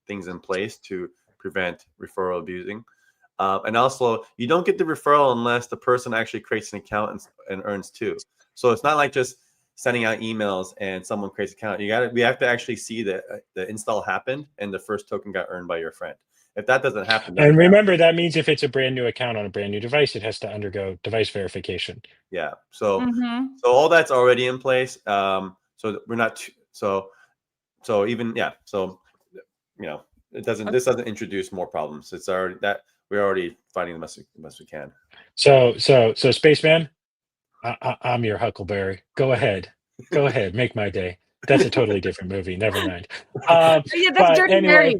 things in place to prevent referral abusing. And also, you don't get the referral unless the person actually creates an account and earns too. So it's not like just sending out emails and someone creates an account. We have to actually see that the install happened and the first token got earned by your friend. If that doesn't happen, and remember that means if it's a brand new account on a brand new device, it has to undergo device verification. Yeah. So all that's already in place. So we're not so even So it doesn't. This doesn't introduce more problems. It's already that we're already fighting the best we can. So Spaceman, I'm your Huckleberry. Go ahead, make my day. That's a totally different movie. Never mind. That's Dirty Mary.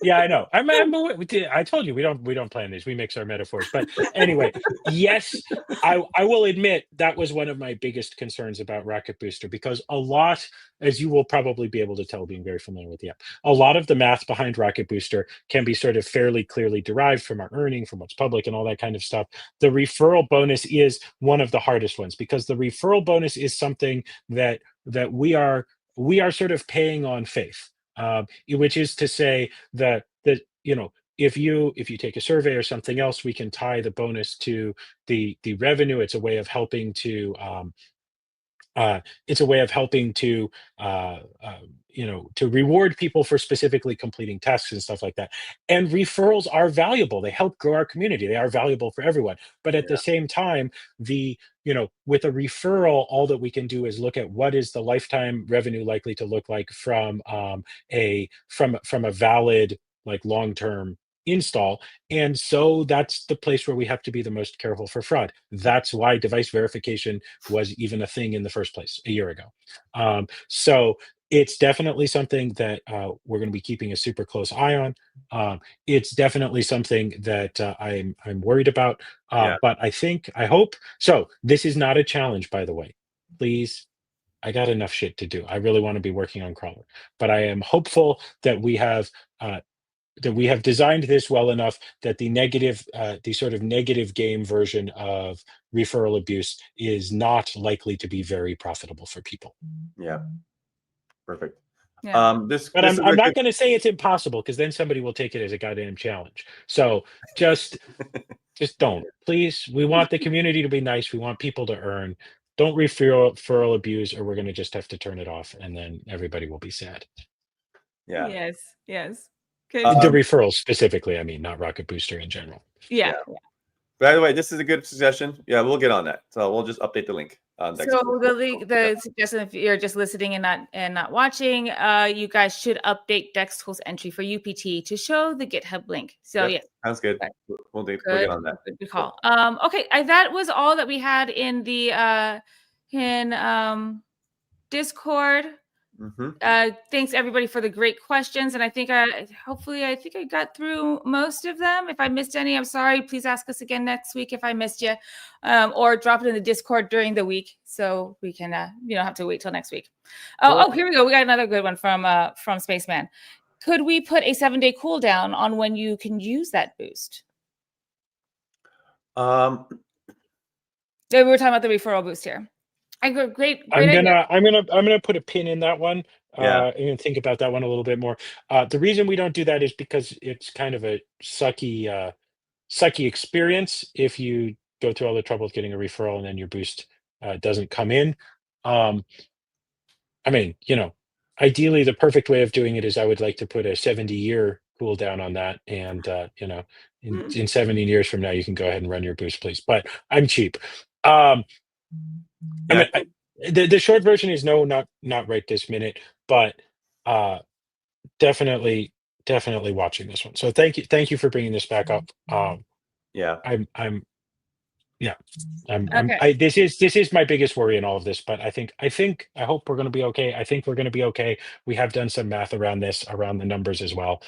Yeah, I know. I told you we don't plan these. We mix our metaphors. But anyway, yes, I will admit that was one of my biggest concerns about Rocket Booster because a lot, as you will probably be able to tell, being very familiar with the app, a lot of the math behind Rocket Booster can be sort of fairly clearly derived from our earning, from what's public, and all that kind of stuff. The referral bonus is one of the hardest ones because the referral bonus is something that we are sort of paying on faith. Which is to say that if you take a survey or something else, we can tie the bonus to the revenue. It's a way of helping to it's a way of helping to to reward people for specifically completing tasks and stuff like that. And referrals are valuable. They help grow our community. They are valuable for everyone. But at the same time, with a referral, all that we can do is look at what is the lifetime revenue likely to look like from a valid, like, long-term install. And so that's the place where we have to be the most careful for fraud. That's why device verification was even a thing in the first place a year ago. So it's definitely something that we're going to be keeping a super close eye on. It's definitely something that I'm worried about. But I hope so. This is not a challenge, by the way. Please, I got enough shit to do. I really want to be working on crawler, but I am hopeful that we have designed this well enough that the sort of negative game version of referral abuse is not likely to be very profitable for people. Yeah. Perfect. Yeah. But I'm not going to say it's impossible, because then somebody will take it as a goddamn challenge. So just don't, please. We want the community to be nice. We want people to earn. Don't referral abuse, or we're going to just have to turn it off, and then everybody will be sad. Yeah. Yes. Yes. The referrals specifically, I mean, not Rocket Booster in general. Yeah. By the way, this is a good suggestion. Yeah, we'll get on that. So we'll just update the link. So the suggestion, if you're just listening and not watching, you guys should update Dexco's entry for UPT to show the GitHub link. So yeah, sounds good. We'll get on that. Good call. Okay, that was all that we had in the Discord. Thanks everybody for the great questions, and I think I got through most of them. If I missed any, I'm sorry. Please ask us again next week if I missed you, or drop it in the Discord during the week so we can you don't have to wait till next week. Oh, here we go. We got another good one from Spaceman. Could we put a 7-day cooldown on when you can use that boost? We were talking about the referral boost here. Great idea. I'm gonna put a pin in that one. And think about that one a little bit more. The reason we don't do that is because it's kind of a sucky experience if you go through all the trouble of getting a referral and then your boost doesn't come in. I mean, ideally the perfect way of doing it is I would like to put a 70-year cooldown on that, and in 17 years from now you can go ahead and run your boost, please. But I'm cheap. The short version is no, not right this minute, but definitely watching this one. So thank you for bringing this back up. This is my biggest worry in all of this, but I hope we're going to be okay. I think we're going to be okay. We have done some math around the numbers as well,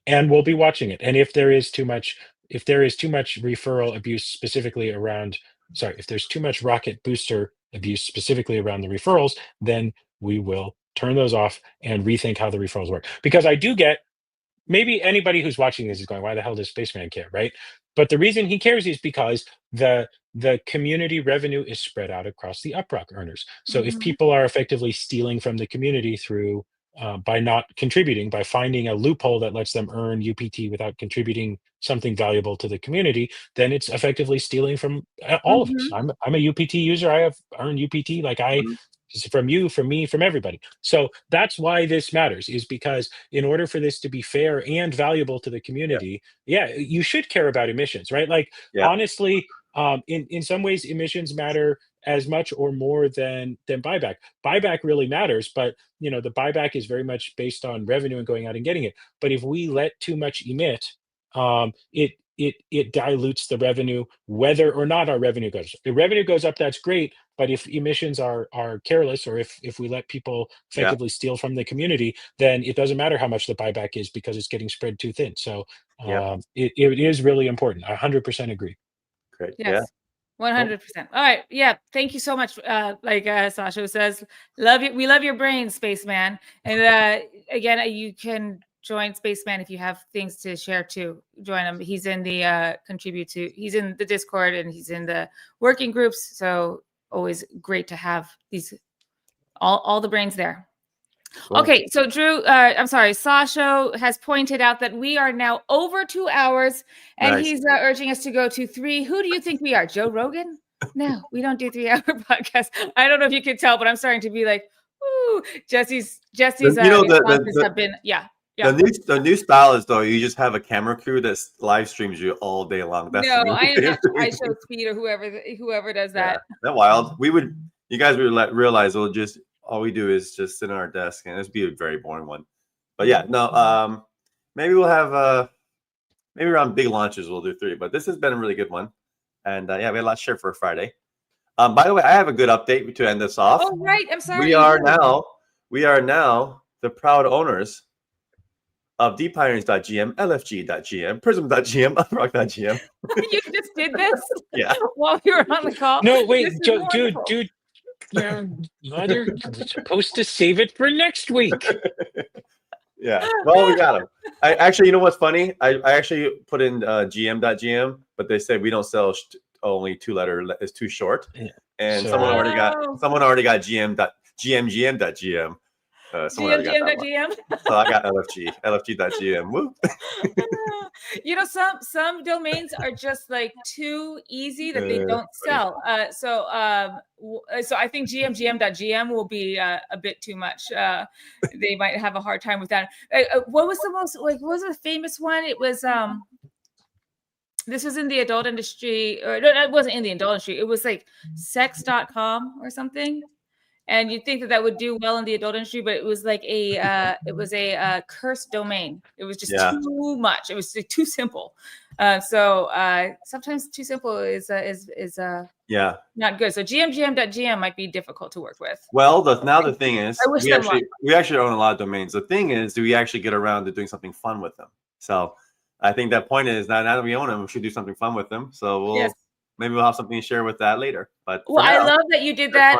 and we'll be watching it. And if there's too much referral abuse specifically around. Sorry, if there's too much Rocket Booster abuse specifically around the referrals, then we will turn those off and rethink how the referrals work. Because I do get, maybe anybody who's watching this is going, why the hell does Spaceman care, right? But the reason he cares is because the community revenue is spread out across the UpRock earners. So if people are effectively stealing from the community through by not contributing, by finding a loophole that lets them earn UPT without contributing something valuable to the community, then it's effectively stealing from all of us. I'm a UPT user. I have earned UPT from you, from me, from everybody. So that's why this matters, is because in order for this to be fair and valuable to the community, you should care about emissions, right? Like, honestly, in some ways, emissions matter as much or more than buyback. Buyback really matters, but the buyback is very much based on revenue and going out and getting it. But if we let too much emit, it dilutes the revenue, whether or not our revenue goes. If revenue goes up, that's great. But if emissions are careless, or if we let people effectively steal from the community, then it doesn't matter how much the buyback is, because it's getting spread too thin. So it is really important. I 100% agree. Great. Yes. 100%. All right. Yeah. Thank you so much. Like Sasha says, we love your brain, Spaceman. And again, you can join Spaceman if you have things to share too. Join him. He's in the he's in the Discord, and he's in the working groups. So always great to have all the brains there. Cool. Okay, so Drew, Sasha has pointed out that we are now over 2 hours, and he's urging us to go to 3. Who do you think we are, Joe Rogan? No, we don't do 3-hour podcasts. I don't know if you can tell, but I'm starting to be like, woo. Jesse's responses have been, yeah. The new style is though you just have a camera crew that live streams you all day long. That's no, I am not. I show Speed or whoever does that. Yeah, that wild. You guys would realize all we do is just sit on our desk, and this be a very boring one. But yeah, no. Maybe we'll have maybe around big launches we'll do 3. But this has been a really good one, and yeah, we had a lot to share for a Friday. By the way, I have a good update to end this off. Oh right, I'm sorry. We are now the proud owners of DePioneers.gm, LFG.gm, Prism.gm, UpRock.gm. You just did this? Yeah. While we were on the call? No, wait, dude. Yeah, mother, you're supposed to save it for next week. Yeah. Well, we got them. I actually, you know what's funny? I actually put in GM.gm, but they said we don't sell only 2-letter. It's too short. Yeah. And so, someone already got GM.gm. GM.gm. So I got LFG.gm. Woo. You know, some domains are just like too easy that they don't sell. So I think GM.gm will be a bit too much. They might have a hard time with that. What was the most what was the famous one? It was this was in the adult industry, or no, it wasn't in the adult industry. It was like sex.com or something. And you'd think that would do well in the adult industry, but it was like a cursed domain. It was just too much. It was too simple. So sometimes too simple is not good. So GM.gm might be difficult to work with. Well, the thing is, we actually own a lot of domains. The thing is, do we actually get around to doing something fun with them? So I think that point is now that we own them, we should do something fun with them. So maybe we'll have something to share with that later. But I love that you did that.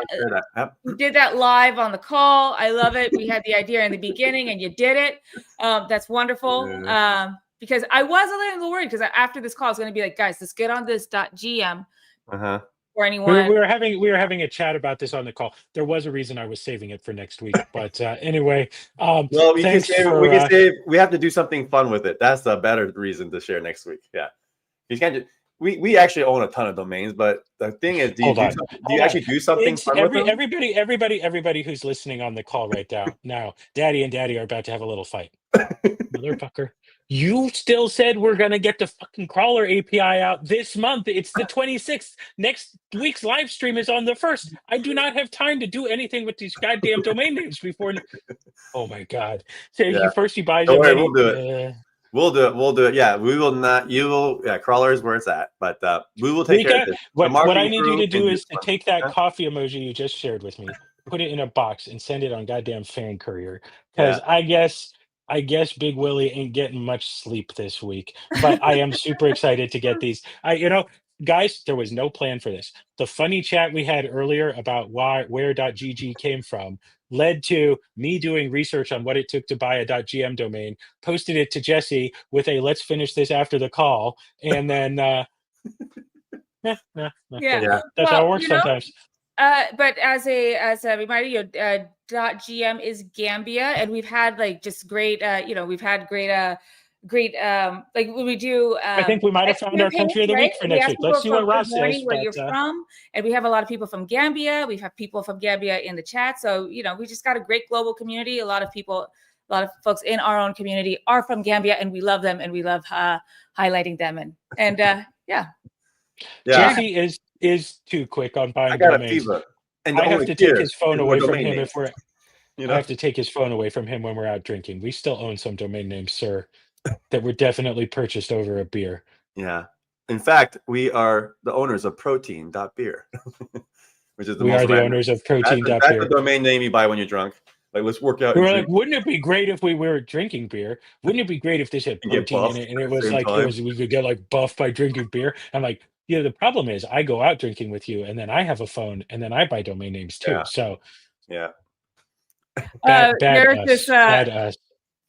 Yep. You did that live on the call. I love it. We had the idea in the beginning, and you did it. That's wonderful. Yeah. Because I was a little worried because after this call, I was going to be like, guys, let's get on this .gm. For anyone. We were having a chat about this on the call. There was a reason I was saving it for next week, but anyway. Well, we can save. We have to do something fun with it. That's a better reason to share next week. Yeah, you can't just. We actually own a ton of domains, but the thing is, do you actually do something fun with them? Everybody who's listening on the call right now, Daddy and Daddy are about to have a little fight. Motherfucker. You still said we're going to get the fucking crawler API out this month. It's the 26th. Next week's live stream is on the 1st. I do not have time to do anything with these goddamn domain names before. Oh, my God. So first you buy them. We'll do it. We'll do it. Yeah, we will not. You will. Yeah, crawler is where it's at. But we will take care of this. What I need you to do is to take that coffee emoji you just shared with me, put it in a box, and send it on goddamn Fan Courier. Because I guess Big Willie ain't getting much sleep this week. But I am super excited to get these. Guys, there was no plan for this. The funny chat we had earlier about where.gg came from led to me doing research on what it took to buy a .gm domain, posted it to Jesse with a "let's finish this after the call," and then that's how it works sometimes. But as a reminder, .gm is Gambia, and we've had like just great, we've had great like when we do I think we might have found our country of the week for next week. Let's see what Ross says. Where you're from, and we have a lot of people from Gambia. We have people from Gambia in the chat, so we just got a great global community. A lot of folks in our own community are from Gambia, and we love them, and we love highlighting them. And Jesse is too quick on buying domains. And I have to take his phone away from him if we're. I have to take his phone away from him when we're out drinking. We still own some domain names, sir, that were definitely purchased over a beer. Yeah. In fact, we are the owners of protein.beer, which is the owners of protein.beer. That's the domain name you buy when you're drunk. Like, let's work out. We're like, wouldn't it be great if we were drinking beer? Wouldn't it be great if this had protein in it? And it was like, we could get like buffed by drinking beer. I'm like, the problem is I go out drinking with you and then I have a phone and then I buy domain names too. Yeah. So, yeah. Bad us.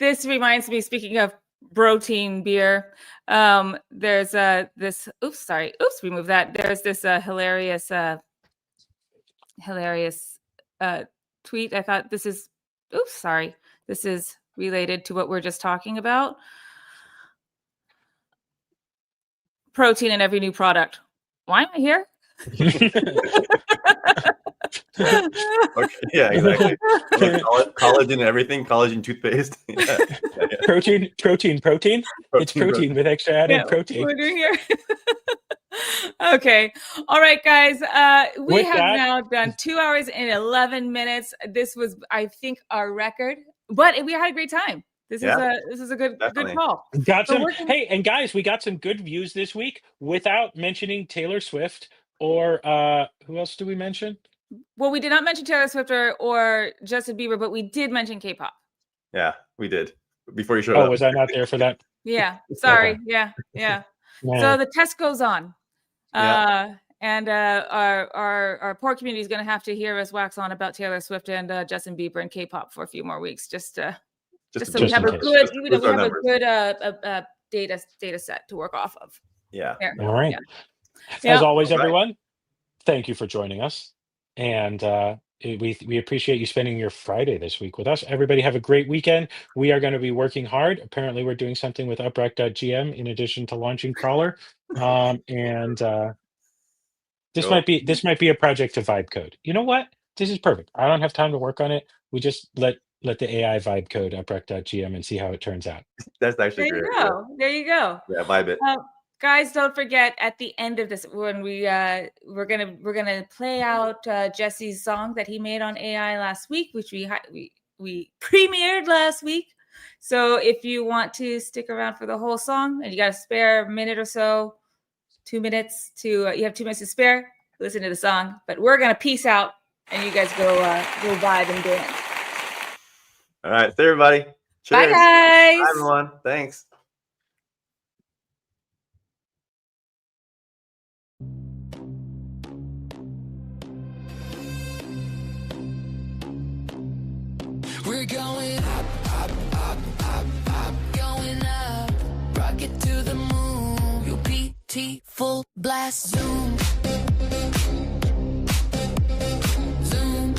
This reminds me, speaking of protein beer, there's this remove that. There's this hilarious tweet. I thought this is related to what we're just talking about. Protein in every new product. Why am I here? Okay, yeah, exactly. Collagen and everything, collagen toothpaste. Yeah. Protein. It's protein with extra added protein. We're doing here. Okay. All right, guys. We have now done 2 hours and 11 minutes. This was, I think, our record, but we had a great time. This is a good call. Hey, and guys, we got some good views this week without mentioning Taylor Swift or who else do we mention? Well, we did not mention Taylor Swift or Justin Bieber, but we did mention K-pop. Yeah, we did before you showed up. Oh, was I not there for that? Yeah, sorry. Okay. Yeah. So the test goes on. And our poor community is going to have to hear us wax on about Taylor Swift and Justin Bieber and K-pop for a few more weeks, just so we have a good data set to work off of. Yeah. All right. Yeah. As always, everyone, thank you for joining us, and we appreciate you spending your Friday this week with us. Everybody have a great weekend. We are going to be working hard. Apparently, we're doing something with UpRock.gm in addition to launching Crawler, and this might be a project to vibe code. You know what? This is perfect. I don't have time to work on it. We just let the AI vibe code UpRock.gm and see how it turns out. That's actually great. There you go. Yeah, vibe it. Guys, don't forget at the end of this, when we're gonna play out Jesse's song that he made on AI last week, which we premiered last week. So if you want to stick around for the whole song and you got a spare minute or so, 2 minutes you have 2 minutes to spare, listen to the song. But we're gonna peace out and you guys go vibe and dance. All right, see everybody. Cheers. Bye, guys. Bye, everyone. Thanks. We're going up, up, up, up, up, going up. Rocket to the moon. UPT full blast. Zoom. Zoom.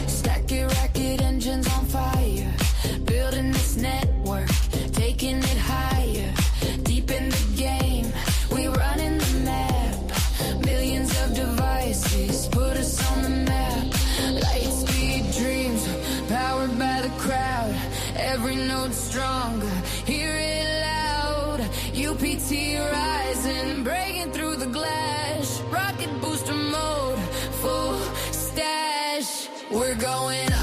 Stack it, rocket engines on fire. Building this network, taking it higher. Deep in the game, we running the map. Millions of devices put us on the map. Lightspeed dreams, powered by the crowd. Every note stronger, hear it loud. UPT rising, breaking through the glass. Rocket booster mode, full stash. We're going up.